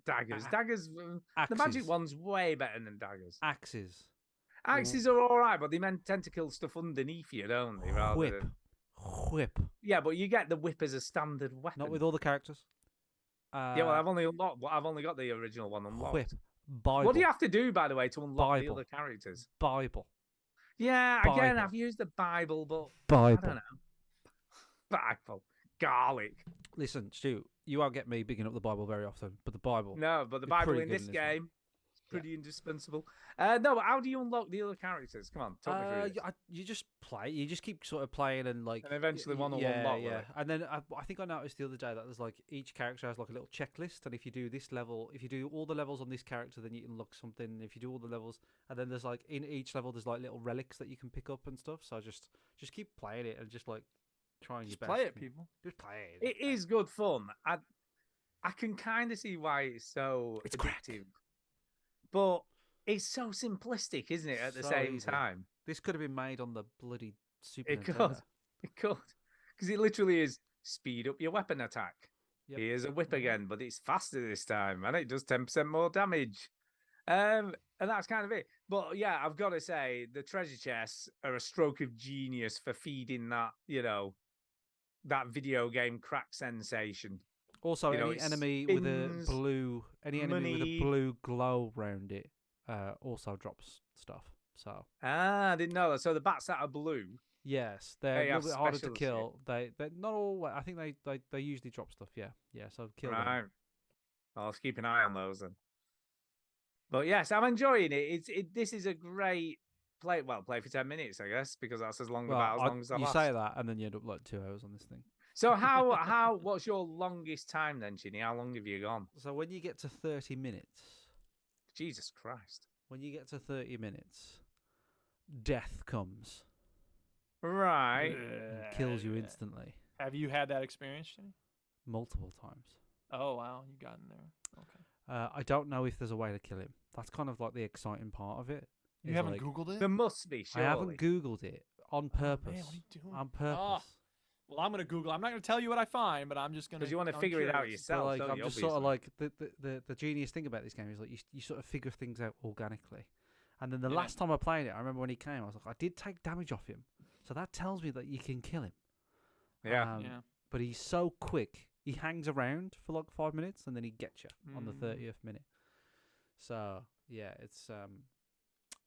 Speaker 5: Daggers.
Speaker 3: Ah.
Speaker 5: Daggers. The magic
Speaker 3: axes,
Speaker 5: one's way better than daggers.
Speaker 3: axes,
Speaker 5: Axes are all right, but they tend to kill stuff underneath you, don't they? Rather
Speaker 3: whip,
Speaker 5: than-
Speaker 3: whip.
Speaker 5: Yeah, but you get the whip as a standard weapon.
Speaker 3: Not with all the characters.
Speaker 5: Yeah, well, I've only got the original one unlocked.
Speaker 3: whip. Bible.
Speaker 5: What do you have to do, by the way, to unlock the
Speaker 3: Bible.
Speaker 5: other characters?
Speaker 3: Bible.
Speaker 5: Yeah, again,
Speaker 3: Bible.
Speaker 5: I've used the Bible, but
Speaker 3: Bible.
Speaker 5: I don't know. Bible, garlic.
Speaker 3: Listen, Stu, you won't get me bigging up the Bible very often, but the Bible.
Speaker 5: No, but the
Speaker 3: It's
Speaker 5: Bible
Speaker 3: pretty
Speaker 5: in
Speaker 3: good
Speaker 5: this
Speaker 3: in this one.
Speaker 5: game is pretty indispensable. No, but how do you unlock the other characters? Come on, talk me through this.
Speaker 3: You just play. You just keep sort of playing and like.
Speaker 5: And eventually one will
Speaker 3: yeah,
Speaker 5: unlock, will
Speaker 3: yeah.
Speaker 5: it?
Speaker 3: And then I think I noticed the other day that there's like each character has like a little checklist, and if you do this level, if you do all the levels on this character, then you can unlock something. If you do all the levels, and then there's like in each level there's like little relics that you can pick up and stuff. So just keep playing it and just like trying
Speaker 1: Just
Speaker 3: your
Speaker 1: play
Speaker 3: best.
Speaker 1: it, people.
Speaker 3: Just play it.
Speaker 5: It is good fun. I can kind of see why it's so
Speaker 3: It's crack.
Speaker 5: addictive, but it's so simplistic, isn't it? At the
Speaker 3: So
Speaker 5: same
Speaker 3: easy.
Speaker 5: time,
Speaker 3: This could have been made on the bloody Super
Speaker 5: it could,
Speaker 3: Nintendo.
Speaker 5: it could, because it literally is speed up your weapon attack.
Speaker 3: Yep.
Speaker 5: Here's a whip again, but it's faster this time, and it does 10% more damage. And that's kind of it. But yeah, I've got to say, the treasure chests are a stroke of genius for feeding that, that video game crack sensation.
Speaker 3: Also,
Speaker 5: You know,
Speaker 3: any
Speaker 5: it
Speaker 3: enemy with a
Speaker 5: spins
Speaker 3: blue, any enemy with
Speaker 5: money.
Speaker 3: a blue glow around it, also drops stuff. So
Speaker 5: I didn't know that. So the bats that are blue,
Speaker 3: yes, they're
Speaker 5: They
Speaker 3: a
Speaker 5: have
Speaker 3: little bit harder to
Speaker 5: special shit.
Speaker 3: kill. They're not all. I think they usually drop stuff. Yeah, yeah. So kill
Speaker 5: right?
Speaker 3: them.
Speaker 5: Well, let's keep an eye on those then. But yes, I'm enjoying it. This is a great play. Well, play for 10 minutes, I guess, because that's as long
Speaker 3: Well,
Speaker 5: about as long as I
Speaker 3: you
Speaker 5: last.
Speaker 3: say that, and then you end up like 2 hours on this thing.
Speaker 5: So how what's your longest time then, Ginny? How long have you gone?
Speaker 3: So when you get to 30 minutes,
Speaker 5: Jesus Christ!
Speaker 3: when you get to 30 minutes, death comes
Speaker 5: Right.
Speaker 3: and kills you instantly,
Speaker 1: Have you had that experience, Jenny?
Speaker 3: multiple times.
Speaker 1: Oh wow, you got in there. Okay.
Speaker 3: I don't know if there's a way to kill him. That's kind of like the exciting part of it.
Speaker 1: You
Speaker 3: is,
Speaker 1: haven't
Speaker 3: like,
Speaker 1: Googled it?
Speaker 5: There must be.
Speaker 3: I
Speaker 5: Surely.
Speaker 3: haven't Googled it on purpose.
Speaker 1: Man, what are you doing?
Speaker 3: On purpose.
Speaker 1: Well, I'm gonna Google. I'm not gonna tell you what I find, but I'm just gonna.
Speaker 5: Because you want to
Speaker 1: I'm
Speaker 5: figure it out
Speaker 1: curious.
Speaker 3: But
Speaker 5: yourself.
Speaker 3: like,
Speaker 5: don't
Speaker 3: I'm
Speaker 5: you,
Speaker 3: just sort of
Speaker 5: obviously?
Speaker 3: like the genius thing about this game is like you sort of figure things out organically. And then the
Speaker 1: Yeah.
Speaker 3: last time I played it, I remember when he came, I was like, I did take damage off him, so that tells me that you can kill him.
Speaker 5: Yeah.
Speaker 1: Yeah.
Speaker 3: But he's so quick. He hangs around for like 5 minutes and then he gets you on the
Speaker 1: Mm.
Speaker 3: 30th minute. So yeah, it's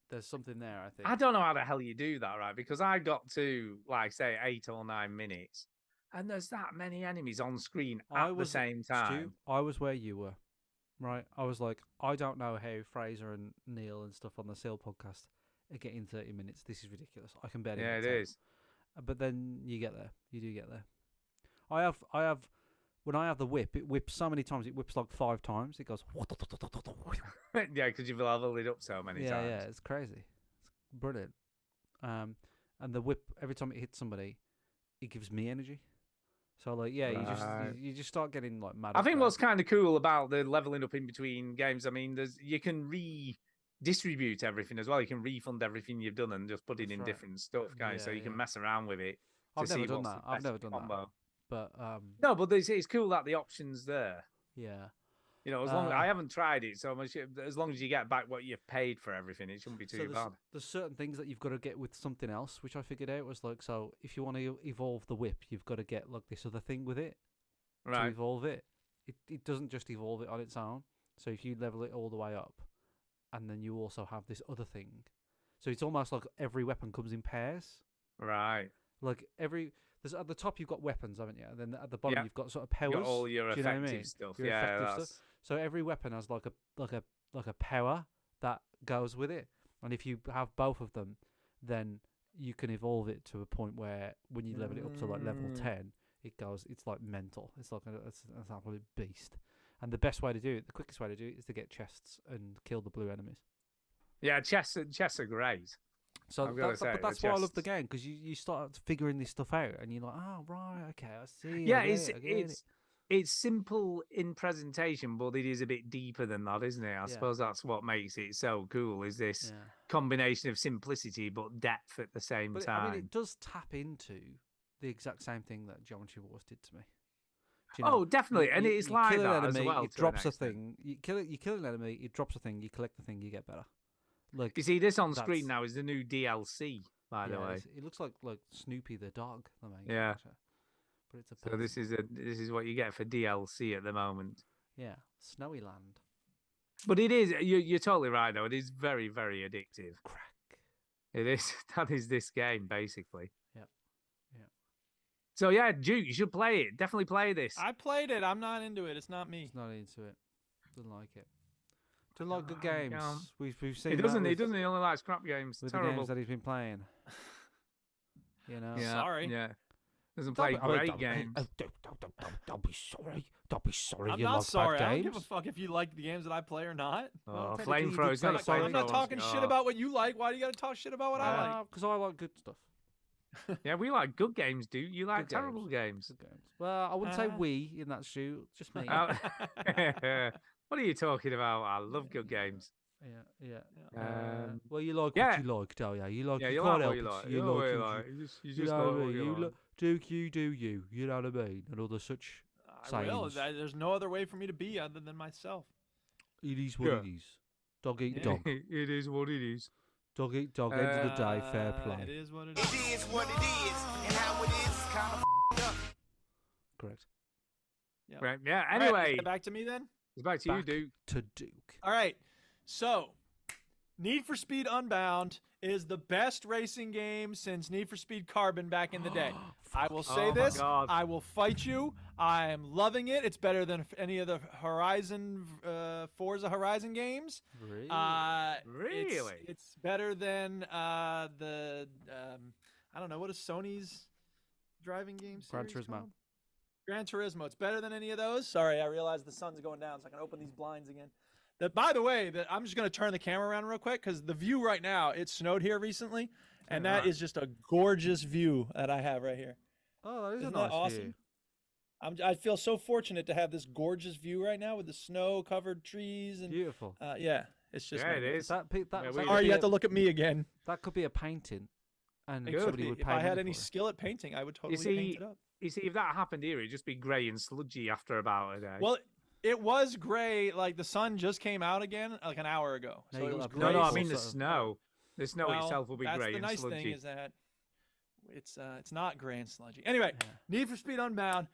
Speaker 3: there's something there. I think.
Speaker 5: I don't know how the hell you do that, right? Because I got to, like, say, 8 or 9 minutes, and there's that many enemies on screen at the same
Speaker 3: Stu,
Speaker 5: time.
Speaker 3: I was where you were, right? I was like, I don't know how Fraser and Neil and stuff on the Seal podcast are getting 30 minutes. This is ridiculous. I can barely.
Speaker 5: Yeah,
Speaker 3: get
Speaker 5: it
Speaker 3: 10.
Speaker 5: is.
Speaker 3: But then you get there. You do get there. I have. When I have the whip, it whips so many times. It whips like 5 times. It goes.
Speaker 5: Yeah, because you've leveled it up so many times.
Speaker 3: Yeah, it's crazy. It's brilliant. And the whip, every time it hits somebody, it gives me energy. So like, yeah,
Speaker 5: Right.
Speaker 3: you just start getting like mad.
Speaker 5: I
Speaker 3: at
Speaker 5: think
Speaker 3: that.
Speaker 5: what's kind of cool about the leveling up in between games, I mean, you can redistribute everything as well. You can refund everything you've done and just put it
Speaker 3: That's
Speaker 5: in
Speaker 3: right.
Speaker 5: different stuff, guys. So
Speaker 3: Yeah,
Speaker 5: you can
Speaker 3: yeah.
Speaker 5: mess around with it. To
Speaker 3: I've never
Speaker 5: see
Speaker 3: done
Speaker 5: what's
Speaker 3: that.
Speaker 5: the
Speaker 3: I've
Speaker 5: best
Speaker 3: never done that.
Speaker 5: combo.
Speaker 3: But
Speaker 5: No, but it's cool that the option's there.
Speaker 3: yeah.
Speaker 5: You know, as long I haven't tried it, so as long as you get back what you've paid for everything, it shouldn't be too bad.
Speaker 3: There's certain things that you've got to get with something else, which I figured out was like, so if you want to evolve the whip, you've got to get like this other thing with it to
Speaker 5: Right.
Speaker 3: evolve it. It doesn't just evolve it on its own. So if you level it all the way up, and then you also have this other thing, so it's almost like every weapon comes in pairs.
Speaker 5: Right.
Speaker 3: Like there's at the top you've got weapons, haven't you? And then at the bottom
Speaker 5: Yeah.
Speaker 3: you've got sort of powers.
Speaker 5: You got all your
Speaker 3: Do you know what I
Speaker 5: effective
Speaker 3: mean?
Speaker 5: stuff.
Speaker 3: Your
Speaker 5: Yeah,
Speaker 3: effective
Speaker 5: that's...
Speaker 3: stuff. So every weapon has like a power that goes with it, and if you have both of them, then you can evolve it to a point where when you level it up to like level 10, it's like mental. It's like it's an absolute beast. And the best way to do it, the quickest way to do it, is to get chests and kill the blue enemies.
Speaker 5: Yeah, chests are great.
Speaker 3: So
Speaker 5: I've gotta say,
Speaker 3: but
Speaker 5: the
Speaker 3: that's why I love the
Speaker 5: chests-
Speaker 3: game, because you start figuring this stuff out, and you're like, oh right, okay, I see.
Speaker 5: Yeah,
Speaker 3: I get it, I get it.
Speaker 5: it's simple in presentation, but it is a bit deeper than that, isn't it? I suppose that's what makes it so cool. Is this combination of simplicity but depth at the same
Speaker 3: But
Speaker 5: time?
Speaker 3: I mean, it does tap into the exact same thing that Geometry Wars did to me. Do you know?
Speaker 5: Oh, definitely, and it's like
Speaker 3: kill an
Speaker 5: that as
Speaker 3: enemy,
Speaker 5: well,
Speaker 3: It
Speaker 5: to an
Speaker 3: drops a
Speaker 5: extent.
Speaker 3: thing. You kill an enemy. It drops a thing. You collect the thing. You get better. Like
Speaker 5: You see, this on screen
Speaker 3: that's-
Speaker 5: now is the new DLC, by the way.
Speaker 3: it looks like Snoopy the dog. The main
Speaker 5: Yeah.
Speaker 3: character. But it's a
Speaker 5: So this is what you get for DLC at the moment.
Speaker 3: yeah, Snowy Land.
Speaker 5: But it is you're totally right though. It is very very addictive.
Speaker 3: Crack.
Speaker 5: It is. That is this game basically.
Speaker 3: Yep. Yeah.
Speaker 5: So yeah, Duke, you should play it. Definitely play this.
Speaker 1: I played it. I'm not into it. It's not me.
Speaker 3: He's not into it. Doesn't like it. Doesn't like good games.
Speaker 5: yeah.
Speaker 3: We've seen
Speaker 5: He
Speaker 3: that
Speaker 5: doesn't. He
Speaker 3: with-
Speaker 5: doesn't. He only likes crap games.
Speaker 3: with the
Speaker 5: Terrible.
Speaker 3: games that he's been playing. You know.
Speaker 5: Yeah,
Speaker 1: Sorry.
Speaker 5: Yeah. Doesn't play great games.
Speaker 3: Don't be sorry. Don't be sorry.
Speaker 1: I'm
Speaker 3: you
Speaker 1: not
Speaker 3: like
Speaker 1: sorry.
Speaker 3: bad
Speaker 1: I
Speaker 3: games.
Speaker 1: don't give a fuck if you like the games that I play or not.
Speaker 5: Oh,
Speaker 3: technically you
Speaker 5: flamethrowers.
Speaker 3: did
Speaker 5: Not
Speaker 3: say
Speaker 5: a
Speaker 3: so.
Speaker 1: I'm not
Speaker 5: flamethrower.
Speaker 1: talking shit
Speaker 5: Oh.
Speaker 1: about what you like. Why do you got to talk shit about what I like?
Speaker 3: Because I like good stuff.
Speaker 5: Yeah, we like good games, dude. You like
Speaker 3: Good
Speaker 5: terrible games.
Speaker 3: Good games. Well, I wouldn't say
Speaker 1: Uh-huh.
Speaker 3: we in that shoe. Just me.
Speaker 5: Oh. What are you talking about? I love good games.
Speaker 3: Yeah.
Speaker 5: Well,
Speaker 3: you like
Speaker 5: yeah.
Speaker 3: what you like, don't you? You like.
Speaker 5: Yeah,
Speaker 3: you
Speaker 5: you
Speaker 3: can't
Speaker 5: like what
Speaker 3: help
Speaker 5: you
Speaker 3: it.
Speaker 5: like.
Speaker 3: You
Speaker 5: You know what you
Speaker 3: what
Speaker 5: like. You
Speaker 3: you
Speaker 5: just
Speaker 3: know
Speaker 5: like
Speaker 3: what I
Speaker 5: what
Speaker 3: mean?
Speaker 5: you like.
Speaker 3: Duke, you do you. You know what I mean? And other such
Speaker 1: I will.
Speaker 3: sayings.
Speaker 1: There's no other way for me to be other than myself.
Speaker 3: It is what it is. Dog eat dog.
Speaker 5: It is what it is.
Speaker 3: Dog eat dog. End of the day, fair
Speaker 1: It
Speaker 3: play.
Speaker 1: is what it is.
Speaker 6: It is what it is, and how it is kind of up.
Speaker 3: Correct.
Speaker 1: Yep.
Speaker 5: Right. Yeah.
Speaker 1: All right,
Speaker 5: Anyway,
Speaker 1: get back to me then.
Speaker 5: it's back to you,
Speaker 3: Back
Speaker 5: Duke.
Speaker 3: to Duke.
Speaker 1: All right. So, Need for Speed Unbound is the best racing game since Need for Speed Carbon back in the day. I will say
Speaker 5: Oh my
Speaker 1: this.
Speaker 5: God.
Speaker 1: I will fight you. I am loving it. It's better than any of the Forza Horizon games.
Speaker 3: Really?
Speaker 5: Really?
Speaker 1: It's better than the I don't know, what is Sony's driving game
Speaker 3: Gran
Speaker 1: series
Speaker 3: Turismo.
Speaker 1: called? Gran Turismo. It's better than any of those. Sorry, I realized the sun's going down, so I can open these blinds again. By the way, I'm just going to turn the camera around real quick because the view right now, it snowed here recently, and that is just a gorgeous view that I have right here.
Speaker 3: Oh, that is
Speaker 1: Isn't
Speaker 3: a nice
Speaker 1: that awesome?
Speaker 3: view.
Speaker 1: I feel so fortunate to have this gorgeous view right now with the snow-covered trees and
Speaker 3: Beautiful.
Speaker 1: yeah, it's just
Speaker 5: Yeah, it
Speaker 1: magnificent.
Speaker 5: is.
Speaker 3: That
Speaker 5: Yeah,
Speaker 3: that
Speaker 5: we-
Speaker 3: could
Speaker 1: Or
Speaker 3: be
Speaker 1: you
Speaker 3: a-
Speaker 1: have to look at me again.
Speaker 3: That could be a painting, and
Speaker 1: It could
Speaker 3: somebody
Speaker 1: be.
Speaker 3: would
Speaker 1: If
Speaker 3: pay
Speaker 1: I had
Speaker 3: money
Speaker 1: any
Speaker 3: for it.
Speaker 1: skill at painting, I would totally
Speaker 5: see,
Speaker 1: paint it up.
Speaker 5: You see, if that happened here, it'd just be grey and sludgy after about a day.
Speaker 1: Well, it was gray. Like the sun just came out again, like an hour ago.
Speaker 3: Now
Speaker 1: So
Speaker 3: you
Speaker 1: it
Speaker 3: got
Speaker 1: was
Speaker 3: that
Speaker 1: gray.
Speaker 5: no, I
Speaker 3: graceful
Speaker 5: mean the
Speaker 3: sort of-
Speaker 5: snow. The snow
Speaker 1: Well,
Speaker 5: itself will be
Speaker 1: that's
Speaker 5: grey
Speaker 1: the
Speaker 5: and
Speaker 1: nice
Speaker 5: sludgy.
Speaker 1: thing is that it's not gray and sludgy. Anyway,
Speaker 3: Yeah.
Speaker 1: Need for Speed Unbound.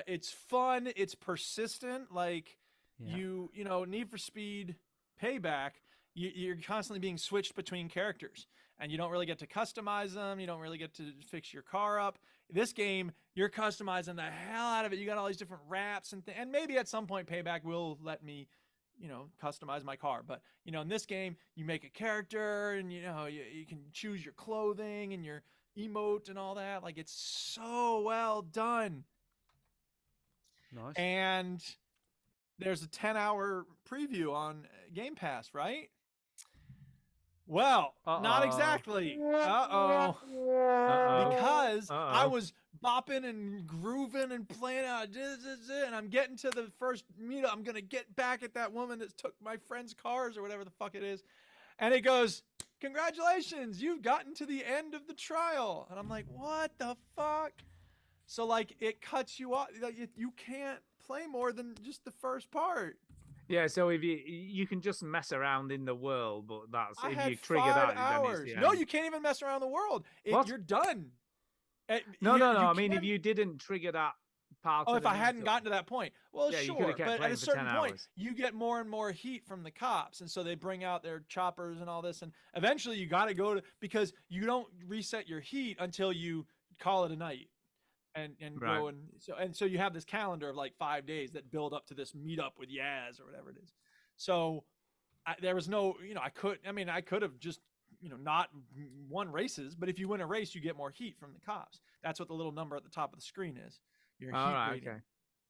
Speaker 1: It's fun. It's persistent. Like
Speaker 3: Yeah.
Speaker 1: you know, Need for Speed Payback. You're constantly being switched between characters, and you don't really get to customize them. You don't really get to fix your car up. This game, you're customizing the hell out of it. You got all these different wraps and maybe at some point Payback will let me, you know, customize my car. But you know, in this game, you make a character, and you know, you can choose your clothing and your emote and all that. Like it's so well done.
Speaker 3: Nice.
Speaker 1: And there's a 10-hour preview on Game Pass, right? Well, not
Speaker 3: Uh-oh.
Speaker 1: exactly. Uh-oh.
Speaker 5: Uh-oh.
Speaker 1: Because I
Speaker 5: Uh-oh.
Speaker 1: was bopping and grooving and playing out, and I'm getting to the first meetup. I'm going to get back at that woman that took my friend's cars or whatever the fuck it is. And it goes, congratulations, you've gotten to the end of the trial. And I'm like, what the fuck? So, like, it cuts you off. Like, you can't play more than just the first part.
Speaker 5: Yeah, so if you can just mess around in the world, but that's
Speaker 1: I
Speaker 5: if
Speaker 1: had
Speaker 5: you trigger
Speaker 1: 5
Speaker 5: that, then
Speaker 1: hours.
Speaker 5: it's the
Speaker 1: No,
Speaker 5: end.
Speaker 1: you can't even mess around the world.
Speaker 5: What?
Speaker 1: You're done.
Speaker 5: No,
Speaker 1: You
Speaker 5: I mean, if
Speaker 1: can.
Speaker 5: you didn't trigger that part
Speaker 1: Oh,
Speaker 5: of
Speaker 1: if
Speaker 5: the
Speaker 1: I hadn't
Speaker 5: meetup,
Speaker 1: gotten to that point, well,
Speaker 5: yeah, you could
Speaker 1: sure.
Speaker 5: have kept
Speaker 1: But at
Speaker 5: playing
Speaker 1: a
Speaker 5: for
Speaker 1: certain
Speaker 5: 10
Speaker 1: point,
Speaker 5: hours.
Speaker 1: you get more and more heat from the cops, and so they bring out their choppers and all this, and eventually you got to go to because you don't reset your heat until you call it a night, and
Speaker 5: Right.
Speaker 1: go and so you have this calendar of like 5 days that build up to this meetup with Yaz or whatever it is. So there was no, I could have just not won races, but if you win a race, you get more heat from the cops. That's what the little number at the top of the screen is. Your
Speaker 5: All
Speaker 1: heat
Speaker 5: right,
Speaker 1: rating.
Speaker 5: okay.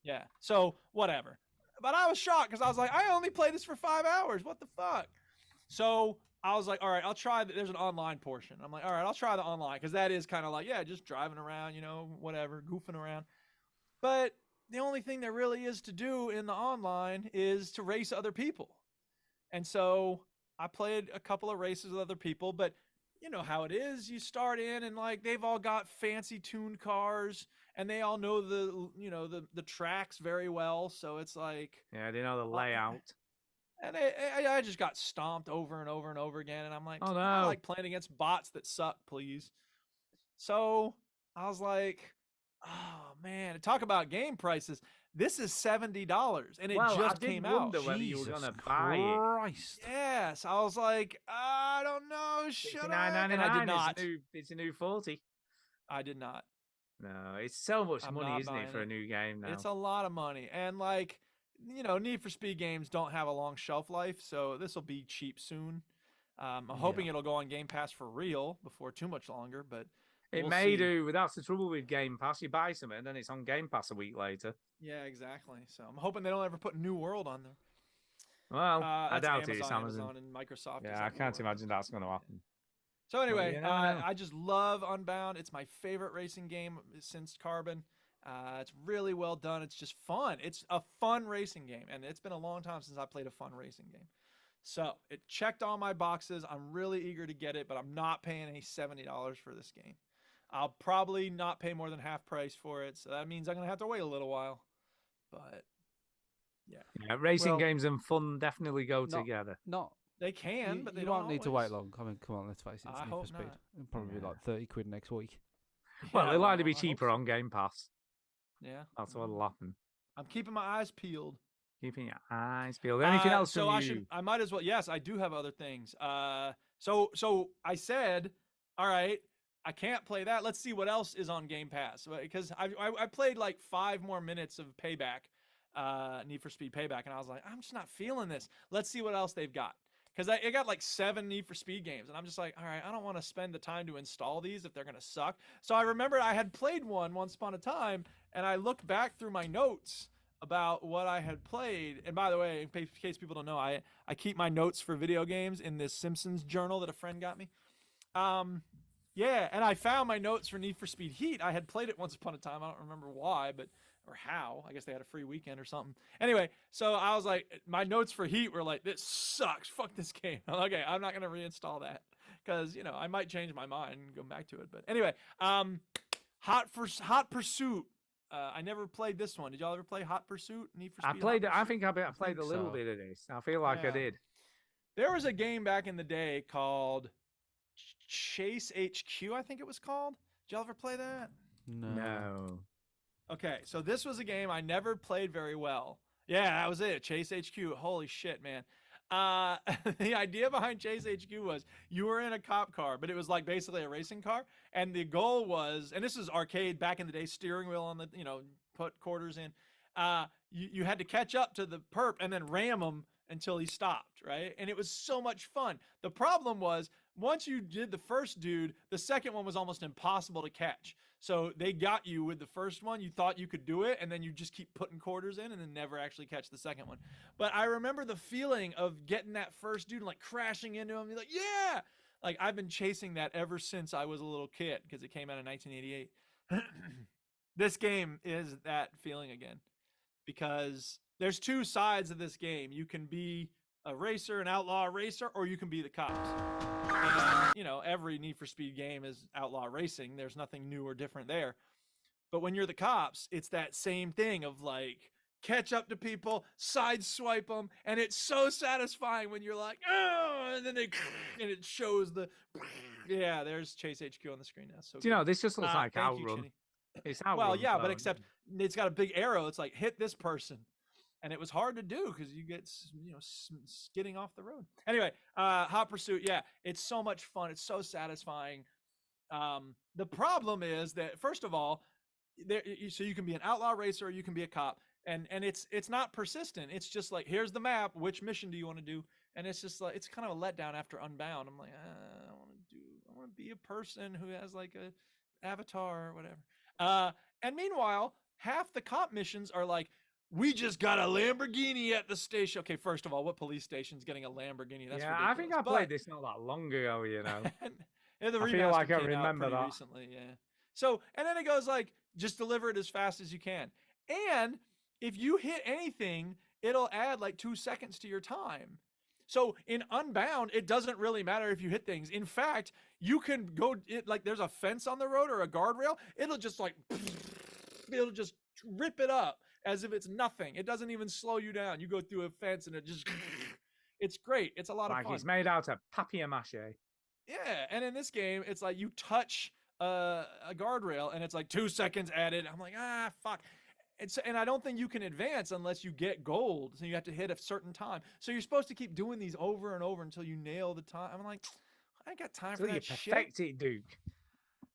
Speaker 1: Yeah. So whatever. But I was shocked because I was like, I only played this for 5 hours. What the fuck? So I was like, all right, I'll try. There's an online portion. I'm like, all right, I'll try the online because that is kind of like, yeah, just driving around, whatever, goofing around. But the only thing there really is to do in the online is to race other people. And so I played a couple of races with other people, but you know how it is. You start in and like they've all got fancy tuned cars and they all know the tracks very well. So it's like,
Speaker 5: Yeah, they know the layout.
Speaker 1: and I just got stomped over and over and over again. And I'm like,
Speaker 5: Oh,
Speaker 1: I
Speaker 5: no.
Speaker 1: like playing against bots that suck, please. So I was like, oh man, talk about game prices. This is $70 and it
Speaker 5: Well, I
Speaker 1: just
Speaker 5: did
Speaker 1: came out.
Speaker 5: wonder whether you were
Speaker 3: Jesus
Speaker 5: going to buy it.
Speaker 3: Christ.
Speaker 1: Yes, I was like, I don't know, should I? And I
Speaker 5: $69.99.
Speaker 1: did not.
Speaker 5: It's a new 40.
Speaker 1: I did not.
Speaker 5: No, it's so much
Speaker 1: I'm
Speaker 5: money,
Speaker 1: not
Speaker 5: isn't it,
Speaker 1: buying
Speaker 5: for a
Speaker 1: it.
Speaker 5: new game now?
Speaker 1: It's a lot of money, and like, Need for Speed games don't have a long shelf life, so this will be cheap soon. I'm hoping it'll go on Game Pass for real before too much longer, but
Speaker 5: It
Speaker 1: we'll
Speaker 5: may
Speaker 1: see.
Speaker 5: do, but that's the trouble with Game Pass. You buy something, and then it's on Game Pass a week later.
Speaker 1: Yeah, exactly. So I'm hoping they don't ever put New World on there.
Speaker 5: Well, I
Speaker 1: That's
Speaker 5: doubt it. It's
Speaker 1: Amazon and Microsoft.
Speaker 5: Yeah, I can't imagine that's going to happen.
Speaker 1: So anyway,
Speaker 5: you never know.
Speaker 1: I just love Unbound. It's my favorite racing game since Carbon. It's really well done. It's just fun. It's a fun racing game, and it's been a long time since I played a fun racing game. So it checked all my boxes. I'm really eager to get it, but I'm not paying any $70 for this game. I'll probably not pay more than half price for it, so that means I'm going to have to wait a little while. But
Speaker 5: Yeah, racing
Speaker 3: Well,
Speaker 5: games and fun definitely go
Speaker 3: not-
Speaker 5: together.
Speaker 3: Not.
Speaker 1: they can, but they
Speaker 3: you
Speaker 1: don't
Speaker 3: won't need to wait
Speaker 1: always.
Speaker 3: long. I mean, come on, let's face it. It's
Speaker 1: I
Speaker 3: Need for
Speaker 1: hope
Speaker 3: Speed.
Speaker 1: not.
Speaker 3: It'll probably be
Speaker 5: Yeah.
Speaker 3: like 30 quid next week.
Speaker 5: Well,
Speaker 1: Yeah,
Speaker 5: they're likely to be
Speaker 1: I hope
Speaker 5: cheaper
Speaker 1: so.
Speaker 5: on Game Pass.
Speaker 1: Yeah,
Speaker 5: That's what'll happen.
Speaker 1: I'm keeping my eyes peeled.
Speaker 5: Keeping your eyes peeled. Anything else
Speaker 1: so
Speaker 5: from you?
Speaker 1: I might as well. Yes, I do have other things. So I said, all right, I can't play that. Let's see what else is on Game Pass because I played like 5 more minutes of Payback, Need for Speed Payback, and I was like, I'm just not feeling this. Let's see what else they've got. Because it got like 7 Need for Speed games, and I'm just like, all right, I don't want to spend the time to install these if they're gonna suck. So I remember I had played one once upon a time, and I looked back through my notes about what I had played. And by the way, in case people don't know, I keep my notes for video games in this Simpsons journal that a friend got me. Yeah, and I found my notes for Need for Speed Heat. I had played it once upon a time. I don't remember why, or how. I guess they had a free weekend or something. Anyway, so I was like, my notes for Heat were like, this sucks. Fuck this game. Okay, I'm not going to reinstall that because, I might change my mind and go back to it. But anyway, Hot Pursuit. I never played this one. Did y'all ever play Hot Pursuit? Need for Speed?
Speaker 5: I played it. I think I played
Speaker 3: think
Speaker 5: a little
Speaker 3: so.
Speaker 5: bit of this. I feel like I
Speaker 1: Yeah.
Speaker 5: did.
Speaker 1: There was a game back in the day called Chase HQ, I think it was called. Did y'all ever play that?
Speaker 5: No.
Speaker 1: Okay, so this was a game I never played very well. Yeah, that was it. Chase HQ. Holy shit, man. The idea behind Chase HQ was you were in a cop car, but it was like basically a racing car. And the goal was, and this is arcade back in the day, steering wheel on the, put quarters in. You had to catch up to the perp and then ram him until he stopped, right? And it was so much fun. The problem was once you did the first dude, the second one was almost impossible to catch. So they got you with the first one. You thought you could do it, and then you just keep putting quarters in and then never actually catch the second one. But I remember the feeling of getting that first dude and like crashing into him. You're like, yeah! Like I've been chasing that ever since I was a little kid because it came out in 1988. This game is that feeling again because there's 2 sides of this game. You can be a racer, an outlaw racer, or you can be the cops. And, every Need for Speed game is outlaw racing. There's nothing new or different there. But when you're the cops, it's that same thing of like, catch up to people, side swipe them, and it's so satisfying when you're like, oh, and then and it shows the, yeah, there's Chase HQ on the screen now. So
Speaker 5: Do you know, this just looks like
Speaker 1: thank you,
Speaker 5: Outrun.
Speaker 1: Chinny.
Speaker 5: It's Outrun.
Speaker 1: Well, yeah, but
Speaker 5: so-
Speaker 1: except it's got a big arrow. It's like hit this person, and it was hard to do because you get skidding off the road. Anyway, Hot Pursuit, yeah, it's so much fun. It's so satisfying. The problem is that first of all, so you can be an outlaw racer or you can be a cop, and it's not persistent. It's just like, here's the map. Which mission do you want to do? And it's just like, it's kind of a letdown after Unbound. I'm like, I want to be a person who has like a avatar or whatever. And meanwhile, half the cop missions are like, we just got a Lamborghini at the station. Okay, first of all, what police station's getting a Lamborghini? That's
Speaker 5: yeah,
Speaker 1: ridiculous.
Speaker 5: I think I played this not that long ago, you know.
Speaker 1: And the
Speaker 5: I feel
Speaker 1: remaster
Speaker 5: like I
Speaker 1: came out
Speaker 5: remember
Speaker 1: pretty
Speaker 5: that.
Speaker 1: recently, yeah. So, and then it goes like, just deliver it as fast as you can. And if you hit anything, it'll add like 2 seconds to your time. So in Unbound, it doesn't really matter if you hit things. In fact, you can go, like there's a fence on the road or a guardrail. It'll just like, it'll just rip it up as if it's nothing. It doesn't even slow you down. You go through a fence and it just, it's great. It's a lot of
Speaker 5: Like
Speaker 1: fun.
Speaker 5: it's made out of papier-mâché.
Speaker 1: Yeah, and in this game, it's like you touch a guardrail, and it's like 2 seconds added. I'm like, fuck. And I don't think you can advance unless you get gold. So you have to hit a certain time. So you're supposed to keep doing these over and over until you nail the time. I'm like, I ain't got time
Speaker 5: So
Speaker 1: for
Speaker 5: you
Speaker 1: that shit.
Speaker 5: perfect it, Duke.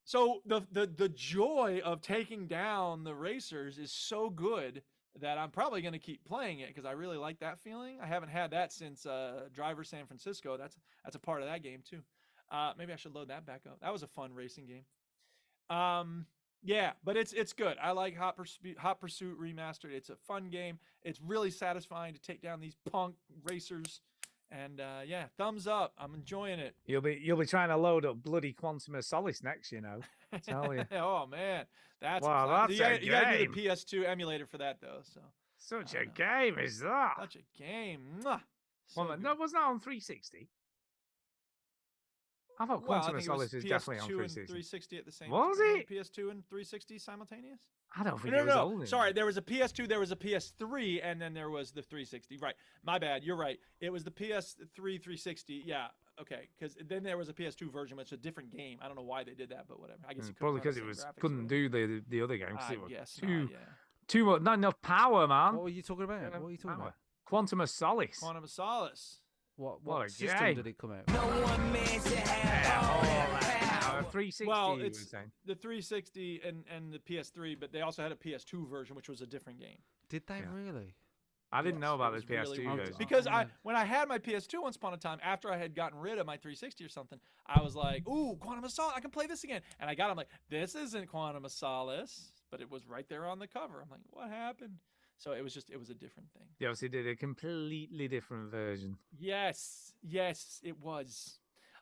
Speaker 1: So the joy of taking down the racers is so good that I'm probably going to keep playing it because I really like that feeling. I haven't had that since Driver San Francisco. That's a part of that game too. Maybe I should load that back up. That was a fun racing game. Yeah, but it's good. I like Hot Pursuit Remastered. It's a fun game. It's really satisfying to take down these punk racers. And yeah, thumbs up. I'm enjoying it.
Speaker 5: You'll be trying to load up bloody Quantum of Solace next, you know. I tell you.
Speaker 1: Oh man, that's
Speaker 5: Wow,
Speaker 1: fun.
Speaker 5: that's
Speaker 1: You gotta do
Speaker 5: game.
Speaker 1: the PS2 emulator for that though. So
Speaker 5: Such
Speaker 1: I
Speaker 5: a
Speaker 1: know.
Speaker 5: game is that?
Speaker 1: such a game. Mwah. So
Speaker 5: Well,
Speaker 1: good.
Speaker 5: no, was that on 360? I thought
Speaker 1: Well, I
Speaker 5: Quantum of
Speaker 1: think it was
Speaker 5: Solace was definitely on
Speaker 1: PS2 and
Speaker 5: 360.
Speaker 1: 360 at the same
Speaker 5: Was
Speaker 1: time.
Speaker 5: it?
Speaker 1: PS2 and 360 simultaneous?
Speaker 5: I don't think
Speaker 1: No,
Speaker 5: it was
Speaker 1: no,
Speaker 5: old
Speaker 1: no.
Speaker 5: enough.
Speaker 1: Sorry, there was a PS2, there was a PS3, and then there was the 360. Right. My bad. You're right. It was the PS3 360. Yeah. Okay. Because then there was a PS2 version, which is a different game. I don't know why they did that, but whatever. I guess you
Speaker 5: Probably
Speaker 1: because
Speaker 5: because it was couldn't do the other games.
Speaker 1: I
Speaker 5: It was
Speaker 1: guess
Speaker 5: too
Speaker 1: not, yeah.
Speaker 5: too much, not enough power, man.
Speaker 3: What were you talking about?
Speaker 5: Not enough
Speaker 3: What were you talking
Speaker 5: power.
Speaker 3: about?
Speaker 5: Quantum of Solace.
Speaker 1: Quantum of Solace.
Speaker 3: What
Speaker 5: What a
Speaker 3: system
Speaker 5: game.
Speaker 3: did it come out?
Speaker 6: No one man should have all that power.
Speaker 5: 360.
Speaker 1: Well,
Speaker 5: you
Speaker 1: it's
Speaker 5: were saying.
Speaker 1: the 360 and the PS3, but they also had a PS2 version, which was a different game.
Speaker 3: Did they
Speaker 5: Yeah.
Speaker 3: really?
Speaker 5: I didn't know
Speaker 1: Yes,
Speaker 5: about
Speaker 1: it
Speaker 5: this
Speaker 1: was really
Speaker 5: PS2
Speaker 1: weird.
Speaker 5: version.
Speaker 1: Because
Speaker 3: yeah.
Speaker 1: when I had my PS2 once upon a time, after I had gotten rid of my 360 or something, I was like, ooh, Quantum of Solace, I can play this again. And I got it, I'm like, this isn't Quantum of Solace, but it was right there on the cover. I'm like, what happened? So it was a different thing.
Speaker 5: They obviously did a completely different version.
Speaker 1: Yes, it was.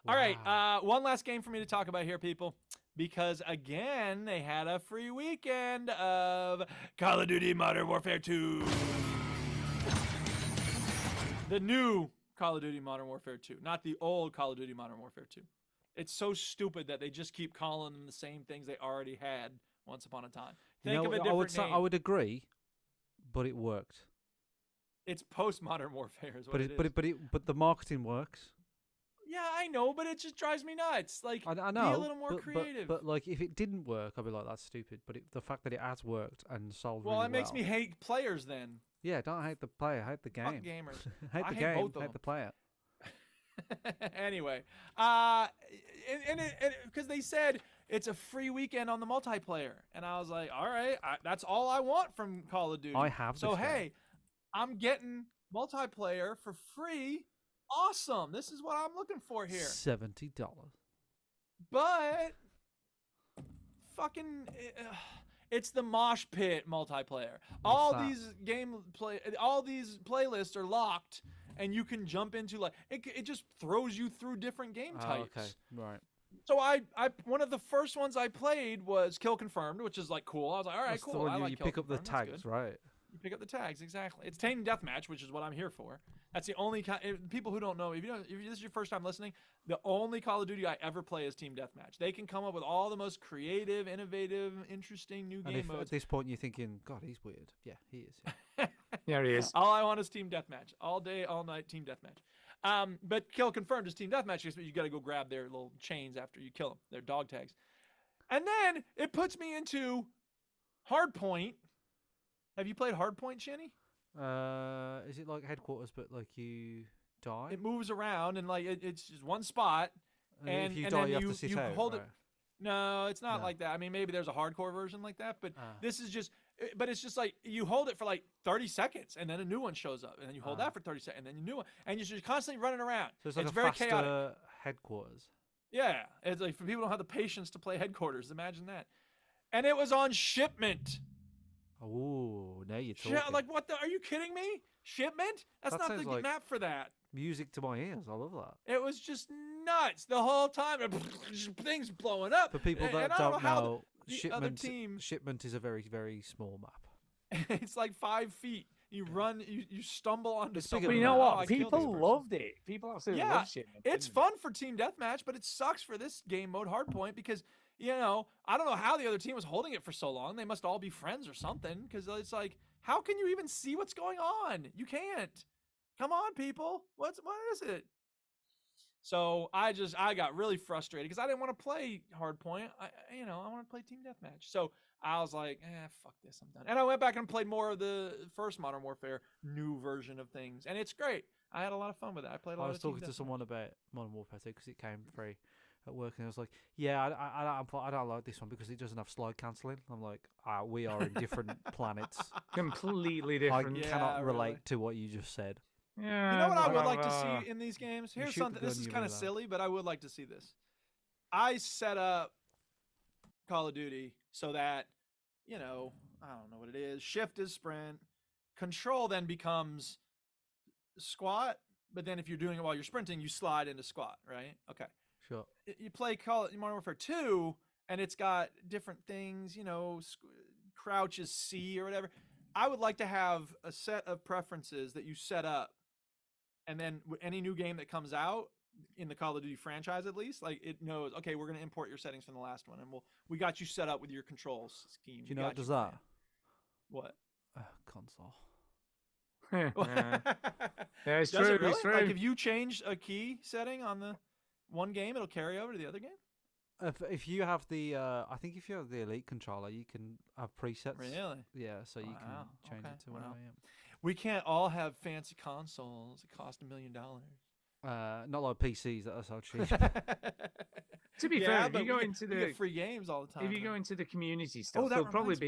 Speaker 1: All right, one last game for me to talk about here, people. Because again, they had a free weekend of Call of Duty Modern Warfare 2. The new Call of Duty Modern Warfare 2, not the old Call of Duty Modern Warfare 2. It's so stupid that they just keep calling them the same things they already had once upon a time.
Speaker 3: You
Speaker 1: Think
Speaker 3: know,
Speaker 1: of a
Speaker 3: I would
Speaker 1: different
Speaker 3: say,
Speaker 1: name.
Speaker 3: I would agree, but it worked.
Speaker 1: It's post-Modern Warfare is what it is.
Speaker 3: But the marketing works.
Speaker 1: Yeah, I know, but it just drives me nuts. Like,
Speaker 3: I know.
Speaker 1: be a little more
Speaker 3: but,
Speaker 1: creative.
Speaker 3: But like, if it didn't work, I'd be like, that's stupid. But the fact that it has worked and sold
Speaker 1: well,
Speaker 3: really
Speaker 1: it makes
Speaker 3: well-
Speaker 1: me hate players then.
Speaker 3: Yeah, don't hate the player, hate the game.
Speaker 1: Fuck gamers.
Speaker 3: hate
Speaker 1: I
Speaker 3: the
Speaker 1: hate
Speaker 3: game,
Speaker 1: both of
Speaker 3: hate
Speaker 1: them.
Speaker 3: the player.
Speaker 1: Anyway, because they said it's a free weekend on the multiplayer, and I was like, all right, that's all I want from Call of Duty.
Speaker 3: I have
Speaker 1: So
Speaker 3: this game.
Speaker 1: hey, I'm getting multiplayer for free. Awesome. This is what I'm looking for here.
Speaker 3: $70.
Speaker 1: But fucking, it's the mosh pit multiplayer. All
Speaker 3: that?
Speaker 1: these playlists are locked, and you can jump into like it just throws you through different game types.
Speaker 3: Okay, right.
Speaker 1: So I one of the first ones I played was Kill Confirmed, which is like cool. I was like, all right,
Speaker 3: That's the
Speaker 1: cool.
Speaker 3: one
Speaker 1: I
Speaker 3: you
Speaker 1: like Kill
Speaker 3: pick up the
Speaker 1: Confirmed, that's
Speaker 3: tags,
Speaker 1: good.
Speaker 3: right?
Speaker 1: You pick up the tags, exactly. It's Team Deathmatch, which is what I'm here for. That's the only people who don't know. If this is your first time listening, the only Call of Duty I ever play is Team Deathmatch. They can come up with all the most creative, innovative, interesting new
Speaker 3: And
Speaker 1: game
Speaker 3: if at
Speaker 1: modes.
Speaker 3: this point you're thinking, God, he's weird. Yeah, he is. Yeah.
Speaker 5: Yeah, he is.
Speaker 1: All I want is Team Deathmatch. All day, all night, Team Deathmatch. But kill confirmed is Team Deathmatch. You got to go grab their little chains after you kill them, their dog tags. And then it puts me into Hardpoint. Have you played Hardpoint, Shinny?
Speaker 3: Is it like Headquarters, but like you die?
Speaker 1: It moves around and like it's just one spot.
Speaker 3: And if you
Speaker 1: and
Speaker 3: die,
Speaker 1: then
Speaker 3: you have to sit out.
Speaker 1: hold it.
Speaker 3: right?
Speaker 1: No, it's not
Speaker 3: No.
Speaker 1: like that. I mean, maybe there's a hardcore version like that, but
Speaker 3: Ah.
Speaker 1: this is just. But it's just like you hold it for like 30 seconds, and then a new one shows up, and then you hold
Speaker 3: Ah.
Speaker 1: that for 30 seconds, and then a new one, and you're just constantly running around.
Speaker 3: So it's like a
Speaker 1: very
Speaker 3: faster
Speaker 1: chaotic.
Speaker 3: Headquarters.
Speaker 1: Yeah, it's like for people who don't have the patience to play Headquarters. Imagine that. And it was on shipment.
Speaker 3: Oh, now you're talking.
Speaker 1: Like what the? Are you kidding me? Shipment? That's
Speaker 3: That
Speaker 1: not the
Speaker 3: sounds like-
Speaker 1: map for that.
Speaker 3: Music to my ears. I love that.
Speaker 1: It was just nuts the whole time. Things blowing up.
Speaker 3: For people
Speaker 1: And
Speaker 3: that
Speaker 1: I
Speaker 3: don't
Speaker 1: how
Speaker 3: know,
Speaker 1: the other team.
Speaker 3: Shipment is a very, very small map.
Speaker 1: It's like 5 feet. You run, you stumble onto
Speaker 3: It's bigger
Speaker 1: something.
Speaker 5: But you
Speaker 3: than
Speaker 5: know
Speaker 3: that.
Speaker 1: Oh, I
Speaker 5: what?
Speaker 1: killed this
Speaker 5: People
Speaker 1: person.
Speaker 5: loved it. People absolutely
Speaker 1: Yeah,
Speaker 5: loved shit.
Speaker 1: It's fun for team deathmatch, but it sucks for this game mode Hardpoint because I don't know how the other team was holding it for so long. They must all be friends or something because it's like, how can you even see what's going on? You can't. Come on, people. What is it? So I got really frustrated because I didn't want to play Hardpoint. I want to play Team Deathmatch. So I was like, fuck this, I'm done. And I went back and played more of the first Modern Warfare new version of things, and it's great. I had a lot of fun with it. I played a lot
Speaker 3: I was
Speaker 1: of Team
Speaker 3: talking to
Speaker 1: Deathmatch.
Speaker 3: someone about Modern Warfare 2 because it came free at work, and I was like, "Yeah, I don't like this one because it doesn't have slide cancelling." I'm like, "We are in different planets.
Speaker 5: completely
Speaker 3: I
Speaker 5: different.
Speaker 1: Yeah,
Speaker 3: cannot relate
Speaker 1: really.
Speaker 3: to what you just said."
Speaker 5: Yeah,
Speaker 1: You know what I would
Speaker 5: well,
Speaker 1: like to see in these games?
Speaker 3: You
Speaker 1: Here's
Speaker 3: shoot the
Speaker 1: something. This
Speaker 3: gun,
Speaker 1: is
Speaker 3: you
Speaker 1: kind of
Speaker 3: reload.
Speaker 1: silly, but I would like to see this. I set up Call of Duty so that, I don't know what it is. Shift is sprint. Control then becomes squat. But then if you're doing it while you're sprinting, you slide into squat, right? Okay.
Speaker 3: Sure.
Speaker 1: You play Modern Warfare 2, and it's got different things, crouch is C or whatever. I would like to have a set of preferences that you set up, and then any new game that comes out in the Call of Duty franchise, at least, like it knows, okay, we're going to import your settings from the last one, and we got you set up with your controls scheme.
Speaker 3: Do you know what does that?
Speaker 1: What?
Speaker 3: Console.
Speaker 5: yeah, it's
Speaker 1: Does
Speaker 5: true.
Speaker 1: it really?
Speaker 5: It's true.
Speaker 1: Like if you change a key setting on the one game, it'll carry over to the other game?
Speaker 3: If you have the, I think if you have the Elite controller, you can have presets.
Speaker 1: Really?
Speaker 3: Yeah, so you
Speaker 1: Wow,
Speaker 3: can change
Speaker 1: okay,
Speaker 3: it to whatever.
Speaker 1: wow. We can't all have fancy consoles that cost $1 million.
Speaker 3: Yeah. Not like PCs that are so cheap.
Speaker 5: To be fair, if you go into
Speaker 1: you
Speaker 5: the
Speaker 1: get free games all the time.
Speaker 5: if you go into the community stuff,
Speaker 1: that
Speaker 5: there'll probably
Speaker 1: reminds me.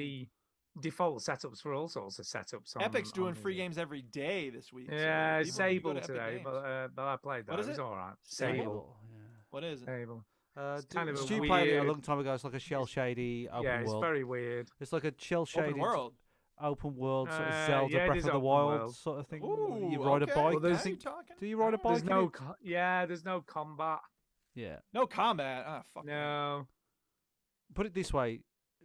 Speaker 5: be default setups for all sorts of setups.
Speaker 1: Epic's
Speaker 5: on
Speaker 1: doing free
Speaker 5: the-
Speaker 1: games every day this week. so
Speaker 5: Yeah,
Speaker 1: people can go
Speaker 5: Sable
Speaker 1: to Epic
Speaker 5: today,
Speaker 1: Games.
Speaker 5: but I played that.
Speaker 1: What is
Speaker 5: it was
Speaker 1: it?
Speaker 5: all right.
Speaker 1: Sable?
Speaker 5: Sable.
Speaker 3: Yeah.
Speaker 1: What is it?
Speaker 5: Sable. It's
Speaker 3: Kind
Speaker 5: kind of a
Speaker 3: Stu played it a
Speaker 5: weird-
Speaker 3: long time ago. It's like a shell shady open
Speaker 5: Yeah, it's
Speaker 3: world.
Speaker 5: very weird.
Speaker 3: It's like a shell shaded
Speaker 1: Open world.
Speaker 3: open world sort of
Speaker 5: Uh,
Speaker 3: Zelda
Speaker 5: yeah, it
Speaker 3: Breath
Speaker 5: is
Speaker 3: of the
Speaker 5: open
Speaker 3: Wild
Speaker 5: world.
Speaker 3: sort of thing.
Speaker 1: Ooh,
Speaker 3: you ride
Speaker 1: okay.
Speaker 3: a bike.
Speaker 5: Well, there's-
Speaker 1: Now you're talking.
Speaker 3: Do you ride a bike?
Speaker 5: There's
Speaker 3: in
Speaker 5: no,
Speaker 3: it?
Speaker 5: there's no combat.
Speaker 3: Yeah.
Speaker 1: No combat. Ah, fuck. that.
Speaker 5: No.
Speaker 3: Put it this way,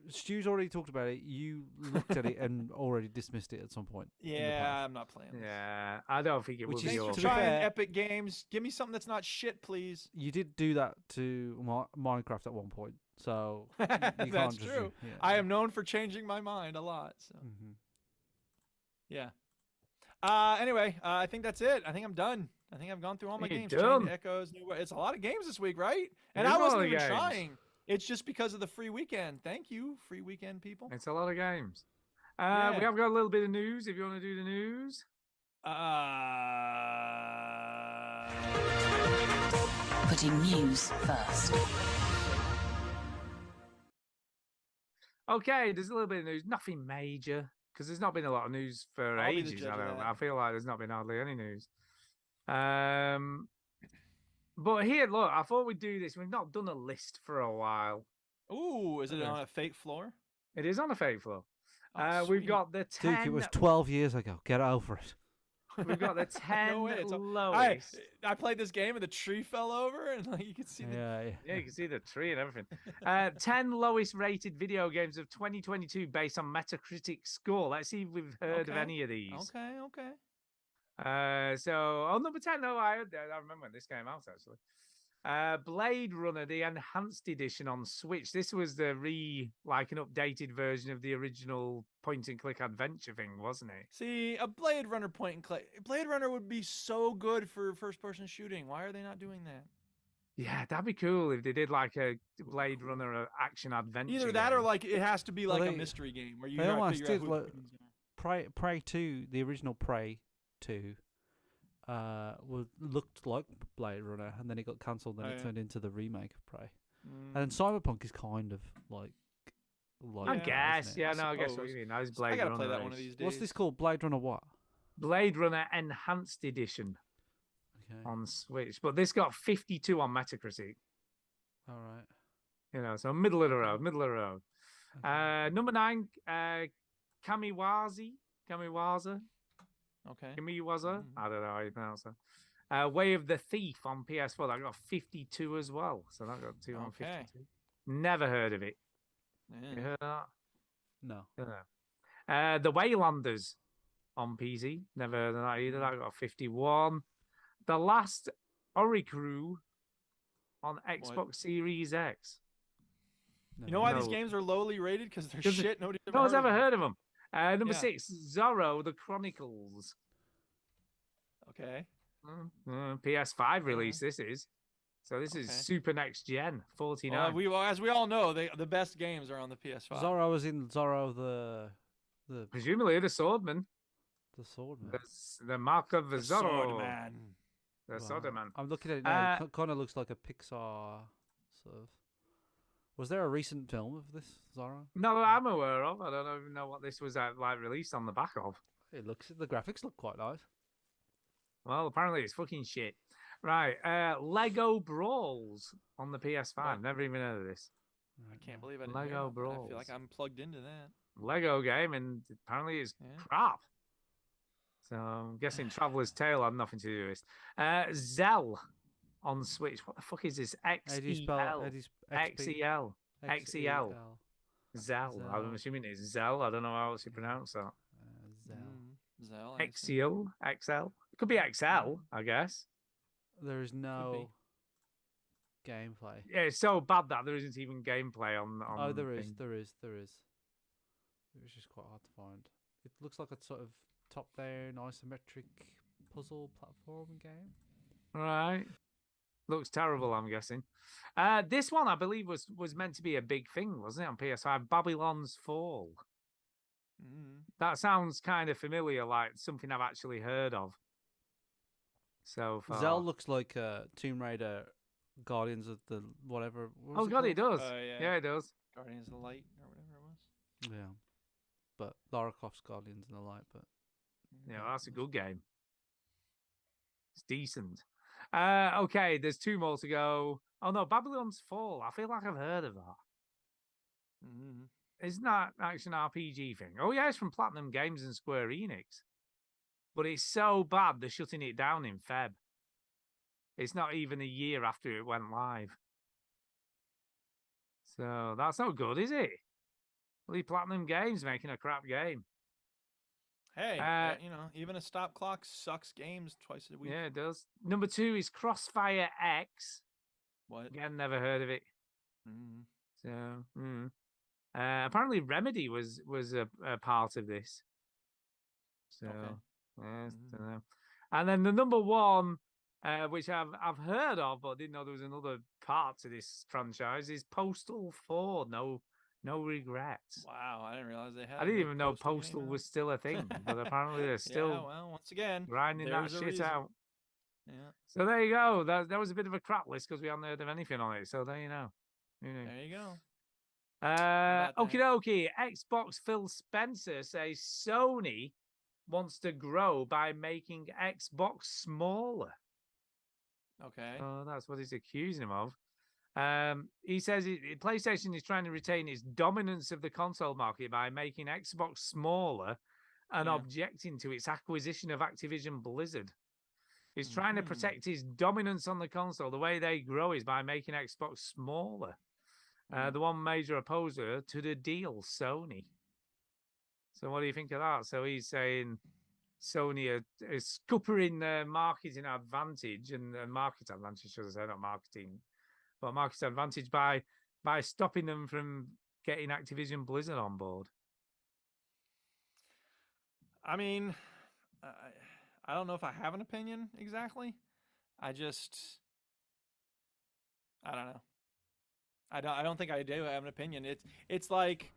Speaker 3: Stu's already talked about it. You looked at it and already dismissed it at some point. in the
Speaker 1: Yeah,
Speaker 3: past.
Speaker 1: I'm not playing this.
Speaker 5: Yeah, I don't think it
Speaker 3: Which
Speaker 5: will
Speaker 3: is
Speaker 5: be
Speaker 1: Thanks
Speaker 5: your
Speaker 1: for
Speaker 3: to be
Speaker 1: trying
Speaker 3: fair-
Speaker 1: Epic Games. Give me something that's not shit, please.
Speaker 3: You did do that to Minecraft at one point, so you can't
Speaker 1: That's
Speaker 3: just,
Speaker 1: true.
Speaker 3: Yeah.
Speaker 1: I am known for changing my mind a lot. So
Speaker 3: Mhm.
Speaker 1: yeah. Anyway, I think that's it. I think I'm done. I think I've gone through all my
Speaker 5: You're
Speaker 1: games.
Speaker 5: done?
Speaker 1: Chained Echoes, it's a lot of games this week, right? And
Speaker 5: It is
Speaker 1: I
Speaker 5: a lot
Speaker 1: wasn't
Speaker 5: of
Speaker 1: even
Speaker 5: games.
Speaker 1: trying. It's just because of the free weekend. Thank you, free weekend people.
Speaker 5: It's a lot of games.
Speaker 1: Yeah.
Speaker 5: We have got a little bit of news. If you want to do the news,
Speaker 9: Putting news first.
Speaker 5: okay. There's a little bit of news. Nothing major because there's not been a lot of news for
Speaker 1: I'll be the
Speaker 5: ages.
Speaker 1: judge of that.
Speaker 5: I feel like there's not been hardly any news. But here, look, I thought we'd do this. We've not done a list for a while.
Speaker 1: Ooh, is it
Speaker 5: Okay.
Speaker 1: on a fake floor?
Speaker 5: It is on a fake floor.
Speaker 1: Oh,
Speaker 5: We've
Speaker 1: sweet.
Speaker 5: got the 10.
Speaker 3: Duke, it was 12 years ago. Get over it.
Speaker 5: We've got the 10
Speaker 1: No way, it's
Speaker 5: lowest.
Speaker 1: I played this game and the tree fell over and like you could see the
Speaker 3: Yeah.
Speaker 5: Yeah, you can see the tree and everything. 10 lowest rated video games of 2022 based on Metacritic score. Let's see if we've heard of
Speaker 1: Okay.
Speaker 5: any of these.
Speaker 1: Okay.
Speaker 5: So on number 10, though, I remember when this came out actually. Blade Runner, the enhanced edition on Switch. This was the an updated version of the original point and click adventure thing, wasn't it?
Speaker 1: See, a Blade Runner point and click. Blade Runner would be so good for first person shooting. Why are they not doing that?
Speaker 5: Yeah, that'd be cool if they did like a Blade Runner action adventure.
Speaker 1: Either that or
Speaker 5: game.
Speaker 1: like it has to be
Speaker 3: Well,
Speaker 1: like a
Speaker 3: they-
Speaker 1: mystery game where you
Speaker 3: They
Speaker 1: try to
Speaker 3: almost
Speaker 1: figure out
Speaker 3: did.
Speaker 1: who
Speaker 3: Like,
Speaker 1: the villains are.
Speaker 3: Prey 2, the original Prey 2, looked like Blade Runner, and then it got cancelled. Then
Speaker 1: Oh,
Speaker 3: it
Speaker 1: yeah.
Speaker 3: turned into the remake of Prey,
Speaker 1: Mm.
Speaker 3: and then Cyberpunk is kind of like
Speaker 5: I
Speaker 1: Yeah,
Speaker 5: guess,
Speaker 3: isn't it?
Speaker 5: yeah,
Speaker 1: I
Speaker 5: no, I guess what
Speaker 1: suppose.
Speaker 5: you mean. That is
Speaker 1: I
Speaker 5: Blade
Speaker 1: gotta
Speaker 5: Runner.
Speaker 1: play that one of
Speaker 5: is.
Speaker 1: these days.
Speaker 3: What's this called? Blade Runner what?
Speaker 5: Blade Runner Enhanced Edition
Speaker 3: Okay,
Speaker 5: on Switch, but this got 52 on Metacritic.
Speaker 3: all right.
Speaker 5: You know, so middle of the road, middle of the road.
Speaker 3: Okay.
Speaker 5: Number 9, Kamiwaza.
Speaker 1: Okay.
Speaker 5: Kamiwaza.
Speaker 1: Mhm.
Speaker 5: I don't know how you pronounce that. Way of the Thief on PS4. That got 52 as well. So that got 2 on
Speaker 1: Okay.
Speaker 5: 52. Never heard of it.
Speaker 1: Yeah.
Speaker 5: You heard of that?
Speaker 3: No.
Speaker 5: Don't know. The Waylanders on PC. Never heard of that either. That got 51. The Last Oricru on Xbox Series X.
Speaker 1: You know why these
Speaker 5: No.
Speaker 1: games are lowly rated? Because they're
Speaker 5: 'Cause
Speaker 1: shit. Nobody's
Speaker 5: No one's ever
Speaker 1: of them.
Speaker 5: heard of them. Number
Speaker 1: Yeah.
Speaker 5: 6, Zorro, The Chronicles.
Speaker 1: Okay.
Speaker 5: PS5 release, this is. So this is
Speaker 1: Okay.
Speaker 5: Super Next Gen, 49.
Speaker 1: As we all know, the best games are on the PS5.
Speaker 3: Zorro was in Zorro the
Speaker 5: Presumably the Swordman.
Speaker 3: Swordman.
Speaker 5: The Mark of the Zorro.
Speaker 1: Swordman.
Speaker 5: The
Speaker 3: Wow.
Speaker 5: Swordman.
Speaker 3: I'm looking at it now. It kind of looks like a Pixar sort of. Was there a recent film of this Zorro?
Speaker 5: Not that I'm aware of. I don't even know what this was released on the back of.
Speaker 3: The graphics look quite nice.
Speaker 5: Well, apparently it's fucking shit. Right. Lego Brawls on the PS5.
Speaker 1: What?
Speaker 5: Never even heard of this.
Speaker 1: I can't believe I didn't
Speaker 5: Lego
Speaker 1: hear that, but I
Speaker 5: Brawls.
Speaker 1: feel like I'm plugged into that.
Speaker 5: Lego game, and apparently it's
Speaker 1: Yeah.
Speaker 5: crap. So I'm guessing Traveler's Tale had nothing to do with this. Zell on Switch. What the fuck is this?
Speaker 3: How do you spell
Speaker 5: XEL. XEL. Zell. I'm
Speaker 3: Zell.
Speaker 5: assuming it's Zell. I don't know how else you pronounce that.
Speaker 3: Zell.
Speaker 1: Zell. I assume.
Speaker 5: XEL? XL? It could be XL, I guess.
Speaker 3: There is no gameplay.
Speaker 5: Yeah, it's so bad that there isn't even gameplay on
Speaker 3: Oh, there is.
Speaker 5: thing.
Speaker 3: There is. It was just quite hard to find. It looks like a sort of top-down isometric puzzle platform game.
Speaker 5: Right. Looks terrible, I'm guessing. This one, I believe, was meant to be a big thing, wasn't it, on PS5? Babylon's Fall.
Speaker 1: Mm.
Speaker 5: That sounds kind of familiar, like something I've actually heard of. So far.
Speaker 3: Zell looks like Tomb Raider, Guardians of the whatever. What
Speaker 5: Oh,
Speaker 3: was it
Speaker 5: God, it
Speaker 3: called?
Speaker 5: does.
Speaker 1: Yeah.
Speaker 5: Yeah, it does.
Speaker 1: Guardians of the Light or whatever it was.
Speaker 3: Yeah, but Lara Croft's Guardians in the Light. But
Speaker 5: Yeah, that's a good game. It's decent. Okay, there's 2 more to go. Oh, no, Babylon's Fall. I feel like I've heard of that.
Speaker 1: Mm.
Speaker 5: Isn't that action RPG thing? Oh, yeah, it's from Platinum Games and Square Enix. But it's so bad, they're shutting it down in Feb. It's not even a year after it went live. So that's not good, is it? Well, Platinum Games making a crap game.
Speaker 1: Hey, even a stop clock sucks games twice a week.
Speaker 5: Yeah, it does. Number 2 is Crossfire X.
Speaker 1: What?
Speaker 5: Again, never heard of it.
Speaker 1: Mm.
Speaker 5: So, apparently Remedy was a part of this. So,
Speaker 1: Okay.
Speaker 5: yes, don't know. And then the number 1, which I've heard of, but didn't know there was another part to this franchise, is Postal 4. No regrets.
Speaker 1: Wow, I didn't realize they had.
Speaker 5: I
Speaker 1: a
Speaker 5: didn't
Speaker 1: new
Speaker 5: even know
Speaker 1: Postal game
Speaker 5: Postal
Speaker 1: out.
Speaker 5: was still a thing, but apparently they're still
Speaker 1: Yeah, well, once again,
Speaker 5: grinding that
Speaker 1: there's a
Speaker 5: shit
Speaker 1: reason.
Speaker 5: out.
Speaker 1: Yeah,
Speaker 5: So there you go. That was a bit of a crap list because we hadn't heard of anything on it. So there you know. Who knew?
Speaker 1: there you go. about
Speaker 5: Okie dokie. Xbox Phil Spencer says Sony wants to grow by making Xbox smaller.
Speaker 1: Okay.
Speaker 5: Oh, that's what he's accusing him of. He says PlayStation is trying to retain its dominance of the console market by making Xbox smaller and
Speaker 1: Yeah.
Speaker 5: objecting to its acquisition of Activision Blizzard. He's trying to
Speaker 1: Mhm.
Speaker 5: protect his dominance on the console. The way they grow is by making Xbox smaller. The one major opposer to the deal, Sony. So what do you think of that? So he's saying Sony are scuppering their marketing advantage and market advantage, should I say, not marketing, but market advantage by stopping them from getting Activision Blizzard on board.
Speaker 1: I mean, I don't know if I have an opinion exactly. I don't know. I don't think I do have an opinion. It's like,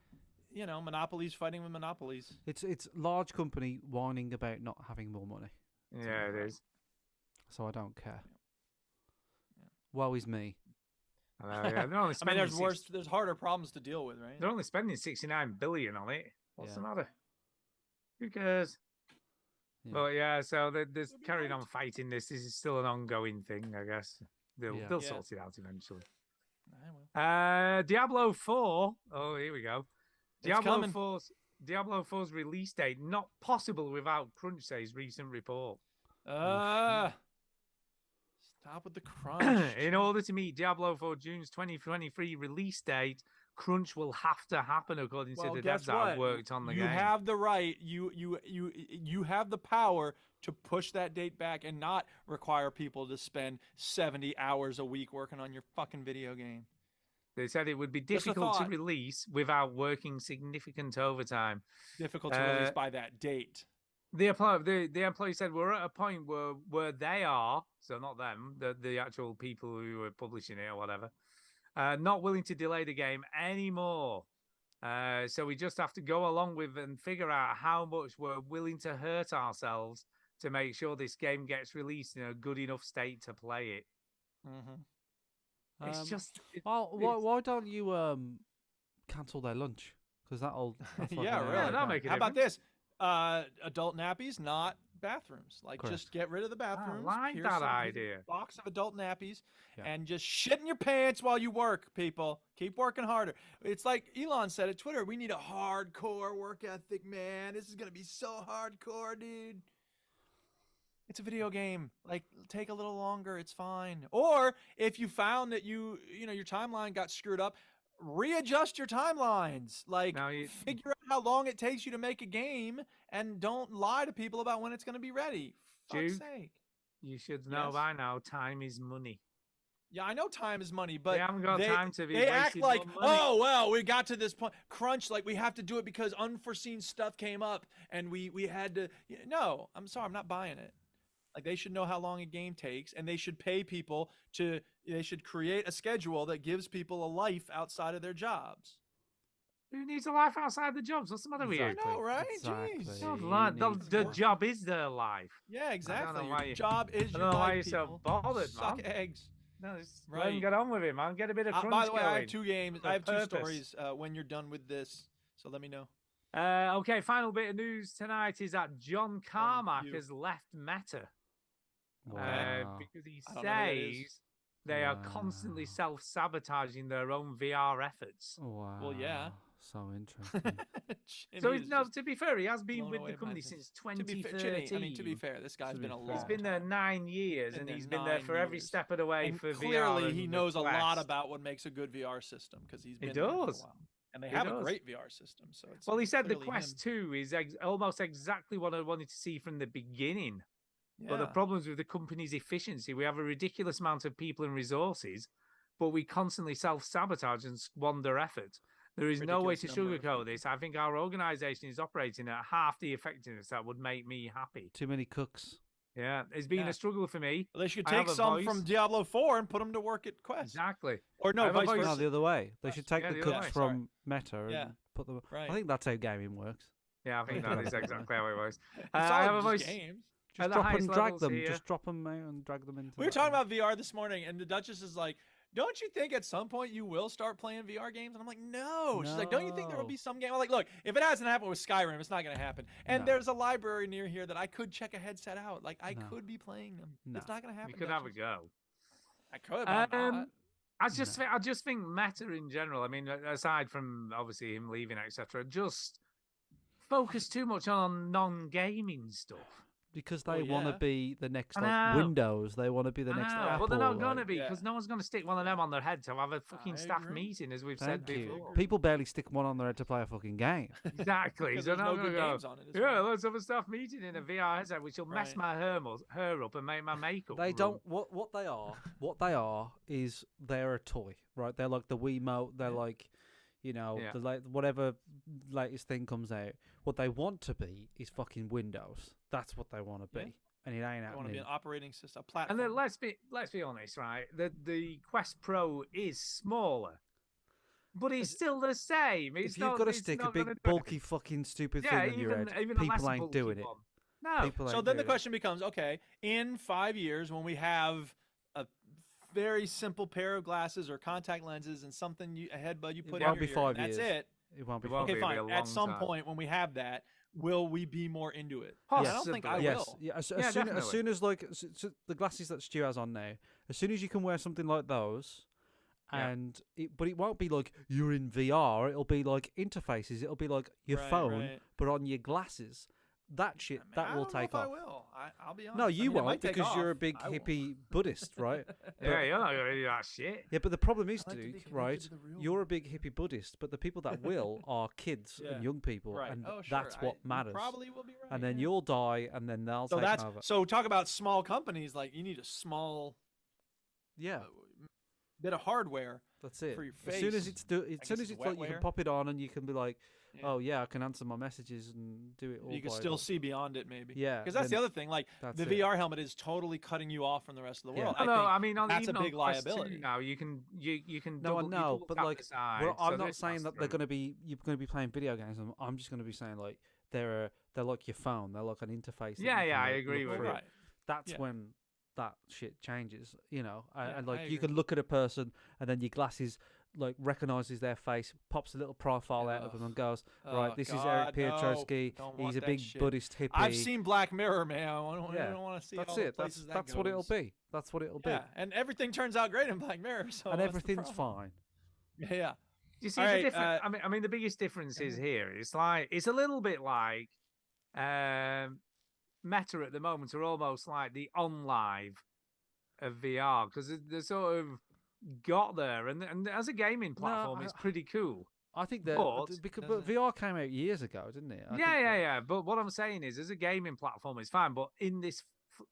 Speaker 1: monopolies fighting with monopolies.
Speaker 3: It's large company whining about not having more money.
Speaker 5: Yeah, it is.
Speaker 3: So I don't care. Woe is me.
Speaker 5: Yeah, they're only spending
Speaker 1: there's harder problems to deal with, right?
Speaker 5: They're only spending 69 billion on it. What's the matter? Who cares?
Speaker 3: Yeah.
Speaker 5: But yeah, so they're carrying on fighting this. This is still an ongoing thing, I guess. They'll sort it out eventually. Diablo 4. Oh, here we go. Diablo 4's release date not possible without Crunch, says recent report.
Speaker 1: Stop with the crunch.
Speaker 5: In order to meet Diablo 4 June's 2023 release date, crunch will have to happen according to the devs that have worked on the game.
Speaker 1: You have the right. You have the power to push that date back and not require people to spend 70 hours a week working on your fucking video game.
Speaker 5: They said it would be difficult to release without working significant overtime.
Speaker 1: Difficult to release by that date.
Speaker 5: The employee said we're at a point where they are, so not them, the actual people who are publishing it or whatever, not willing to delay the game anymore. So we just have to go along with and figure out how much we're willing to hurt ourselves to make sure this game gets released in a good enough state to play it.
Speaker 1: Mm-hmm.
Speaker 5: It's just.
Speaker 3: Why don't you cancel their lunch? Because that'll.
Speaker 1: Yeah, really.
Speaker 5: That'll make it.
Speaker 1: How about this? Adult nappies, not bathrooms. Just get rid of the bathrooms.
Speaker 5: I like that idea.
Speaker 1: Box of adult nappies and just shit in your pants while you work, people. Keep working harder. It's like Elon said at Twitter, we need a hardcore work ethic, man. This is going to be so hardcore, dude. It's a video game. Take a little longer. It's fine. Or if you found that your timeline got screwed up, readjust your timelines. Figure out how long it takes you to make a game and don't lie to people about when it's going to be ready. For fuck's sake.
Speaker 5: You should know by now, time is money.
Speaker 1: Yeah, I know time is money, but
Speaker 5: they haven't got time to be.
Speaker 1: They act like, oh well, we got to this point. Crunch, we have to do it because unforeseen stuff came up and we had to. No, I'm sorry, I'm not buying it. They should know how long a game takes, and they should pay people they should create a schedule that gives people a life outside of their jobs.
Speaker 5: Who needs a life outside the jobs? What's the matter with you?
Speaker 1: I know, right?
Speaker 3: Exactly.
Speaker 1: Jeez.
Speaker 5: The job is their life.
Speaker 1: Yeah, exactly.
Speaker 5: Your
Speaker 1: job is your life.
Speaker 5: I don't know why you're so bothered,
Speaker 1: Suck
Speaker 5: man.
Speaker 1: eggs.
Speaker 5: No, let him get on with it, man. Get a bit of crunch
Speaker 1: by the way,
Speaker 5: going.
Speaker 1: I have two games. I have two stories when you're done with this, so let me know.
Speaker 5: Okay, final bit of news tonight is that John Carmack has left Meta.
Speaker 3: Wow.
Speaker 5: Because he says they are constantly self-sabotaging their own VR efforts.
Speaker 3: Wow.
Speaker 1: Well, yeah.
Speaker 3: So interesting.
Speaker 5: So, to be fair, he has been with the company since 2013.
Speaker 1: To be fair, this guy's been a long
Speaker 5: He's been there 9 years, and he's been there for every step of the way for VR.
Speaker 1: Clearly, he knows a lot about what makes a good VR system because he's been there for a while. And they have a great VR system. So it's
Speaker 5: he said the Quest 2 is almost exactly what I wanted to see from the beginning. Yeah. But the problems with the company's efficiency, we have a ridiculous amount of people and resources, but we constantly self-sabotage and squander effort. There is no way to sugarcoat this. I think our organization is operating at half the effectiveness that would make me happy.
Speaker 3: Too many cooks.
Speaker 5: Yeah, it's been a struggle for me.
Speaker 1: Well, they should take some from Diablo 4 and put them to work at Quest.
Speaker 5: Exactly.
Speaker 1: Or no, vice versa.
Speaker 3: No, the other way. They should take the cooks from Meta and put them.
Speaker 1: Right.
Speaker 3: I think that's how gaming works.
Speaker 5: Yeah, I think that is exactly how it works.
Speaker 1: I have a voice. Games.
Speaker 3: Just drop and drag them. Here. Just drop them out and drag them into.
Speaker 1: We were talking about VR this morning, and the Duchess is like, "Don't you think at some point you will start playing VR games?" And I'm like, "No." She's like, "Don't you think there will be some game?" I'm like, "Look, if it hasn't happened with Skyrim, it's not going to happen." And there's a library near here that I could check a headset out. I could be playing them. It's not going to happen.
Speaker 5: You could have a go.
Speaker 1: I could. But
Speaker 5: I just think Meta in general. I mean, aside from obviously him leaving, etc., just focus too much on non-gaming stuff.
Speaker 3: because
Speaker 1: Well,
Speaker 3: they want to
Speaker 1: yeah.
Speaker 3: be the next
Speaker 5: I
Speaker 3: like
Speaker 5: know.
Speaker 3: Windows. They want to be the
Speaker 5: I
Speaker 3: next
Speaker 5: know,
Speaker 3: Apple.
Speaker 5: but they're not going to
Speaker 3: like-
Speaker 5: be
Speaker 1: Yeah.
Speaker 5: because no one's going to stick one of them on their head to have a fucking
Speaker 1: I
Speaker 5: staff
Speaker 1: agree.
Speaker 5: meeting, as we've said
Speaker 3: Thank you.
Speaker 5: before.
Speaker 3: People barely stick one on their head to play a fucking game.
Speaker 5: Exactly.
Speaker 1: Because
Speaker 5: So
Speaker 1: there's
Speaker 5: now
Speaker 1: no
Speaker 5: I'm gonna
Speaker 1: good
Speaker 5: go,
Speaker 1: games on it. is
Speaker 5: yeah,
Speaker 1: why.
Speaker 5: let's have a staff meeting in a VR headset, which will mess
Speaker 1: Right.
Speaker 5: my hair up and make my makeup.
Speaker 3: They
Speaker 5: run.
Speaker 3: don't. What they are is they're a toy, right? They're like the Wiimote. They're like,
Speaker 5: Yeah.
Speaker 3: the whatever latest thing comes out. What they want to be is fucking Windows. That's what they want to be,
Speaker 1: Yeah.
Speaker 3: and it ain't
Speaker 1: I want to
Speaker 3: happening.
Speaker 1: be an operating system, a
Speaker 5: And
Speaker 1: platform.
Speaker 5: then let's be honest, right? The Quest Pro is smaller, but it's still the same. It's
Speaker 3: If you've
Speaker 5: not,
Speaker 3: got to
Speaker 5: it's
Speaker 3: stick a
Speaker 5: not
Speaker 3: big
Speaker 5: gonna do
Speaker 3: bulky fucking stupid
Speaker 5: yeah,
Speaker 3: thing on your
Speaker 5: even
Speaker 3: head,
Speaker 5: even a less
Speaker 3: people ain't
Speaker 5: bulky
Speaker 3: doing it.
Speaker 5: one. No,
Speaker 3: People
Speaker 1: So
Speaker 3: ain't
Speaker 1: then the
Speaker 3: doing it.
Speaker 1: question becomes, okay, in 5 years when we have a very simple pair of glasses or contact lenses and something a headbud you
Speaker 3: It
Speaker 1: put in
Speaker 3: won't
Speaker 1: your
Speaker 3: be
Speaker 1: ear,
Speaker 3: 5
Speaker 1: and that's
Speaker 3: years.
Speaker 1: it.
Speaker 3: It won't be.
Speaker 5: It won't
Speaker 1: Okay,
Speaker 5: be, it'll be
Speaker 1: fine.
Speaker 5: a
Speaker 1: At
Speaker 5: long
Speaker 1: some
Speaker 5: time.
Speaker 1: point when we have that, will we be more into it? I don't think I
Speaker 5: Possibly.
Speaker 3: Yes,
Speaker 1: will.
Speaker 3: yeah. As
Speaker 5: Yeah,
Speaker 3: soon
Speaker 5: definitely.
Speaker 3: as like the glasses that Stu has on now, as soon as you can wear something like those,
Speaker 5: Yeah.
Speaker 3: and but it won't be like you're in VR. It'll be like interfaces. It'll be like your
Speaker 1: Right,
Speaker 3: phone,
Speaker 1: right.
Speaker 3: but on your glasses. That shit
Speaker 1: I mean,
Speaker 3: that
Speaker 1: I
Speaker 3: will
Speaker 1: don't know
Speaker 3: take
Speaker 1: if I
Speaker 3: off.
Speaker 1: will. I'll be honest.
Speaker 3: No,
Speaker 1: I
Speaker 3: you
Speaker 1: mean, it might
Speaker 3: won't
Speaker 1: take
Speaker 3: because you're a
Speaker 1: off.
Speaker 3: big
Speaker 1: I won't.
Speaker 3: hippie Buddhist, right?
Speaker 5: Yeah, you're not gonna do that shit.
Speaker 3: Yeah, but the problem is,
Speaker 1: I like to be
Speaker 3: Duke,
Speaker 1: connected
Speaker 3: right?
Speaker 1: to the real
Speaker 3: You're a big hippie Buddhist, but the people that will are kids
Speaker 1: Yeah.
Speaker 3: and young people,
Speaker 1: Right.
Speaker 3: and
Speaker 1: Oh, sure.
Speaker 3: that's what
Speaker 1: you
Speaker 3: matters.
Speaker 1: Probably will be right.
Speaker 3: And then
Speaker 1: yeah.
Speaker 3: you'll die, and then they'll
Speaker 1: So
Speaker 3: take
Speaker 1: that's
Speaker 3: over.
Speaker 1: so talk about small companies. Like you need a small
Speaker 3: Yeah,
Speaker 1: bit of hardware.
Speaker 3: that's it.
Speaker 1: for your
Speaker 3: As soon as
Speaker 1: face,
Speaker 3: it's as
Speaker 1: guess
Speaker 3: soon as
Speaker 1: it's
Speaker 3: it's like you can
Speaker 1: wetware.
Speaker 3: pop it on and you can be like,
Speaker 1: Yeah.
Speaker 3: oh yeah, I can answer my messages and do it all.
Speaker 1: You can
Speaker 3: by
Speaker 1: still
Speaker 3: like-
Speaker 1: see beyond it, maybe.
Speaker 3: Yeah,
Speaker 1: Because that's the
Speaker 3: then
Speaker 1: other thing. Like
Speaker 3: that's
Speaker 1: the
Speaker 3: it.
Speaker 1: VR helmet is totally cutting you off from the rest of the
Speaker 3: Yeah.
Speaker 1: world.
Speaker 5: No,
Speaker 1: I think
Speaker 5: I mean,
Speaker 1: that's a
Speaker 5: even on
Speaker 1: big
Speaker 5: Quest 2
Speaker 1: liability.
Speaker 5: now you can.
Speaker 3: No, I
Speaker 5: double, you
Speaker 3: know,
Speaker 5: double
Speaker 3: but
Speaker 5: tap
Speaker 3: like,
Speaker 5: the side,
Speaker 3: well,
Speaker 5: so
Speaker 3: I'm not
Speaker 5: this
Speaker 3: saying
Speaker 5: goes
Speaker 3: that they're
Speaker 5: through.
Speaker 3: going to be you're going to be playing video games. I'm just going to be saying like they're like your phone. They're like an interface. that
Speaker 5: Yeah,
Speaker 3: you
Speaker 5: yeah,
Speaker 3: can,
Speaker 5: I
Speaker 3: like,
Speaker 5: agree
Speaker 3: look
Speaker 5: with
Speaker 3: through.
Speaker 5: you.
Speaker 1: Right.
Speaker 3: That's
Speaker 1: Yeah.
Speaker 3: when that shit changes, you know. And,
Speaker 1: Yeah,
Speaker 3: and
Speaker 1: I
Speaker 3: like you
Speaker 1: agree.
Speaker 3: can look at a person and then your glasses like recognizes their face, pops a little profile out of them, and goes, "Right,
Speaker 1: Oh,
Speaker 3: this is
Speaker 1: God,
Speaker 3: Eric
Speaker 1: no.
Speaker 3: Piotrowski.
Speaker 1: Don't
Speaker 3: He's
Speaker 1: want
Speaker 3: a
Speaker 1: that
Speaker 3: big
Speaker 1: shit.
Speaker 3: Buddhist hippie."
Speaker 1: I've seen Black Mirror, man. I
Speaker 3: Yeah,
Speaker 1: don't want to see
Speaker 3: that's
Speaker 1: all the
Speaker 3: it.
Speaker 1: places
Speaker 3: That's
Speaker 1: that
Speaker 3: what it'll
Speaker 1: goes.
Speaker 3: be. That's what it'll
Speaker 1: Yeah,
Speaker 3: be.
Speaker 1: and everything turns out great in Black Mirror. So
Speaker 3: And
Speaker 1: what's the
Speaker 3: everything's
Speaker 1: problem?
Speaker 3: fine.
Speaker 1: Yeah.
Speaker 5: You see
Speaker 1: All
Speaker 5: the
Speaker 1: right,
Speaker 5: difference. I mean, the biggest difference is here. It's like it's a little bit like Meta at the moment are almost like the OnLive of VR because they're sort of got there, and as a gaming platform, it's pretty cool.
Speaker 3: I think that
Speaker 5: But-
Speaker 3: but VR came out years ago, didn't it? I
Speaker 5: Yeah,
Speaker 3: think
Speaker 5: yeah,
Speaker 3: that-
Speaker 5: yeah. But what I'm saying is, as a gaming platform, it's fine. But in this,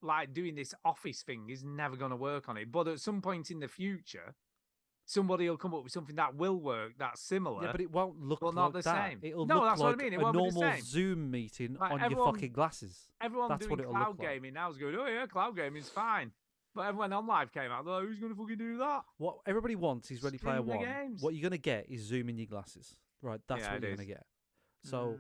Speaker 5: like doing this office thing, is never going to work on it. But at some point in the future, somebody will come up with something that will work, that's similar.
Speaker 3: Yeah, but it won't look
Speaker 5: but
Speaker 3: like
Speaker 5: not the
Speaker 3: that.
Speaker 5: same.
Speaker 3: It'll
Speaker 5: No,
Speaker 3: look
Speaker 5: that's
Speaker 3: like
Speaker 5: what I mean. It
Speaker 3: a
Speaker 5: won't be the
Speaker 3: normal
Speaker 5: same.
Speaker 3: Zoom meeting
Speaker 5: Like,
Speaker 3: on
Speaker 5: everyone-
Speaker 3: your fucking glasses.
Speaker 5: Everyone
Speaker 3: That's
Speaker 5: doing
Speaker 3: what it'll
Speaker 5: cloud
Speaker 3: look like.
Speaker 5: gaming now is going, oh yeah, cloud gaming's fine. But everyone on live came out, they're like, who's going to fucking do that?
Speaker 3: What everybody wants is Ready Player
Speaker 5: Stream the
Speaker 3: One.
Speaker 5: games.
Speaker 3: What you're gonna get is Zoom in your glasses, right? That's
Speaker 5: Yeah,
Speaker 3: what
Speaker 5: it
Speaker 3: you're
Speaker 5: is.
Speaker 3: gonna get. So,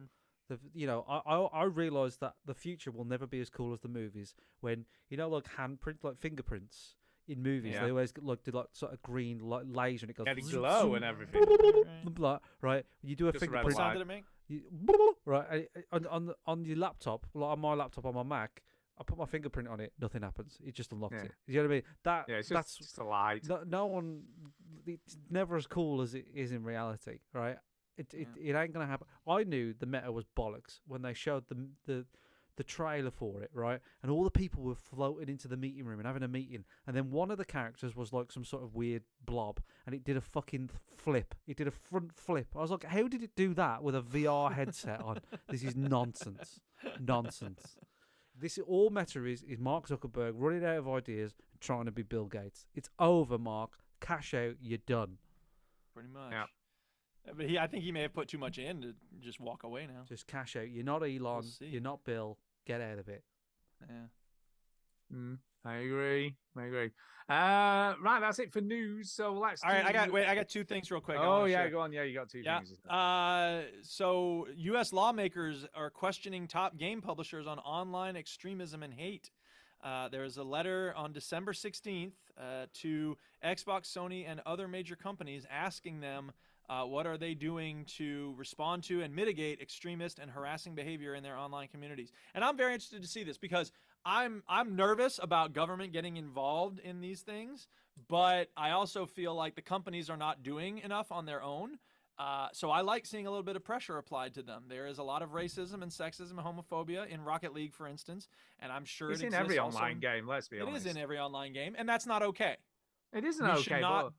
Speaker 3: I realise that the future will never be as cool as the movies. When like handprint, like fingerprints in movies,
Speaker 5: Yeah.
Speaker 3: they always like do like sort of green like laser, and it goes
Speaker 5: Get it
Speaker 3: zoom,
Speaker 5: glow
Speaker 3: zoom,
Speaker 5: and everything.
Speaker 3: like, right? You do a
Speaker 5: Just a red
Speaker 3: fingerprint.
Speaker 1: What sound
Speaker 5: light.
Speaker 1: did it make?
Speaker 3: Right, on your laptop, like on my laptop on my Mac, I put my fingerprint on it, nothing happens. It just unlocks
Speaker 5: Yeah.
Speaker 3: it. You know what I mean?
Speaker 5: Yeah, it's
Speaker 3: that's
Speaker 5: just a light.
Speaker 3: no one. It's never as cool as it is in reality, right? It ain't gonna happen. I knew the meta was bollocks when they showed the trailer for it, right? And all the people were floating into the meeting room and having a meeting, and then one of the characters was like some sort of weird blob, and it did a fucking flip. It did a front flip. I was like, how did it do that with a VR headset on? This is nonsense. Nonsense. This all Meta is Mark Zuckerberg running out of ideas and trying to be Bill Gates. It's over, Mark. Cash out. You're done.
Speaker 1: Pretty much.
Speaker 5: Yeah.
Speaker 1: But I think he may have put too much in to just walk away now.
Speaker 3: Just cash out. You're not Elon.
Speaker 1: see.
Speaker 3: You're not Bill. Get out of it.
Speaker 1: Yeah.
Speaker 5: I agree. Right, that's it for news. So let's.
Speaker 1: All right, I
Speaker 5: do-
Speaker 1: got two things real quick. I
Speaker 5: Oh
Speaker 1: wanna
Speaker 5: yeah,
Speaker 1: share.
Speaker 5: go on. Yeah, you got two
Speaker 1: Yeah.
Speaker 5: things.
Speaker 1: So U.S. lawmakers are questioning top game publishers on online extremism and hate. There was a letter on December 16th to Xbox, Sony, and other major companies asking them what are they doing to respond to and mitigate extremist and harassing behavior in their online communities. And I'm very interested to see this because I'm nervous about government getting involved in these things, but I also feel like the companies are not doing enough on their own. So I like seeing a little bit of pressure applied to them. There is a lot of racism and sexism and homophobia in Rocket League, for instance, and I'm sure
Speaker 5: It's
Speaker 1: it
Speaker 5: in
Speaker 1: exists
Speaker 5: every
Speaker 1: also
Speaker 5: online
Speaker 1: in-
Speaker 5: game. Let's be
Speaker 1: It
Speaker 5: honest.
Speaker 1: is in every online game, and that's not okay.
Speaker 5: It isn't
Speaker 1: We should
Speaker 5: okay,
Speaker 1: not-
Speaker 5: but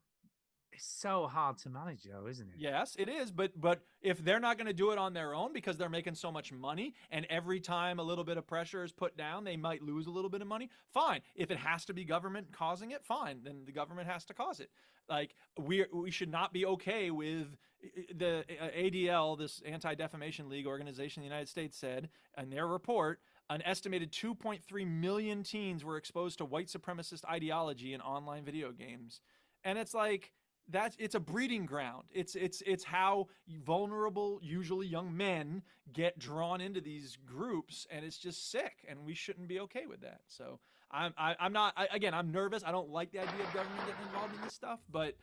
Speaker 5: it's so hard to manage, though, isn't it?
Speaker 1: Yes, it is, but if they're not going to do it on their own because they're making so much money, and every time a little bit of pressure is put down, they might lose a little bit of money. Fine. If it has to be government causing it, fine. Then the government has to cause it. Like we should not be okay with the ADL, this Anti-Defamation League organization in the United States, said in their report an estimated 2.3 million teens were exposed to white supremacist ideology in online video games, and it's like. It's a breeding ground. It's how vulnerable, usually young men, get drawn into these groups, and it's just sick. And we shouldn't be okay with that. So I'm not. I'm nervous. I don't like the idea of government getting involved in this stuff. But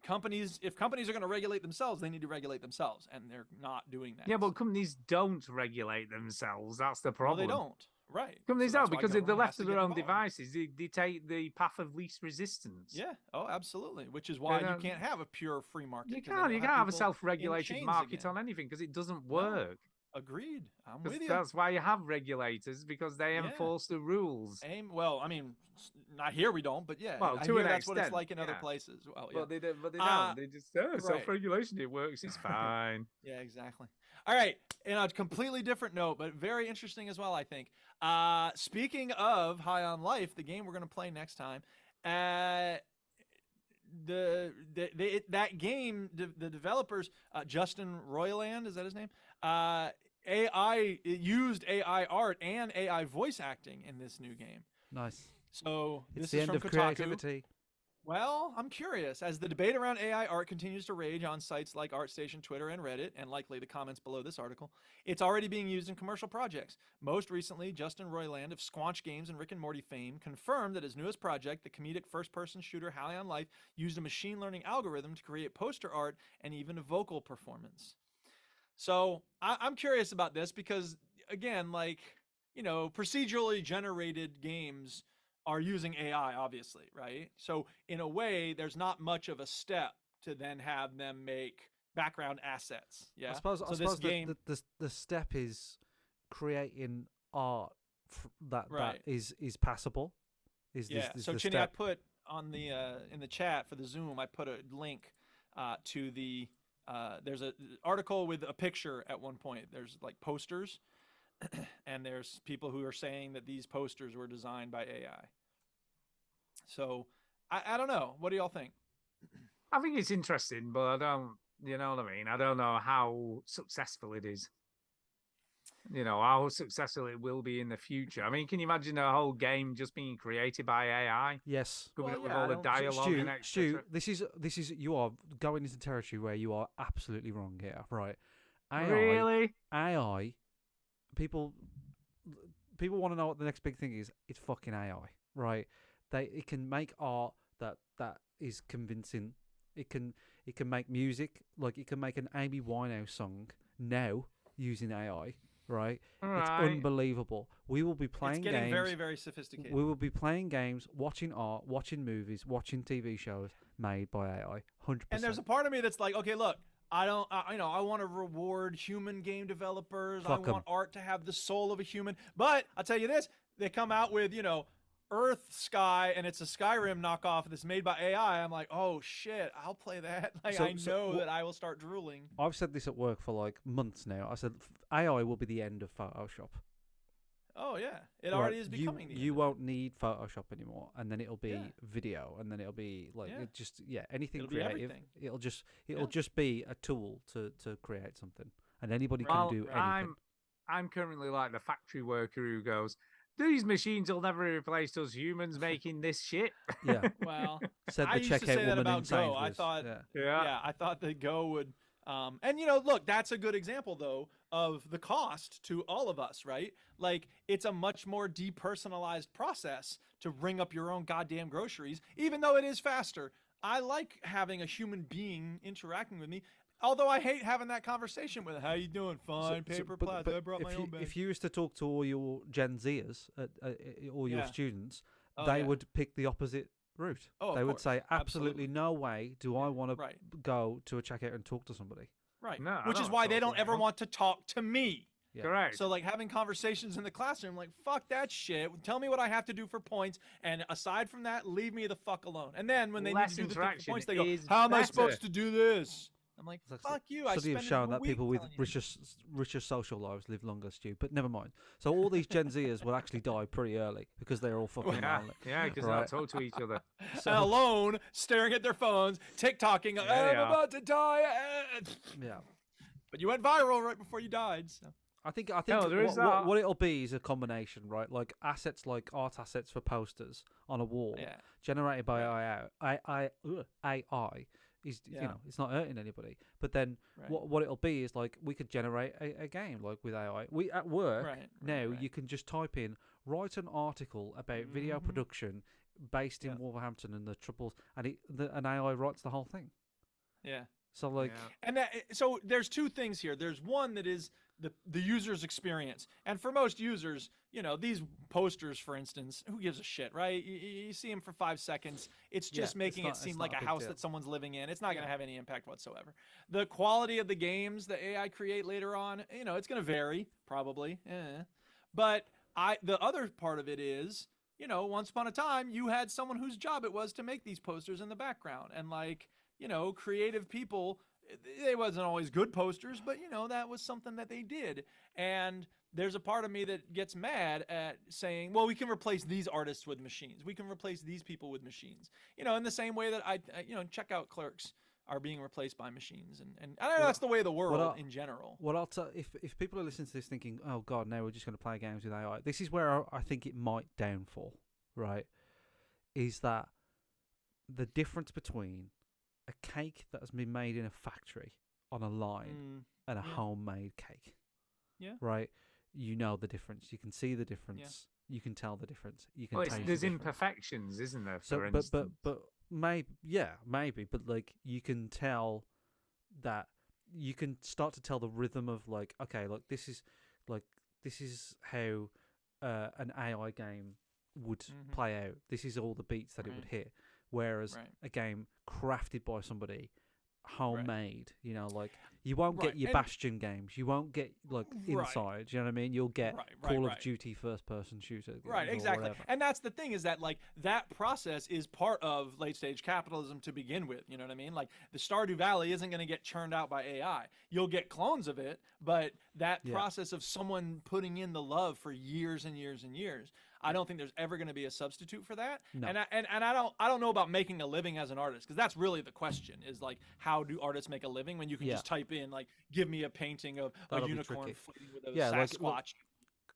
Speaker 1: companies, if companies are going to regulate themselves, they need to regulate themselves, and they're not doing that.
Speaker 5: Yeah, but companies don't regulate themselves. That's the problem.
Speaker 1: Well, they don't. Right.
Speaker 5: Companies
Speaker 1: So
Speaker 5: don't
Speaker 1: that's why
Speaker 5: because if they're
Speaker 1: government has
Speaker 5: left
Speaker 1: to
Speaker 5: to their
Speaker 1: get
Speaker 5: own
Speaker 1: involved.
Speaker 5: devices, they take the path of least resistance.
Speaker 1: Yeah. Oh, absolutely. Which is why you
Speaker 5: don't-
Speaker 1: can't have a pure free market.
Speaker 5: You
Speaker 1: 'cause then
Speaker 5: can't.
Speaker 1: you'll
Speaker 5: You can't have a
Speaker 1: people in
Speaker 5: self-regulated
Speaker 1: chains
Speaker 5: market
Speaker 1: again.
Speaker 5: on anything because it doesn't work.
Speaker 1: Agreed. I'm
Speaker 5: 'Cause
Speaker 1: with you.
Speaker 5: That's why you have regulators because they
Speaker 1: Yeah.
Speaker 5: enforce the rules.
Speaker 1: Well, I mean, not here we don't, but yeah,
Speaker 5: Well,
Speaker 1: I
Speaker 5: to
Speaker 1: hear
Speaker 5: an
Speaker 1: that's what it's
Speaker 5: extent,
Speaker 1: like in other
Speaker 5: yeah.
Speaker 1: places. Well, yeah.
Speaker 5: But they don't.
Speaker 1: Uh,
Speaker 5: They just
Speaker 1: right.
Speaker 5: self-regulation. It works. It's fine.
Speaker 1: Yeah, exactly. All right, in a completely different note, but very interesting as well, I think. Speaking of High on Life, the game we're going to play next time, that game, the developers, Justin Roiland, is that his name? It used AI art and AI voice acting in this new game.
Speaker 3: Nice.
Speaker 1: So
Speaker 3: It's
Speaker 1: this
Speaker 3: the
Speaker 1: is
Speaker 3: end
Speaker 1: from
Speaker 3: of
Speaker 1: Kotaku.
Speaker 3: creativity.
Speaker 1: Well, I'm curious. As the debate around AI art continues to rage on sites like ArtStation, Twitter, and Reddit, and likely the comments below this article, it's already being used in commercial projects. Most recently, Justin Roiland of Squanch Games and Rick and Morty fame confirmed that his newest project, the comedic first-person shooter High on Life, used a machine learning algorithm to create poster art and even a vocal performance. So I'm curious about this because, again, procedurally generated games are using AI, obviously, right? So in a way, there's not much of a step to then have them make background assets. Yeah.
Speaker 3: I suppose.
Speaker 1: So
Speaker 3: I
Speaker 1: this
Speaker 3: suppose
Speaker 1: game,
Speaker 3: the step is creating art that
Speaker 1: Right.
Speaker 3: is passable. Is
Speaker 1: yeah.
Speaker 3: this
Speaker 1: So
Speaker 3: the
Speaker 1: Chinny, I
Speaker 3: step?
Speaker 1: put on the in the chat for the Zoom, I put a link to the. There's an article with a picture at one point. There's like posters, and there's people who are saying that these posters were designed by AI. So I don't know. What do y'all think?
Speaker 5: I think it's interesting, but I don't. You know what I mean? I don't know how successful it is. You know how successful it will be in the future. I mean, can you imagine a whole game just being created by AI?
Speaker 3: Yes.
Speaker 5: Coming
Speaker 1: Well,
Speaker 5: up with
Speaker 1: yeah,
Speaker 5: all
Speaker 1: I
Speaker 5: the
Speaker 1: don't-
Speaker 5: dialogue
Speaker 3: Stu,
Speaker 5: and
Speaker 3: Stu,
Speaker 5: etc.
Speaker 3: this is you are going into territory where you are absolutely wrong here, right?
Speaker 5: Really?
Speaker 3: AI, people want to know what the next big thing is. It's fucking AI, right? It can make art that is convincing. It can make music, like it can make an Amy Winehouse song now using AI, right? It's
Speaker 5: Right.
Speaker 3: unbelievable. We will be playing
Speaker 1: It's getting
Speaker 3: games.
Speaker 1: very, very sophisticated.
Speaker 3: We will be playing games, watching art, watching movies, watching TV shows made by AI. 100%.
Speaker 1: And there's a part of me that's like, okay, look, I want to reward human game developers.
Speaker 3: Fuck
Speaker 1: I want art to have the soul of a human. But I'll tell you this, they come out with, Earth Sky, and it's a Skyrim knockoff that's made by AI. I'm like, oh shit, I'll play that. Like, I know that I will start drooling.
Speaker 3: I've said this at work for like months now. I said AI will be the end of Photoshop.
Speaker 1: Oh yeah, it
Speaker 3: Right,
Speaker 1: already is becoming.
Speaker 3: You won't need Photoshop anymore, and then it'll be
Speaker 1: Yeah.
Speaker 3: video, and then it'll be like
Speaker 1: Yeah.
Speaker 3: it just anything
Speaker 1: It'll be
Speaker 3: creative.
Speaker 1: everything.
Speaker 3: It'll just
Speaker 1: Yeah.
Speaker 3: just be a tool to create something, and anybody
Speaker 5: Well,
Speaker 3: can do anything.
Speaker 5: I'm currently like the factory worker who goes, these machines will never replace us humans making this shit.
Speaker 3: Yeah.
Speaker 1: Well,
Speaker 3: Said the
Speaker 1: I used to
Speaker 3: checkout
Speaker 1: say that
Speaker 3: woman in
Speaker 1: about Go. I
Speaker 3: Sainsbury's.
Speaker 1: thought,
Speaker 3: Yeah.
Speaker 5: Yeah.
Speaker 1: I thought that Go would. And look, that's a good example though of the cost to all of us, right? Like it's a much more depersonalized process to ring up your own goddamn groceries, even though it is faster. I like having a human being interacting with me. Although I hate having that conversation with, how you doing? Fine, paper plates. I brought my own bag.
Speaker 3: If you used to talk to all your Gen Zers, all your
Speaker 1: Yeah.
Speaker 3: students,
Speaker 1: Oh,
Speaker 3: they
Speaker 1: yeah.
Speaker 3: would pick the opposite route.
Speaker 1: Oh, of
Speaker 3: they would
Speaker 1: course.
Speaker 3: say, absolutely
Speaker 1: Absolutely.
Speaker 3: no way do I want to
Speaker 1: Right.
Speaker 3: go to a checkout and talk to somebody.
Speaker 1: Right.
Speaker 5: No, I
Speaker 1: Which is
Speaker 5: don't
Speaker 1: why they
Speaker 5: talk
Speaker 1: don't
Speaker 5: to
Speaker 1: ever
Speaker 5: anyone.
Speaker 1: want to talk to me.
Speaker 3: Yeah.
Speaker 5: Correct.
Speaker 1: So like having conversations in the classroom, like fuck that shit. Tell me what I have to do for points, and aside from that, leave me the fuck alone. And then when they need
Speaker 5: Less
Speaker 1: to do the thing for
Speaker 5: interaction
Speaker 1: points, they go,
Speaker 5: is
Speaker 1: "How am I
Speaker 5: better."
Speaker 1: supposed to do this?" I'm like,
Speaker 3: It's like
Speaker 1: "Fuck you." I
Speaker 3: Study have
Speaker 1: spent
Speaker 3: shown
Speaker 1: a
Speaker 3: that
Speaker 1: week
Speaker 3: people with
Speaker 1: telling you.
Speaker 3: richer social lives live longer, Stu. But never mind. So all these Gen Zers will actually die pretty early because they're all fucking
Speaker 5: Yeah,
Speaker 3: lonely.
Speaker 5: yeah, because
Speaker 3: Right.
Speaker 5: they don't talk to each other.
Speaker 3: So-
Speaker 1: alone, staring at their phones, TikToking.
Speaker 5: they
Speaker 1: I'm
Speaker 5: are.
Speaker 1: about to die.
Speaker 3: Yeah.
Speaker 1: But you went viral right before you died. So.
Speaker 3: I think there
Speaker 5: is
Speaker 3: what,
Speaker 5: that.
Speaker 3: what it'll be is a combination, right? Like assets, like art assets for posters on a wall,
Speaker 1: Yeah.
Speaker 3: generated by AI is
Speaker 1: Yeah.
Speaker 3: you know it's not hurting anybody. But then
Speaker 1: Right.
Speaker 3: what it'll be is like we could generate a game like with AI. We at work
Speaker 1: Right,
Speaker 3: now
Speaker 1: right.
Speaker 3: you can just type in write an article about video
Speaker 1: Mhm.
Speaker 3: production based in
Speaker 1: Yeah.
Speaker 3: Wolverhampton and the troubles, and an AI writes the whole thing.
Speaker 1: Yeah.
Speaker 3: So like
Speaker 5: Yeah.
Speaker 1: And so there's two things here. There's one that is the user's experience, and for most users, you know, these posters, for instance, who gives a shit, right? You see them for 5 seconds. It's
Speaker 3: Yeah,
Speaker 1: just making
Speaker 3: it's
Speaker 1: it
Speaker 3: not-
Speaker 1: seem
Speaker 3: it's
Speaker 1: like
Speaker 3: not
Speaker 1: a
Speaker 3: a big
Speaker 1: house
Speaker 3: deal.
Speaker 1: that someone's living in. It's not going to have any impact whatsoever. The quality of the games that AI create later on, you know, it's going to vary probably. But the other part of it is, you know, once upon a time, you had someone whose job it was to make these posters in the background, and like, you know, creative people. They wasn't always good posters, but you know, that was something that they did. And there's a part of me that gets mad at saying, well, we can replace these artists with machines. We can replace these people with machines. You know, in the same way that you know, checkout clerks are being replaced by machines. And I know that's the way of the world in general.
Speaker 3: What I'll tell if people are listening to this thinking, oh god, now we're just going to play games with AI. This is where I think it might downfall. Right? Is that the difference between a cake that has been made in a factory on a line and a homemade cake?
Speaker 1: Yeah.
Speaker 3: Right? You know the difference. You can see the difference. You can tell the difference. You can
Speaker 5: Well,
Speaker 3: taste
Speaker 5: there's
Speaker 3: the difference.
Speaker 5: imperfections, isn't there?
Speaker 3: So,
Speaker 5: For
Speaker 3: but
Speaker 5: instance?
Speaker 3: maybe, but like you can tell that you can start to tell the rhythm of like, okay, look, this is how an AI game would play out. This is all the beats that it would hit. Whereas a game crafted by somebody, homemade, you know, like you won't get your Bastion games. You won't get like Inside. You know what I mean? You'll get Call of Duty first-person shooter.
Speaker 1: Right,
Speaker 3: games or
Speaker 1: exactly.
Speaker 3: whatever.
Speaker 1: And that's the thing, is that like that process is part of late stage capitalism to begin with. You know what I mean? Like the Stardew Valley isn't going to get churned out by AI. You'll get clones of it, but that process of someone putting in the love for years and years and years, I don't think there's ever going to be a substitute for that.
Speaker 3: No.
Speaker 1: And I don't know about making a living as an artist, because that's really the question, is like, how do artists make a living when you can just type in like, give me a painting of
Speaker 3: That'll
Speaker 1: a
Speaker 3: be
Speaker 1: unicorn
Speaker 3: tricky.
Speaker 1: fighting with a
Speaker 3: Yeah, like,
Speaker 1: Sasquatch.
Speaker 3: look,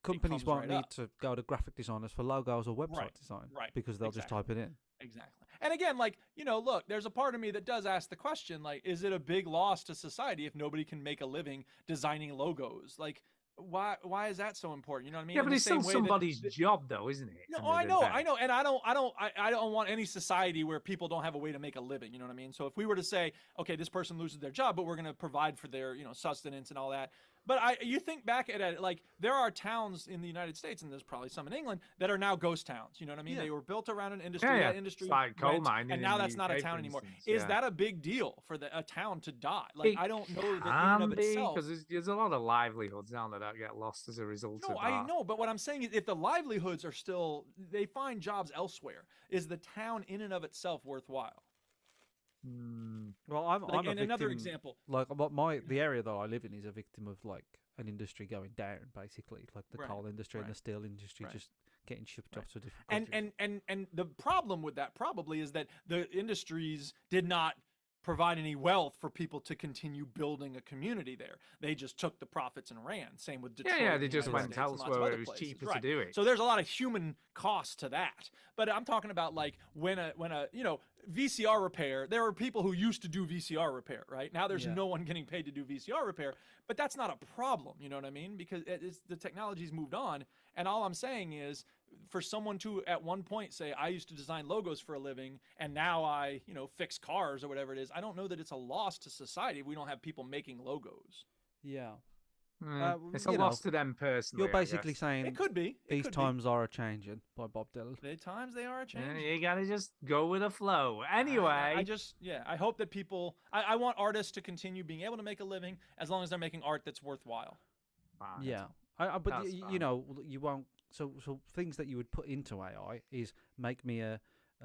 Speaker 3: companies
Speaker 1: comes
Speaker 3: won't
Speaker 1: right
Speaker 3: need
Speaker 1: up.
Speaker 3: to go to graphic designers for logos or website design, because they'll just type it in.
Speaker 1: Exactly. And again, like, you know, look, there's a part of me that does ask the question, like, is it a big loss to society if nobody can make a living designing logos? Like, why is that so important? You know what I mean?
Speaker 5: Yeah,
Speaker 1: In
Speaker 5: but
Speaker 1: the
Speaker 5: it's still
Speaker 1: same way
Speaker 5: somebody's job, though, isn't it?
Speaker 1: No,
Speaker 5: End of
Speaker 1: I
Speaker 5: the
Speaker 1: know,
Speaker 5: day.
Speaker 1: I know, and I don't want any society where people don't have a way to make a living. You know what I mean? So if we were to say, okay, this person loses their job, but we're going to provide for their, you know, sustenance and all that. But you think back at it, like there are towns in the United States, and there's probably some in England, that are now ghost towns. You know what I mean?
Speaker 3: Yeah.
Speaker 1: They were built around an industry.
Speaker 5: Yeah, yeah.
Speaker 1: That industry
Speaker 5: It's like coal
Speaker 1: went,
Speaker 5: mining
Speaker 1: and
Speaker 5: in
Speaker 1: now
Speaker 5: the
Speaker 1: that's not a
Speaker 5: UK,
Speaker 1: town
Speaker 5: for
Speaker 1: anymore.
Speaker 5: instance,
Speaker 1: Is
Speaker 5: yeah.
Speaker 1: that a big deal for a town to die? Like, I don't know that in and
Speaker 5: Can
Speaker 1: of
Speaker 5: be,
Speaker 1: itself.
Speaker 5: because there's a lot of livelihoods down there that get lost as a result
Speaker 1: No,
Speaker 5: of that.
Speaker 1: I know, but what I'm saying is, if the livelihoods are still, they find jobs elsewhere. Is the town in and of itself worthwhile?
Speaker 3: Well, I'm
Speaker 1: Like,
Speaker 3: a
Speaker 1: and another
Speaker 3: victim-
Speaker 1: example.
Speaker 3: Like the area that I live in is a victim of like an industry going down, basically, like the
Speaker 1: Right,
Speaker 3: coal industry and the
Speaker 1: right,
Speaker 3: steel industry
Speaker 1: right.
Speaker 3: just getting shipped off to different
Speaker 1: And,
Speaker 3: countries.
Speaker 1: and the problem with that probably is that the industries did not provide any wealth for people to continue building a community there. They just took the profits and ran. Same with Detroit.
Speaker 5: yeah,
Speaker 1: and
Speaker 5: they
Speaker 1: the
Speaker 5: just
Speaker 1: United
Speaker 5: went
Speaker 1: States and lots
Speaker 5: elsewhere
Speaker 1: of
Speaker 5: where
Speaker 1: other
Speaker 5: it was
Speaker 1: places.
Speaker 5: cheaper to
Speaker 1: Right.
Speaker 5: do it.
Speaker 1: So there's a lot of human cost to that. But I'm talking about like when a you know, VCR repair, there were people who used to do VCR repair, right? Now there's
Speaker 3: Yeah.
Speaker 1: no one getting paid to do VCR repair, but that's not a problem, you know what I mean? Because the technology's moved on, and all I'm saying is, for someone to at one point say, I used to design logos for a living and now I, you know, fix cars or whatever it is, I don't know that it's a loss to society if we don't have people making logos.
Speaker 3: Yeah.
Speaker 5: It's a
Speaker 3: you
Speaker 5: loss
Speaker 3: know,
Speaker 5: to them personally.
Speaker 3: You're basically saying
Speaker 1: It could be.
Speaker 3: these times are a changing by Bob Dylan.
Speaker 1: The times they are a change.
Speaker 5: You gotta just go with the flow. Anyway,
Speaker 1: I hope that people. I want artists to continue being able to make a living as long as they're making art that's worthwhile.
Speaker 5: Fine.
Speaker 3: Yeah, but
Speaker 5: That's
Speaker 3: you
Speaker 5: fine.
Speaker 3: know, you won't. So things that you would put into AI is make me a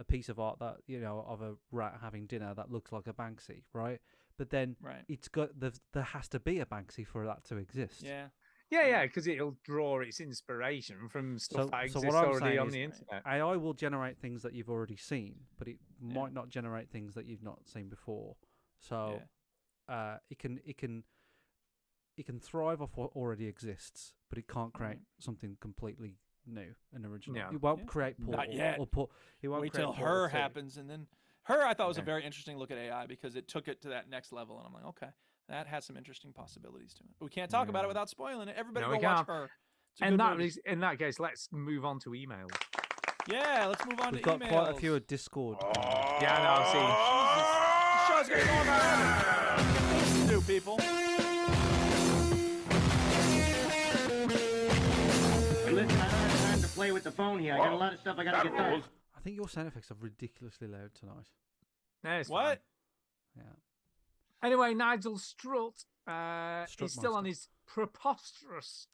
Speaker 3: piece of art that, you know, of a rat having dinner that looks like a Banksy, right? But then it's got there has to be a Banksy for that to exist.
Speaker 5: Yeah, because it'll draw its inspiration from stuff that exists
Speaker 3: what I'm
Speaker 5: already
Speaker 3: saying
Speaker 5: on
Speaker 3: is
Speaker 5: the internet.
Speaker 3: AI will generate things that you've already seen, but it might not generate things that you've not seen before. So it can thrive off what already exists, but it can't create something completely new and original.
Speaker 5: Yeah.
Speaker 3: It won't create Portal.
Speaker 1: Not yet.
Speaker 3: It won't
Speaker 1: Wait
Speaker 3: create
Speaker 1: till
Speaker 3: Portal
Speaker 1: Her
Speaker 3: 2.
Speaker 1: happens, and then Her I thought was a very interesting look at AI because it took it to that next level, and I'm like, okay, that has some interesting possibilities to it. But we can't talk about it without spoiling it. Everybody
Speaker 5: No,
Speaker 1: go
Speaker 5: we
Speaker 1: watch
Speaker 5: can't.
Speaker 1: Her. It's a
Speaker 5: And
Speaker 1: good movie.
Speaker 5: in that case, let's move on to emails.
Speaker 1: Yeah, let's move on
Speaker 3: We've
Speaker 1: to
Speaker 3: got
Speaker 1: emails.
Speaker 3: quite a few at Discord.
Speaker 5: Yeah, no, I've
Speaker 1: The show's getting over. Do people?
Speaker 12: Listen, I don't have time to play with the phone here. I got a lot of stuff I gotta get done.
Speaker 3: I think your sound effects are ridiculously loud tonight.
Speaker 5: There's
Speaker 1: What?
Speaker 3: Yeah.
Speaker 5: Anyway, Nigel Strutt is still on
Speaker 3: Strutmaster.
Speaker 5: his preposterous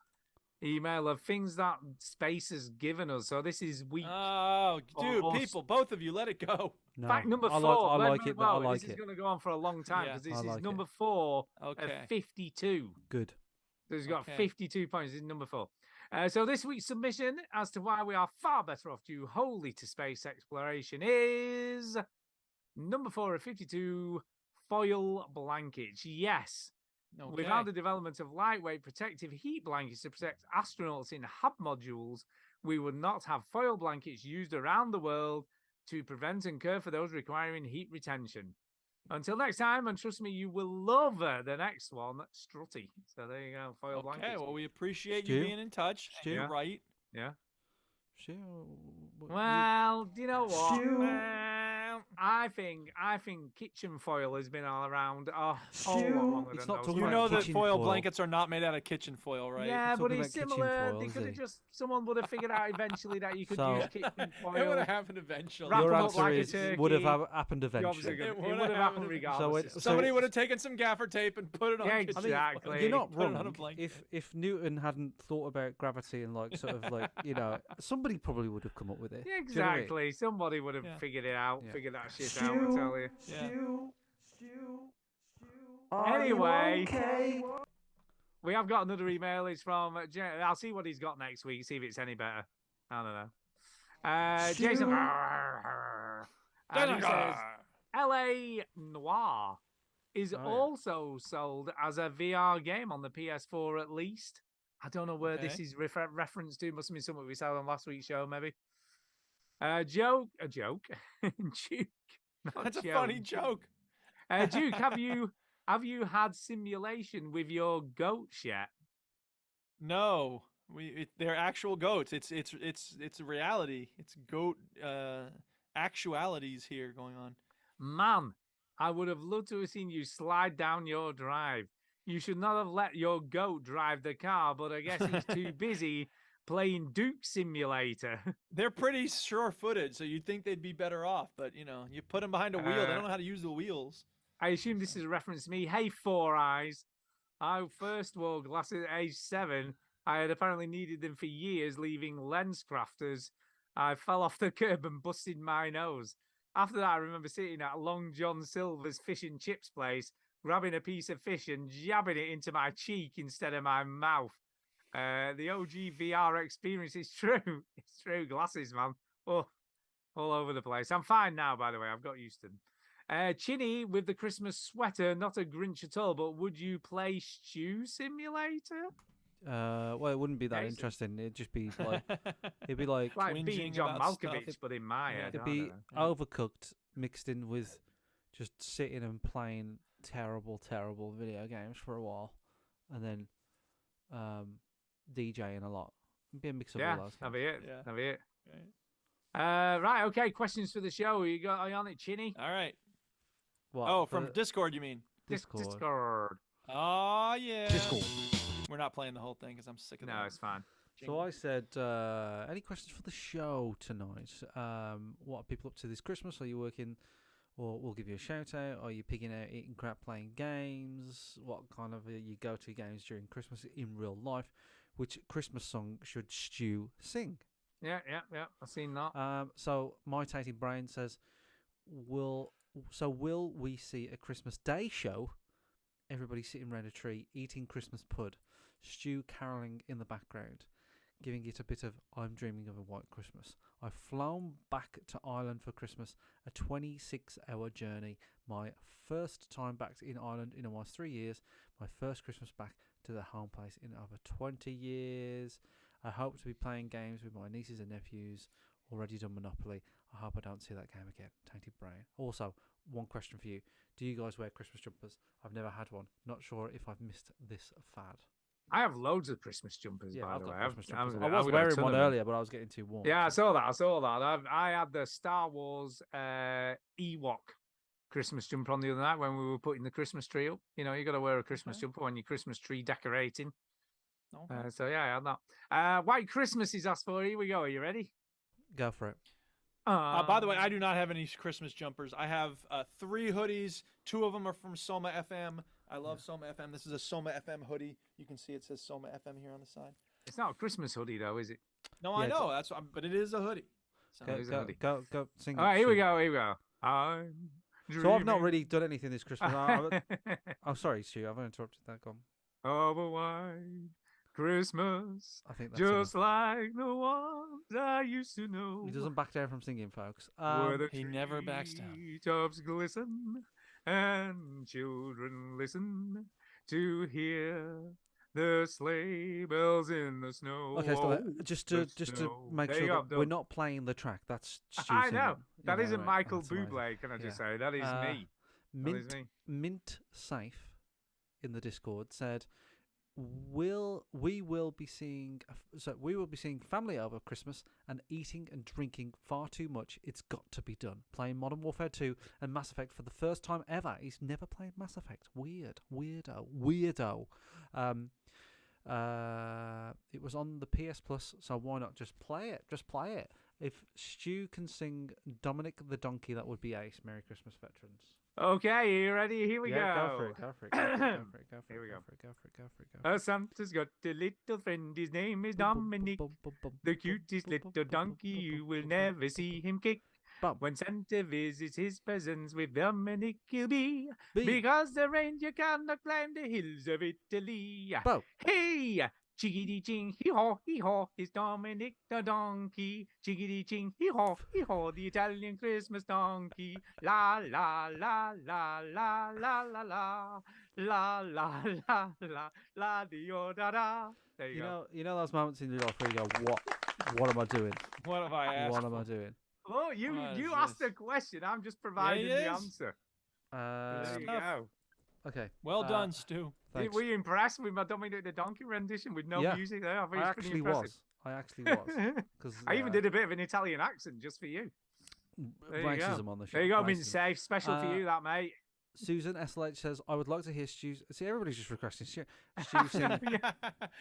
Speaker 5: email of things that space has given us. So this is week.
Speaker 1: Oh, dude,
Speaker 5: Or-
Speaker 1: people, both of you, let it go.
Speaker 3: No,
Speaker 5: Fact number
Speaker 3: I
Speaker 5: 4.
Speaker 3: like
Speaker 5: Let's
Speaker 3: it.
Speaker 5: move
Speaker 3: But I
Speaker 5: on.
Speaker 3: like
Speaker 5: This is
Speaker 3: it.
Speaker 5: going to go on for a long time
Speaker 1: Yeah.
Speaker 5: because this
Speaker 3: I
Speaker 5: is
Speaker 3: like
Speaker 5: number
Speaker 3: it.
Speaker 5: 4
Speaker 1: Okay.
Speaker 5: of 52.
Speaker 3: Good.
Speaker 5: So he's got
Speaker 1: Okay.
Speaker 5: 52 points. This is number 4. So this week's submission as to why we are far better off due wholly to space exploration is number 4 of 52, foil blankets. Yes. Without the development of lightweight protective heat blankets to protect astronauts in hab modules, we would not have foil blankets used around the world to prevent and care for those requiring heat retention. Until next time, and trust me, you will love the next one, Strutty. So there you go, foil blankets.
Speaker 1: Okay, well, we appreciate
Speaker 3: Stu?
Speaker 1: you being in touch.
Speaker 3: Stu?
Speaker 1: You're right.
Speaker 5: Yeah.
Speaker 3: Sure.
Speaker 5: Well, do you know what? I think kitchen foil has been all around. Oh, longer
Speaker 3: It's
Speaker 5: than
Speaker 3: not
Speaker 5: those
Speaker 3: talking
Speaker 1: You
Speaker 3: about
Speaker 1: know that
Speaker 3: kitchen
Speaker 1: foil
Speaker 3: foil.
Speaker 1: blankets are not made out of kitchen foil, right?
Speaker 5: Yeah,
Speaker 3: It's
Speaker 5: but
Speaker 3: talking
Speaker 5: it's
Speaker 3: about kitchen
Speaker 5: similar.
Speaker 3: foil,
Speaker 5: They
Speaker 3: is
Speaker 5: could have
Speaker 3: it?
Speaker 5: just someone would have figured out eventually that you could
Speaker 3: So-
Speaker 5: use kitchen foil.
Speaker 1: It would have happened eventually.
Speaker 5: Wrap
Speaker 3: Your
Speaker 5: them up
Speaker 3: answer
Speaker 5: like a
Speaker 3: is
Speaker 5: turkey.
Speaker 3: would have happened
Speaker 5: You're obviously
Speaker 3: eventually.
Speaker 5: gonna-
Speaker 1: It
Speaker 5: It
Speaker 1: would've
Speaker 5: would have
Speaker 1: happened
Speaker 5: happened
Speaker 1: eventually.
Speaker 5: regardless.
Speaker 3: So
Speaker 1: Somebody would have taken some gaffer tape and put it on.
Speaker 5: Yeah,
Speaker 1: kitchen
Speaker 5: exactly.
Speaker 1: foil.
Speaker 3: You're not
Speaker 1: Put it on a
Speaker 3: wrong.
Speaker 1: blanket.
Speaker 3: If Newton hadn't thought about gravity and like sort of like, you know, somebody probably would have come up with it.
Speaker 5: Yeah,
Speaker 3: Do you know what I mean?
Speaker 5: exactly. Somebody would have
Speaker 1: Yeah.
Speaker 5: figured it out,
Speaker 3: Yeah.
Speaker 5: figured that shit out, I tell you.
Speaker 1: Yeah.
Speaker 5: Anyway, we have got another email. It's from I'll see what he's got next week, see if it's any better. I don't know. Jason. And he says, LA Noir is also sold as a VR game on the PS4 at least. I don't know where this
Speaker 1: Okay.
Speaker 5: is reference to. Must have been something we said on last week's show, maybe. A joke. Duke. Not
Speaker 1: That's a
Speaker 5: joke.
Speaker 1: funny joke.
Speaker 5: Duke, have you had simulation with your goats yet?
Speaker 1: No, they're actual goats. It's a reality. It's goat actualities here going on.
Speaker 5: Man, I would have loved to have seen you slide down your drive. You should not have let your goat drive the car, but I guess he's too busy playing Duke Simulator.
Speaker 1: They're pretty sure-footed, so you'd think they'd be better off. But you know, you put them behind a wheel, they don't know how to use the wheels.
Speaker 5: I assume this is a reference to me. Hey, Four Eyes. I first wore glasses at age 7. I had apparently needed them for years, leaving lens crafters. I fell off the curb and busted my nose. After that, I remember sitting at Long John Silver's fish and chips place, grabbing a piece of fish and jabbing it into my cheek instead of my mouth. The OG VR experience is true. It's true. Glasses, man. Oh, all over the place. I'm fine now, by the way. I've got used to them. Chinny with the Christmas sweater, not a Grinch at all, but would you play Stew Simulator?
Speaker 3: Well, it wouldn't be that
Speaker 5: Yes.
Speaker 3: interesting. It'd just be like, it'd be like,
Speaker 5: Like being
Speaker 1: Whinging
Speaker 5: John
Speaker 1: about
Speaker 5: Malkovich,
Speaker 1: stuff.
Speaker 5: but in my head.
Speaker 3: it'd
Speaker 5: I
Speaker 3: be
Speaker 5: don't know.
Speaker 3: overcooked mixed in with just sitting and playing terrible video games for a while, and then DJing a lot. It'd be a mix of
Speaker 5: Yeah,
Speaker 3: all those.
Speaker 5: that'll be it.
Speaker 1: Yeah.
Speaker 5: That'll be it.
Speaker 1: Right.
Speaker 5: Right, okay. Questions for the show. Are you on it, Chinny?
Speaker 1: All right.
Speaker 3: What,
Speaker 1: Oh,
Speaker 3: for
Speaker 1: from
Speaker 3: the
Speaker 1: Discord, you mean?
Speaker 3: Discord.
Speaker 5: Discord.
Speaker 1: Oh yeah.
Speaker 3: Discord.
Speaker 1: We're not playing the whole thing because I'm sick of that.
Speaker 5: No, it's fine.
Speaker 3: So I said, any questions for the show tonight? What are people up to this Christmas? Are you working, or we'll give you a shout out? Are you pigging out, eating crap, playing games? What kind of you go-to games during Christmas in real life? Which Christmas song should Stu sing?
Speaker 5: Yeah. I've seen that.
Speaker 3: So my tating brain says, will we see a Christmas Day show? Everybody sitting around a tree eating Christmas pud, Stu caroling in the background, giving it a bit of I'm dreaming of a white Christmas. I've flown back to Ireland for Christmas, a 26-hour journey. My first time back in Ireland in almost 3 years. My first Christmas back to the home place in over 20 years. I hope to be playing games with my nieces and nephews. Already done Monopoly. I hope I don't see that game again. Tainted brain. Also, one question for you. Do you guys wear Christmas jumpers? I've never had one. Not sure if I've missed this fad.
Speaker 5: I have loads of Christmas jumpers,
Speaker 3: Yeah,
Speaker 5: by
Speaker 3: I've
Speaker 5: the
Speaker 3: got
Speaker 5: way.
Speaker 3: Christmas jumpers.
Speaker 5: I
Speaker 3: I was
Speaker 5: would have
Speaker 3: wearing
Speaker 5: a ton
Speaker 3: one
Speaker 5: of them.
Speaker 3: earlier, but I was getting too warm.
Speaker 5: Yeah, I saw that. I had the Star Wars Ewok Christmas jumper on the other night when we were putting the Christmas tree up. You know, you got to wear a Christmas jumper when you're Christmas tree decorating.
Speaker 1: Okay.
Speaker 5: So yeah, I had that. White Christmas is asked for. Here we go. Are you ready?
Speaker 3: Go for it.
Speaker 1: By the way, I do not have any Christmas jumpers. I have 3 hoodies. 2 of them are from Soma FM. I love Soma FM. This is a Soma FM hoodie. You can see it says Soma FM here on the side.
Speaker 5: It's not a Christmas hoodie though, is it?
Speaker 1: No, I know. But it is a hoodie. So,
Speaker 3: Go sing.
Speaker 5: All right, here we go. I'm
Speaker 3: So I've not
Speaker 5: dreaming
Speaker 3: really done anything this Christmas. Oh, sorry, Stu. I've interrupted that. Go on.
Speaker 5: of a white Christmas,
Speaker 3: I think that's
Speaker 5: just like the ones I used to know.
Speaker 3: He doesn't back down from singing, folks.
Speaker 5: Where the
Speaker 1: he never backs down.
Speaker 5: treetops glisten and children listen to hear the sleigh bells in the snow.
Speaker 3: Okay, so
Speaker 5: Oh,
Speaker 3: just
Speaker 5: the
Speaker 3: to
Speaker 5: snow.
Speaker 3: make
Speaker 5: There
Speaker 3: sure
Speaker 5: you
Speaker 3: that
Speaker 5: go,
Speaker 3: we're
Speaker 5: done.
Speaker 3: not playing the track. That's Stu
Speaker 5: I
Speaker 3: singing.
Speaker 5: know. That
Speaker 3: You know,
Speaker 5: isn't
Speaker 3: right,
Speaker 5: Michael
Speaker 3: that's amazing.
Speaker 5: Bublé, can I just
Speaker 3: Yeah.
Speaker 5: say? That is me. That is me.
Speaker 3: Mint Safe in the Discord said, we will be seeing family over Christmas and eating and drinking far too much. It's got to be done. Playing Modern Warfare 2 and Mass Effect for the first time ever. He's never played Mass Effect. Weirdo. It was on the PS Plus, so why not just play it? If Stu can sing Dominic the Donkey, that would be ace. Merry Christmas, veterans.
Speaker 5: Okay, are you ready? Here we
Speaker 3: Go for it.
Speaker 5: Here we go. Santa's got a little friend. His name is Dominic. The cutest little donkey. You will never see him kick. When Santa visits his presents with Dominic, he'll be. Because the reindeer cannot climb the hills of Italy. Hey! Chickadee ching, hee haw, it's Dominic the donkey. Chickadee ching, hee haw, the Italian Christmas donkey. La la la la la la la la la la la la la dio da da. There you go.
Speaker 3: You know those moments in your life where you go, what am I doing?
Speaker 1: What have I asked?
Speaker 3: What am I doing?
Speaker 5: Oh, you asked the question. I'm just providing the answer. There you go.
Speaker 3: Okay.
Speaker 1: Well done, Stu.
Speaker 3: Thanks.
Speaker 5: Were you impressed with my Dominic the Donkey rendition with no music there? I,
Speaker 3: I actually was. Because
Speaker 5: I even did a bit of an Italian accent just for you. There you go.
Speaker 3: On the show.
Speaker 5: There you go, Mint Safe. Special for you, that, mate.
Speaker 3: Susan SLH says, I would like to hear Stu. See, everybody's just requesting Stu sing.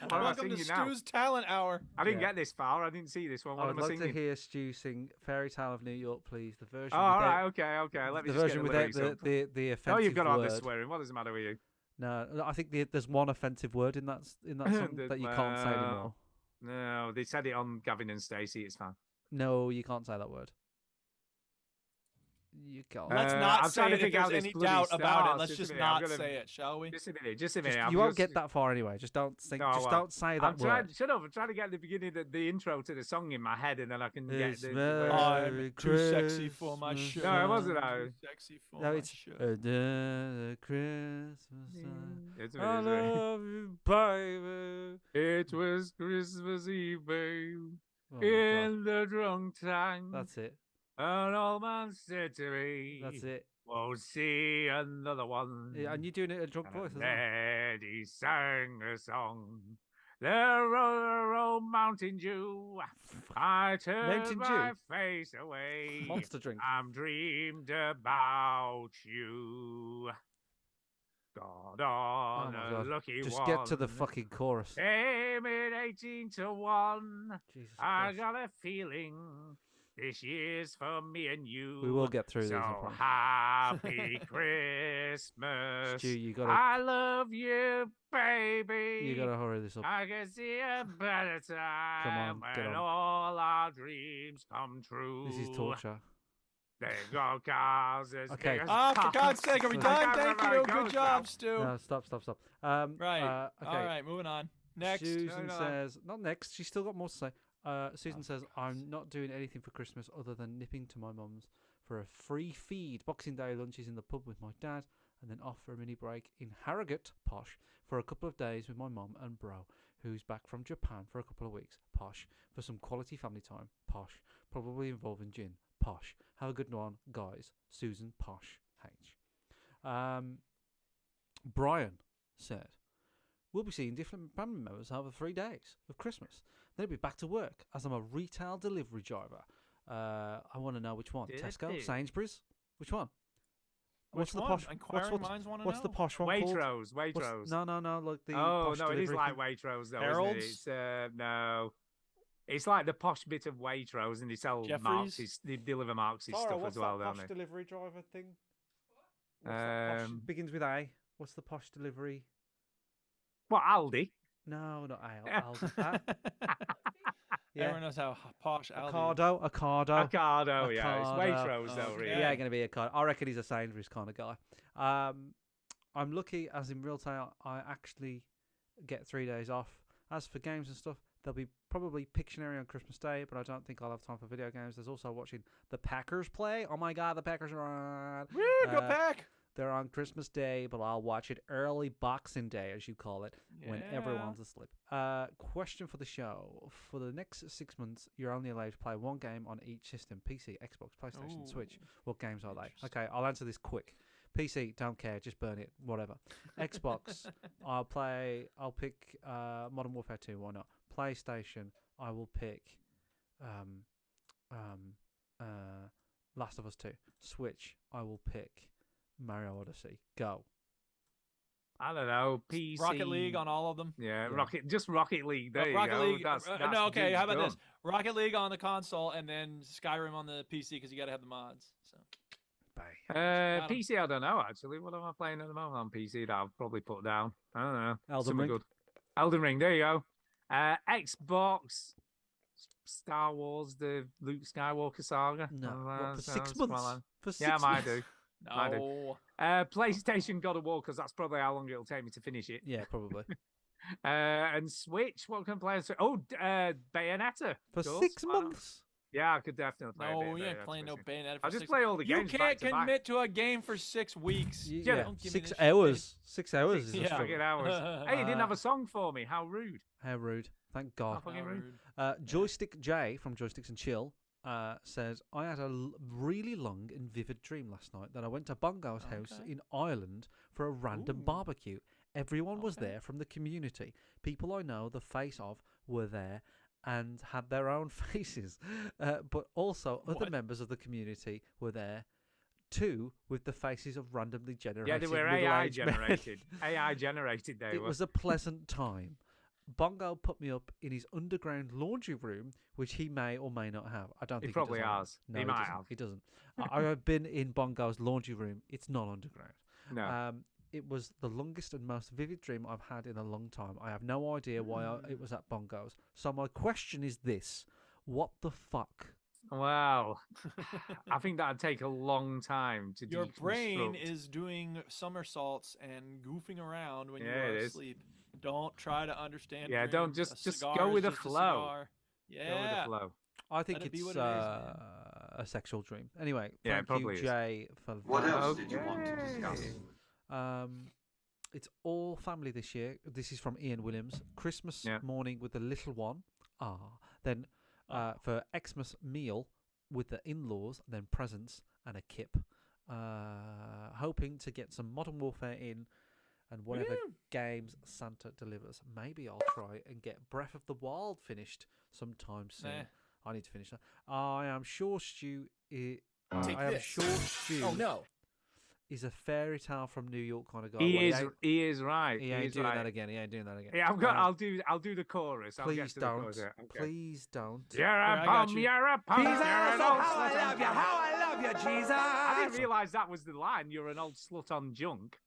Speaker 1: Welcome to Stu's Talent Hour.
Speaker 5: I didn't get this far. I didn't see this one. What
Speaker 3: I
Speaker 5: am
Speaker 3: would
Speaker 5: I
Speaker 3: like
Speaker 5: singing?
Speaker 3: to hear Stu sing Fairy Tale of New York, please. The version.
Speaker 5: Oh, all right, okay. Let me
Speaker 3: the
Speaker 5: just
Speaker 3: version
Speaker 5: get the
Speaker 3: without
Speaker 5: lyrics up.
Speaker 3: the offensive
Speaker 5: Oh, you've got all
Speaker 3: word.
Speaker 5: this swearing. What does it matter with you?
Speaker 3: No, I think there's one offensive word in that song that you can't say anymore.
Speaker 5: No, they said it on Gavin and Stacey. It's fine.
Speaker 3: No, you can't say that word. You can't.
Speaker 1: Let's not say it if there's any doubt about it. Let's just not say it, shall we?
Speaker 5: Just a minute.
Speaker 3: You won't get that far anyway. Just don't think. Don't say that word.
Speaker 5: Shut up! I'm trying to get the beginning, the intro to the song in my head, and then I can get the.
Speaker 1: I'm too sexy for my shirt.
Speaker 5: No, it wasn't.
Speaker 1: Too sexy for my shirt.
Speaker 3: Christmas. I love you, baby.
Speaker 5: It was Christmas Eve, babe.
Speaker 3: Oh,
Speaker 5: in the drunk tank.
Speaker 3: That's it.
Speaker 5: An old man said to me,
Speaker 3: That's it.
Speaker 5: We'll see another one.
Speaker 3: Yeah, and you're doing it in a drunk voice as well.
Speaker 5: Then he sang a song. There rode a old Mountain Dew. I turned my face away.
Speaker 3: Monster drink.
Speaker 5: I'm dreamed about you. God
Speaker 2: Hold on,
Speaker 3: my
Speaker 2: a
Speaker 3: God.
Speaker 2: lucky
Speaker 3: Just
Speaker 2: one.
Speaker 3: get to the fucking chorus.
Speaker 2: Aim it 18 to 1.
Speaker 3: Jesus
Speaker 2: I
Speaker 3: Christ.
Speaker 2: got a feeling this year's for me and you.
Speaker 3: We will get through these, I
Speaker 2: So
Speaker 3: promise.
Speaker 2: happy Christmas.
Speaker 3: Stu, you gotta-
Speaker 2: I love you, baby.
Speaker 3: You gotta hurry this up.
Speaker 2: I can see a better time
Speaker 3: get
Speaker 2: when
Speaker 3: on.
Speaker 2: all our dreams come true.
Speaker 3: This is torture.
Speaker 2: There go cars. as
Speaker 3: Okay.
Speaker 2: big as
Speaker 1: Oh, for God's sake, are we
Speaker 2: I
Speaker 1: done?
Speaker 2: can't
Speaker 1: Thank
Speaker 2: remember
Speaker 1: you.
Speaker 2: how it
Speaker 1: Good
Speaker 2: goes
Speaker 1: job,
Speaker 2: now.
Speaker 1: Stu.
Speaker 3: No, stop.
Speaker 1: Right.
Speaker 3: Okay.
Speaker 1: All right, moving on. Next.
Speaker 3: Susan
Speaker 1: Moving on.
Speaker 3: says, not next. She's still got more to say. Susan says, I'm not doing anything for Christmas other than nipping to my mum's for a free feed. Boxing Day lunches in the pub with my dad, and then off for a mini break in Harrogate, posh, for a couple of days with my mum and bro, who's back from Japan for a couple of weeks, posh, for some quality family time, posh, probably involving gin, posh. Have a good one, guys. Susan, posh, H. Brian said, we'll be seeing different family members over 3 days of Christmas. Then I'll be back to work as I'm a retail delivery driver. I want to know which one. Tesco? Sainsbury's? Which one?
Speaker 1: Which one? Inquiring minds wanna
Speaker 3: What's the
Speaker 1: know.
Speaker 3: posh one
Speaker 2: Waitrose,
Speaker 3: called?
Speaker 2: Waitrose.
Speaker 3: No, like the
Speaker 2: Oh,
Speaker 3: posh
Speaker 2: no, it is
Speaker 3: delivery
Speaker 2: like
Speaker 3: thing.
Speaker 2: Waitrose, though,
Speaker 1: Harold's?
Speaker 2: isn't it? It's, no. It's like the posh bit of Waitrose, and they sell
Speaker 1: Jeffries?
Speaker 2: Marx's, they deliver Marx's
Speaker 3: Tara,
Speaker 2: stuff
Speaker 3: what's
Speaker 2: as well,
Speaker 3: that
Speaker 2: don't
Speaker 3: posh
Speaker 2: they?
Speaker 3: delivery driver thing? What's that posh? Begins with A. What's the posh delivery?
Speaker 2: What, Aldi?
Speaker 3: No, not A. Aldi. Yeah.
Speaker 1: Everyone knows how posh Aldi is.
Speaker 3: Ocado.
Speaker 2: Ocado, yeah. It's Waitrose, though,
Speaker 1: Okay.
Speaker 2: really.
Speaker 3: Yeah, going to be a Ocado. I reckon he's a Sainsbury's kind of guy. I'm lucky, as in real time, I actually get 3 days off. As for games and stuff, there'll be probably Pictionary on Christmas Day, but I don't think I'll have time for video games. There's also watching the Packers play. Oh my God, the Packers are on.
Speaker 1: Woo, go Pack!
Speaker 3: They're on Christmas Day, but I'll watch it early Boxing Day, as you call it, when everyone's asleep. Question for the show. For the next 6 months, you're only allowed to play one game on each system: PC, Xbox, PlayStation, Switch. What games are they? Okay, I'll answer this quick. PC, don't care, just burn it, whatever. Xbox, I'll pick Modern Warfare 2, why not? PlayStation, I will pick Last of Us 2. Switch, I will pick Mario Odyssey. Go.
Speaker 2: I don't know. PC.
Speaker 1: Rocket League on all of them.
Speaker 2: Yeah, Rocket League. There
Speaker 1: Rocket
Speaker 2: you go.
Speaker 1: League.
Speaker 2: That's
Speaker 1: no, okay.
Speaker 2: Jim's
Speaker 1: How about
Speaker 2: done.
Speaker 1: this? Rocket League on the console, and then Skyrim on the PC because you got to have the mods. So.
Speaker 2: PC, I don't know actually. What am I playing at the moment on PC that I'll probably put down? I don't know.
Speaker 3: Elden
Speaker 2: Something
Speaker 3: Ring.
Speaker 2: good. Elden Ring. There you go. Xbox. Star Wars, the Luke Skywalker saga.
Speaker 3: No, what, for 6
Speaker 2: something
Speaker 3: months?
Speaker 2: like that.
Speaker 3: For 6
Speaker 2: Yeah, I
Speaker 3: months?
Speaker 2: might do.
Speaker 1: No.
Speaker 2: Might do. PlayStation God of War, because that's probably how long it'll take me to finish it.
Speaker 3: Yeah, probably.
Speaker 2: And Switch, what can I play on Switch? Oh, Bayonetta.
Speaker 3: For
Speaker 2: of course.
Speaker 3: 6
Speaker 2: Why not?
Speaker 3: months?
Speaker 2: Yeah, I could definitely play a bit
Speaker 1: No,
Speaker 2: of
Speaker 1: you ain't
Speaker 2: Bayonetta
Speaker 1: playing no
Speaker 2: for
Speaker 1: Bayonetta.
Speaker 2: I'll
Speaker 1: for
Speaker 2: just
Speaker 1: 6
Speaker 2: play all the games
Speaker 1: You
Speaker 2: back
Speaker 1: can't
Speaker 2: to back.
Speaker 1: commit to a game for 6 weeks.
Speaker 3: Yeah,
Speaker 1: Don't give me
Speaker 3: 6
Speaker 1: this shit,
Speaker 3: hours. 6 hours is a
Speaker 1: Yeah.
Speaker 3: struggle.
Speaker 2: Fucking hours. Hey, you didn't have a song for me. How rude.
Speaker 3: How rude. Thank God.
Speaker 2: How fucking rude.
Speaker 3: Joystick J from Joysticks and Chill says, I had a really long and vivid dream last night that I went to Bongo's house in Ireland for a random barbecue. Everyone was there from the community. People I know the face of were there and had their own faces. But also other members of the community were there too, with the faces of randomly generated
Speaker 2: Yeah, they were AI
Speaker 3: middle-aged men.
Speaker 2: generated. AI generated, they
Speaker 3: It
Speaker 2: were.
Speaker 3: was a pleasant time. Bongo put me up in his underground laundry room, which he may or may not have. I don't
Speaker 2: He
Speaker 3: think
Speaker 2: probably
Speaker 3: he does.
Speaker 2: has.
Speaker 3: No,
Speaker 2: He might
Speaker 3: doesn't.
Speaker 2: have.
Speaker 3: He doesn't. I have been in Bongo's laundry room. It's not underground.
Speaker 2: No.
Speaker 3: It was the longest and most vivid dream I've had in a long time. I have no idea why it was at Bongo's. So my question is this: what the fuck?
Speaker 2: Wow. I think that'd take a long time to
Speaker 1: Your brain
Speaker 2: deconstruct.
Speaker 1: is doing somersaults and goofing around when you
Speaker 2: Yeah,
Speaker 1: are
Speaker 2: it is.
Speaker 1: asleep. Don't try to understand.
Speaker 2: Yeah, don't
Speaker 1: dreams.
Speaker 2: just
Speaker 1: A
Speaker 2: go
Speaker 1: cigar
Speaker 2: with
Speaker 1: is
Speaker 2: the
Speaker 1: just a
Speaker 2: flow.
Speaker 1: cigar.
Speaker 2: Go with
Speaker 1: Yeah.
Speaker 2: the flow.
Speaker 3: I think
Speaker 1: Let it be
Speaker 3: it's
Speaker 1: what it is, man.
Speaker 3: a sexual dream. Anyway,
Speaker 2: Yeah, it
Speaker 3: thank
Speaker 2: probably
Speaker 3: you,
Speaker 2: is.
Speaker 3: Jay, for
Speaker 6: What
Speaker 3: that.
Speaker 6: else did you want to discuss?
Speaker 3: It's all family this year. This is from Ian Williams. Christmas
Speaker 2: Yeah.
Speaker 3: morning with the little one. Then for Xmas meal with the in-laws, then presents and a kip. Hoping to get some Modern Warfare in and whatever games Santa delivers. Maybe I'll try and get Breath of the Wild finished sometime soon.
Speaker 1: Nah.
Speaker 3: I need to finish that. I am sure Stu.
Speaker 1: Take
Speaker 3: I am
Speaker 1: this.
Speaker 3: sure Stu.
Speaker 1: Oh no.
Speaker 3: is a fairy tale from New York kind of guy.
Speaker 5: He is right.
Speaker 3: He ain't
Speaker 5: is
Speaker 3: doing
Speaker 5: right.
Speaker 3: that again. He ain't doing that again.
Speaker 5: Yeah, I'll do the chorus. I'll get
Speaker 3: Please
Speaker 5: to the
Speaker 3: don't.
Speaker 5: chorus, yeah, okay.
Speaker 3: Please don't.
Speaker 5: You're
Speaker 1: I
Speaker 5: a
Speaker 1: got
Speaker 5: bum,
Speaker 1: you.
Speaker 5: you're a punk,
Speaker 3: Jesus,
Speaker 5: you're an
Speaker 3: oh,
Speaker 5: old
Speaker 3: how I
Speaker 5: slut
Speaker 3: love
Speaker 5: on
Speaker 3: you,
Speaker 5: junk.
Speaker 3: how I love you, Jesus.
Speaker 5: I didn't realise that was the line. You're an old slut on junk.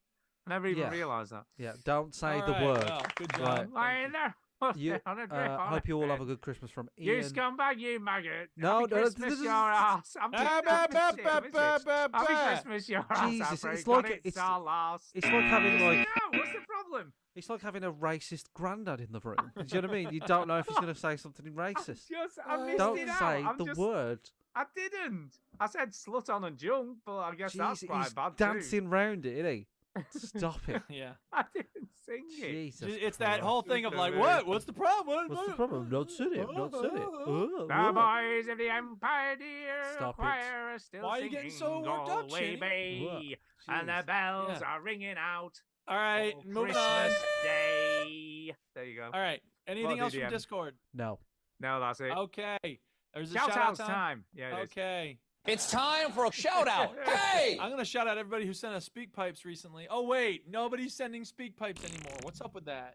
Speaker 5: I never even
Speaker 3: Yeah.
Speaker 5: realised that.
Speaker 3: Yeah, don't say
Speaker 1: All
Speaker 3: the
Speaker 1: right,
Speaker 3: word.
Speaker 1: well, good job.
Speaker 3: Right.
Speaker 5: Lying there.
Speaker 3: You,
Speaker 5: On a drip, on
Speaker 3: hope
Speaker 5: a
Speaker 3: you all have a
Speaker 5: drip.
Speaker 3: good Christmas from
Speaker 5: You
Speaker 3: Ian.
Speaker 5: scumbag, you maggot.
Speaker 3: No,
Speaker 5: Happy
Speaker 3: no,
Speaker 5: Christmas, your ass. I'm
Speaker 1: Ah,
Speaker 5: just
Speaker 1: bah, bah,
Speaker 5: shit,
Speaker 1: bah,
Speaker 5: isn't it?
Speaker 1: bah, bah,
Speaker 5: Happy
Speaker 1: bah.
Speaker 5: Christmas, your ass.
Speaker 3: Jesus,
Speaker 5: Africa.
Speaker 3: it's like
Speaker 5: It's our loss.
Speaker 3: it's like having like
Speaker 5: No, what's the problem?
Speaker 3: it's like having a racist granddad in the room. Do you know what I mean? You don't know if he's going to say something racist.
Speaker 5: I missed
Speaker 3: Don't
Speaker 5: it out.
Speaker 3: say
Speaker 5: I'm
Speaker 3: the
Speaker 5: just,
Speaker 3: word.
Speaker 5: I didn't. I said slut on and junk, but I guess that's
Speaker 3: Jeez,
Speaker 5: quite
Speaker 3: he's
Speaker 5: bad
Speaker 3: dancing round it, isn't he? Stop it.
Speaker 1: Yeah.
Speaker 5: I didn't sing it.
Speaker 3: Jesus.
Speaker 1: It's that
Speaker 3: Christ.
Speaker 1: whole thing of
Speaker 5: Just
Speaker 1: like,
Speaker 5: a
Speaker 1: what? What's the problem?
Speaker 3: What's the problem? Not said it. Not said it. Oh,
Speaker 5: The
Speaker 3: oh.
Speaker 5: boys of the Empire Dear
Speaker 3: Stop it.
Speaker 5: Choir are still
Speaker 1: Why are you
Speaker 5: singing
Speaker 1: getting so worked up,
Speaker 5: Galway
Speaker 1: Chinny?
Speaker 5: Bay, and the
Speaker 3: Jeez.
Speaker 5: bells
Speaker 1: Yeah.
Speaker 5: are ringing out.
Speaker 1: All right,
Speaker 5: for
Speaker 1: moving on.
Speaker 5: Christmas Day. There you go.
Speaker 1: All right. Anything else from
Speaker 5: DDM?
Speaker 1: Discord?
Speaker 3: No.
Speaker 5: No, that's it.
Speaker 1: Okay. There's a
Speaker 5: Shout
Speaker 1: shout out
Speaker 5: outs time. Yeah, it is.
Speaker 1: Okay.
Speaker 4: It's time for a shout out. Hey!
Speaker 1: I'm gonna shout out everybody who sent us speak pipes recently. Oh wait, nobody's sending speak pipes anymore. What's up with that?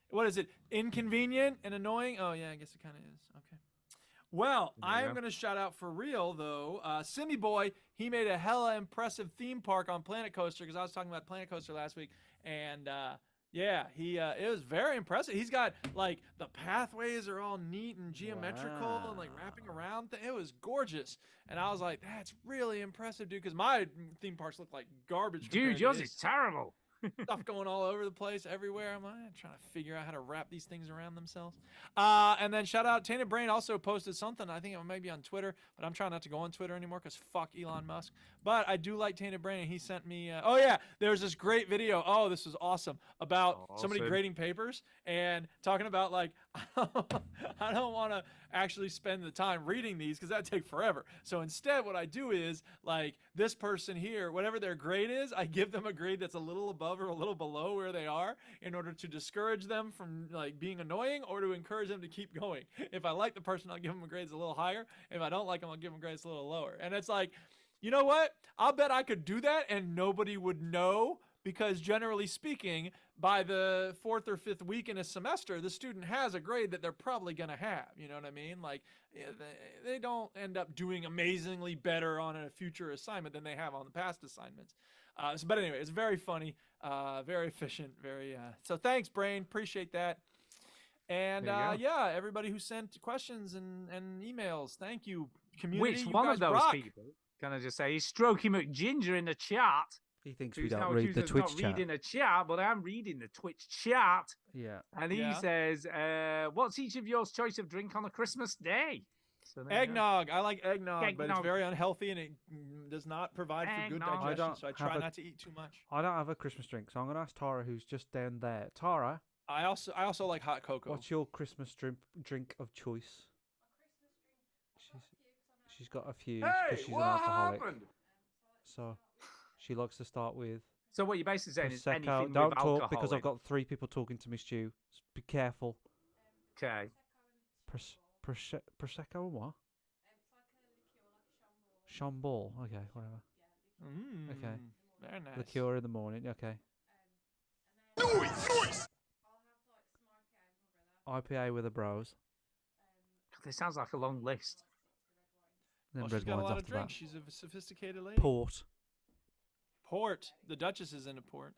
Speaker 1: What is it? Inconvenient and annoying? Oh yeah, I guess it kind of is. Okay. Well,
Speaker 5: There you
Speaker 1: I am
Speaker 5: go.
Speaker 1: gonna shout out for real though. Simi Boy, he made a hella impressive theme park on Planet Coaster because I was talking about Planet Coaster last week, and yeah, he it was very impressive. He's got like the pathways are all neat and geometrical and like wrapping around. It was gorgeous, and I was like, that's really impressive, dude. Because my theme parks look like garbage.
Speaker 5: Dude,
Speaker 1: compared to
Speaker 5: yours
Speaker 1: his.
Speaker 5: is terrible.
Speaker 1: Stuff going all over the place, everywhere. I'm like, trying to figure out how to wrap these things around themselves. And then shout out, Tainted Brain also posted something. I think it may be on Twitter, but I'm trying not to go on Twitter anymore because fuck Elon Musk. But I do like Tainted Brain, and he sent me. Oh yeah, there's this great video. Oh, this was awesome about somebody
Speaker 5: Awesome.
Speaker 1: grading papers and talking about like, I don't want to actually spend the time reading these because that'd take forever. So instead, what I do is like this person here, whatever their grade is, I give them a grade that's a little above or a little below where they are in order to discourage them from like being annoying or to encourage them to keep going. If I like the person, I'll give them a grade that's a little higher. If I don't like them, I'll give them grades a little lower. And it's like, you know what? I'll bet I could do that and nobody would know because generally speaking, by the 4th or 5th week in a semester, the student has a grade that they're probably going to have. You know what I mean? Like they don't end up doing amazingly better on a future assignment than they have on the past assignments. But anyway, it's very funny, very efficient, very. So thanks, Brain. Appreciate that. And
Speaker 5: There you go.
Speaker 1: yeah, everybody who sent questions and emails, thank you, community.
Speaker 5: Which
Speaker 1: you
Speaker 5: one
Speaker 1: guys
Speaker 5: of those
Speaker 1: rock.
Speaker 5: people? Can I just say, he's Strokey McGinger in the chat.
Speaker 3: He thinks we
Speaker 5: Who's
Speaker 3: don't
Speaker 5: now
Speaker 3: read
Speaker 5: accused
Speaker 3: the
Speaker 5: of
Speaker 3: Twitch
Speaker 5: not
Speaker 3: chat.
Speaker 5: reading the chat, but I'm reading the Twitch chat.
Speaker 3: Yeah.
Speaker 5: And he
Speaker 1: Yeah.
Speaker 5: says, what's each of yours choice of drink on a Christmas day? So there you go.
Speaker 1: Eggnog. I like eggnog, but it's
Speaker 5: Eggnog.
Speaker 1: very unhealthy and it does not provide for good
Speaker 5: Eggnog. I
Speaker 1: digestion.
Speaker 3: don't
Speaker 1: So I
Speaker 3: have
Speaker 1: try
Speaker 3: a-
Speaker 1: not to eat too much.
Speaker 3: I don't have a Christmas drink, so I'm going to ask Tara, who's just down there. Tara,
Speaker 1: I also like hot cocoa.
Speaker 3: what's your Christmas drink of choice? She's got a few because she's an alcoholic. So she likes to start with
Speaker 5: So what you're basically saying is anything
Speaker 3: Prosecco.
Speaker 5: with
Speaker 3: Don't talk
Speaker 5: alcohol
Speaker 3: because
Speaker 5: in.
Speaker 3: I've got 3 people talking to me, Stu. Be careful.
Speaker 5: Okay.
Speaker 3: Prosecco and what? Chambord. Okay, whatever. Okay.
Speaker 1: Very nice.
Speaker 3: Liqueur in the morning. Okay. IPA with the bros.
Speaker 5: God, this sounds like a long list.
Speaker 3: Then
Speaker 1: Well,
Speaker 3: red
Speaker 1: she's got a
Speaker 3: wine's
Speaker 1: lot of
Speaker 3: after that.
Speaker 1: drinks. She's a sophisticated lady.
Speaker 3: Port.
Speaker 1: Port. The Duchess is into port.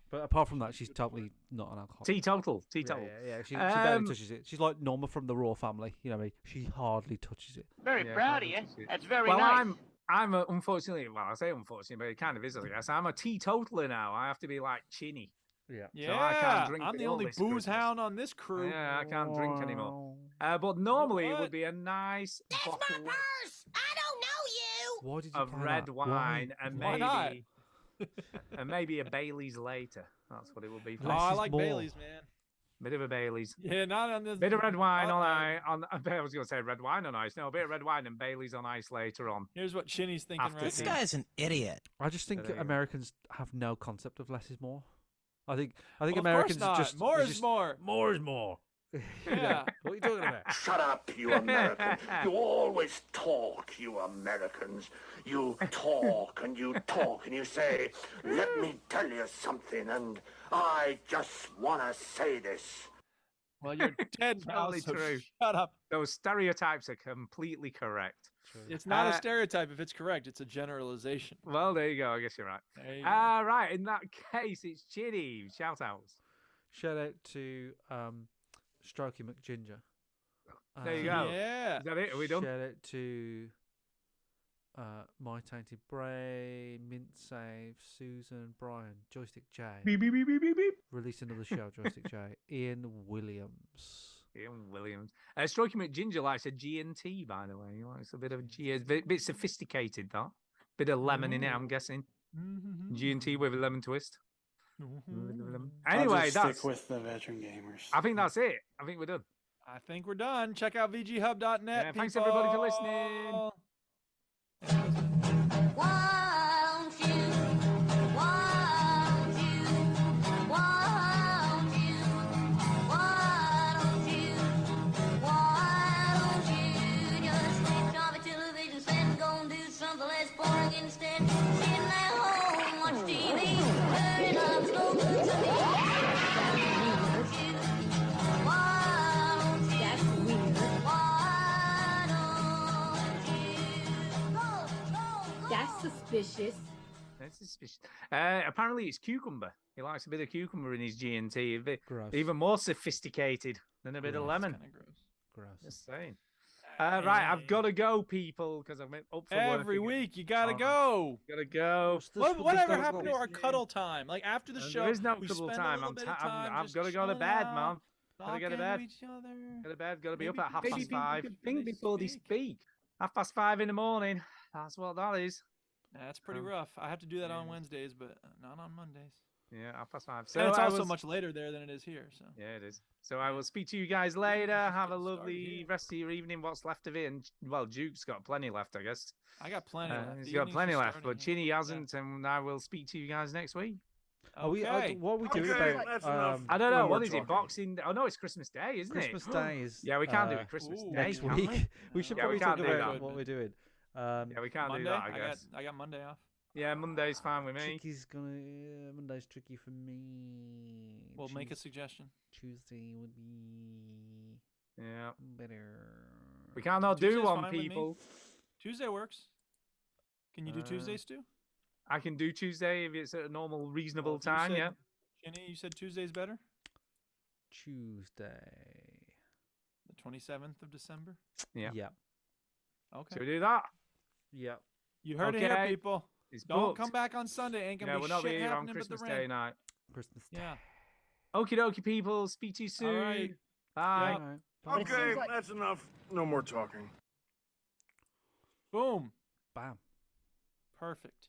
Speaker 3: But apart from that, she's totally not an alcoholic.
Speaker 5: Teetotal. Teetotal.
Speaker 3: Yeah. She barely touches it. She's like Norma from the Raw family. You know what I mean? She hardly touches it.
Speaker 12: Very
Speaker 5: Yeah,
Speaker 12: proud of
Speaker 5: can't
Speaker 12: you.
Speaker 5: touch it.
Speaker 12: That's very
Speaker 5: Well,
Speaker 12: nice.
Speaker 5: I'm unfortunately, well, I say unfortunately, but it kind of is, I guess. I'm a teetotaler now. I have to be like Chinny.
Speaker 3: Yeah.
Speaker 1: Yeah,
Speaker 5: I can't drink
Speaker 1: I'm the
Speaker 5: at all
Speaker 1: only
Speaker 5: this
Speaker 1: booze
Speaker 5: Christmas.
Speaker 1: hound on this crew.
Speaker 5: Yeah, I can't drink anymore. But normally it would be a nice bottle
Speaker 10: Purse! I don't know you!
Speaker 3: Why did you
Speaker 5: of
Speaker 3: carry
Speaker 5: red
Speaker 3: that?
Speaker 5: wine and
Speaker 1: Why not?
Speaker 5: maybe and maybe a Bailey's later. That's what it would be. For
Speaker 1: Oh,
Speaker 5: me.
Speaker 1: I
Speaker 3: is
Speaker 1: like
Speaker 3: more.
Speaker 1: Bailey's, man.
Speaker 5: Bit of a Bailey's.
Speaker 1: Yeah, not on this.
Speaker 5: Bit of red wine on ice. I was going to say red wine on ice. No, a bit of red wine and Bailey's on ice later on.
Speaker 1: Here's what Chinny's thinking
Speaker 5: After
Speaker 1: right
Speaker 5: this
Speaker 1: now.
Speaker 6: an idiot.
Speaker 3: I just think
Speaker 5: there you go.
Speaker 3: Americans have no concept of less is more. I think
Speaker 1: Well, of course
Speaker 3: Americans
Speaker 1: not.
Speaker 3: are just
Speaker 1: More
Speaker 3: it's
Speaker 1: is
Speaker 3: just,
Speaker 1: more.
Speaker 3: More is more.
Speaker 1: Yeah.
Speaker 3: What are you talking about?
Speaker 13: Shut up, you American. You always talk, you Americans. You talk and you talk and you say, let me tell you something, and I just want to say this.
Speaker 1: Well, you're dead now,
Speaker 2: Totally
Speaker 1: so
Speaker 2: true.
Speaker 1: shut up.
Speaker 2: Those stereotypes are completely correct.
Speaker 1: It's not a stereotype if it's correct. It's a generalization.
Speaker 2: Well, there you go. I guess you're right.
Speaker 1: There you go.
Speaker 2: Right. In that case, it's Chitty. Shout outs.
Speaker 3: Shout out to Strokey McGinger.
Speaker 2: There you go.
Speaker 1: Yeah.
Speaker 2: Is that it? Are we done?
Speaker 3: Shout out to My Tainted Brain, Mint Save, Susan, Brian, Joystick J.
Speaker 2: Beep, beep, beep, beep, beep, beep.
Speaker 3: Release another show, Joystick J. Ian Williams.
Speaker 2: Ian Williams. Strokey McGinger likes a G&T, by the way. He likes a bit of G. It's a bit sophisticated, that. Bit of lemon in it, I'm guessing. G&T with a lemon twist. Anyway,
Speaker 14: I'll just
Speaker 2: that's
Speaker 14: stick with the veteran gamers.
Speaker 2: I think that's it. I think we're done.
Speaker 1: I think we're done. Check out VGHub.net.
Speaker 2: Yeah, thanks everybody for listening.
Speaker 15: That's suspicious.
Speaker 2: That's suspicious. Apparently, it's cucumber. He likes a bit of cucumber in his G&T. Even more sophisticated than a bit of lemon.
Speaker 3: Gross.
Speaker 2: Just saying. Right, I've got to go, people, because I'm up for work
Speaker 1: Every
Speaker 2: again.
Speaker 1: week, you gotta go.
Speaker 2: Gotta go.
Speaker 1: Whatever happened to our cuddle time? Like after the show,
Speaker 2: There is no
Speaker 1: we
Speaker 2: cuddle
Speaker 1: spend
Speaker 2: time.
Speaker 1: A
Speaker 2: I'm
Speaker 1: little bit of time
Speaker 2: I've
Speaker 1: just
Speaker 2: got to go to
Speaker 1: chilling
Speaker 2: bed,
Speaker 1: out,
Speaker 2: man. Gotta go to
Speaker 1: talking
Speaker 2: bed.
Speaker 1: each other.
Speaker 2: Go to bed. Gotta be up
Speaker 1: Maybe
Speaker 2: at half
Speaker 1: people
Speaker 2: past
Speaker 1: can
Speaker 2: five.
Speaker 5: Think before they speak.
Speaker 2: 5:30 in the morning. That's what that is.
Speaker 1: That's pretty rough. I have to do that on Wednesdays, but not on Mondays.
Speaker 2: Yeah, 5:30.
Speaker 1: So and it's
Speaker 2: I
Speaker 1: also
Speaker 2: was-
Speaker 1: much later there than it is here. So
Speaker 2: Yeah, it is. So I will speak to you guys later. Have a lovely rest of your evening. What's left of it? And well, Duke's got plenty left, I guess.
Speaker 1: I got plenty left.
Speaker 2: He's
Speaker 1: The
Speaker 2: got
Speaker 1: evening's
Speaker 2: plenty
Speaker 1: just
Speaker 2: left,
Speaker 1: starting,
Speaker 2: but Chinny hasn't, and I will speak to you guys next week.
Speaker 1: Okay.
Speaker 3: What are we doing about
Speaker 2: I don't know. What is it? Boxing? Oh no, it's Christmas Day, isn't
Speaker 3: Christmas
Speaker 2: it?
Speaker 3: Day is
Speaker 2: Yeah, we can't do it Christmas Day
Speaker 3: next
Speaker 2: can
Speaker 3: week. We should
Speaker 2: Yeah, we
Speaker 3: probably talk
Speaker 2: can't do
Speaker 3: about
Speaker 2: that.
Speaker 3: what we're doing.
Speaker 2: Yeah, we can't
Speaker 1: Monday,
Speaker 2: do that. I guess.
Speaker 1: I got Monday off.
Speaker 2: Yeah, Monday's fine with me.
Speaker 3: Monday's tricky for me.
Speaker 1: We'll make a suggestion.
Speaker 3: Tuesday would be
Speaker 2: Yeah.
Speaker 3: better.
Speaker 2: We can't not do
Speaker 1: Tuesday's
Speaker 2: one,
Speaker 1: fine with me.
Speaker 2: people.
Speaker 1: Tuesday works. Can you do Tuesdays too?
Speaker 2: I can do Tuesday if it's at a normal, reasonable
Speaker 1: Well, if you
Speaker 2: time.
Speaker 1: said-
Speaker 2: Yeah.
Speaker 1: Jenny, you said Tuesday's better.
Speaker 3: Tuesday.
Speaker 1: The 27th of December.
Speaker 2: Yeah.
Speaker 3: Yeah.
Speaker 1: Okay.
Speaker 2: Should we do that?
Speaker 3: Yeah.
Speaker 1: You heard it here,
Speaker 2: Okay.
Speaker 1: people.
Speaker 2: It's
Speaker 1: Don't
Speaker 2: booked.
Speaker 1: come back on Sunday. Ain't gonna
Speaker 2: Yeah,
Speaker 1: be
Speaker 2: we'll not
Speaker 1: shit
Speaker 2: be here on
Speaker 1: happening but the
Speaker 2: Christmas
Speaker 1: rain.
Speaker 2: Day night.
Speaker 3: Christmas Day.
Speaker 1: Yeah.
Speaker 2: Okie dokie, people. Speak to you soon.
Speaker 1: right.
Speaker 2: Bye.
Speaker 1: Yep.
Speaker 8: Okay, that's enough. No more talking.
Speaker 1: Boom.
Speaker 3: Bam.
Speaker 1: Perfect.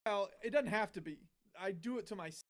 Speaker 1: Well, it doesn't have to be. I do it to myself.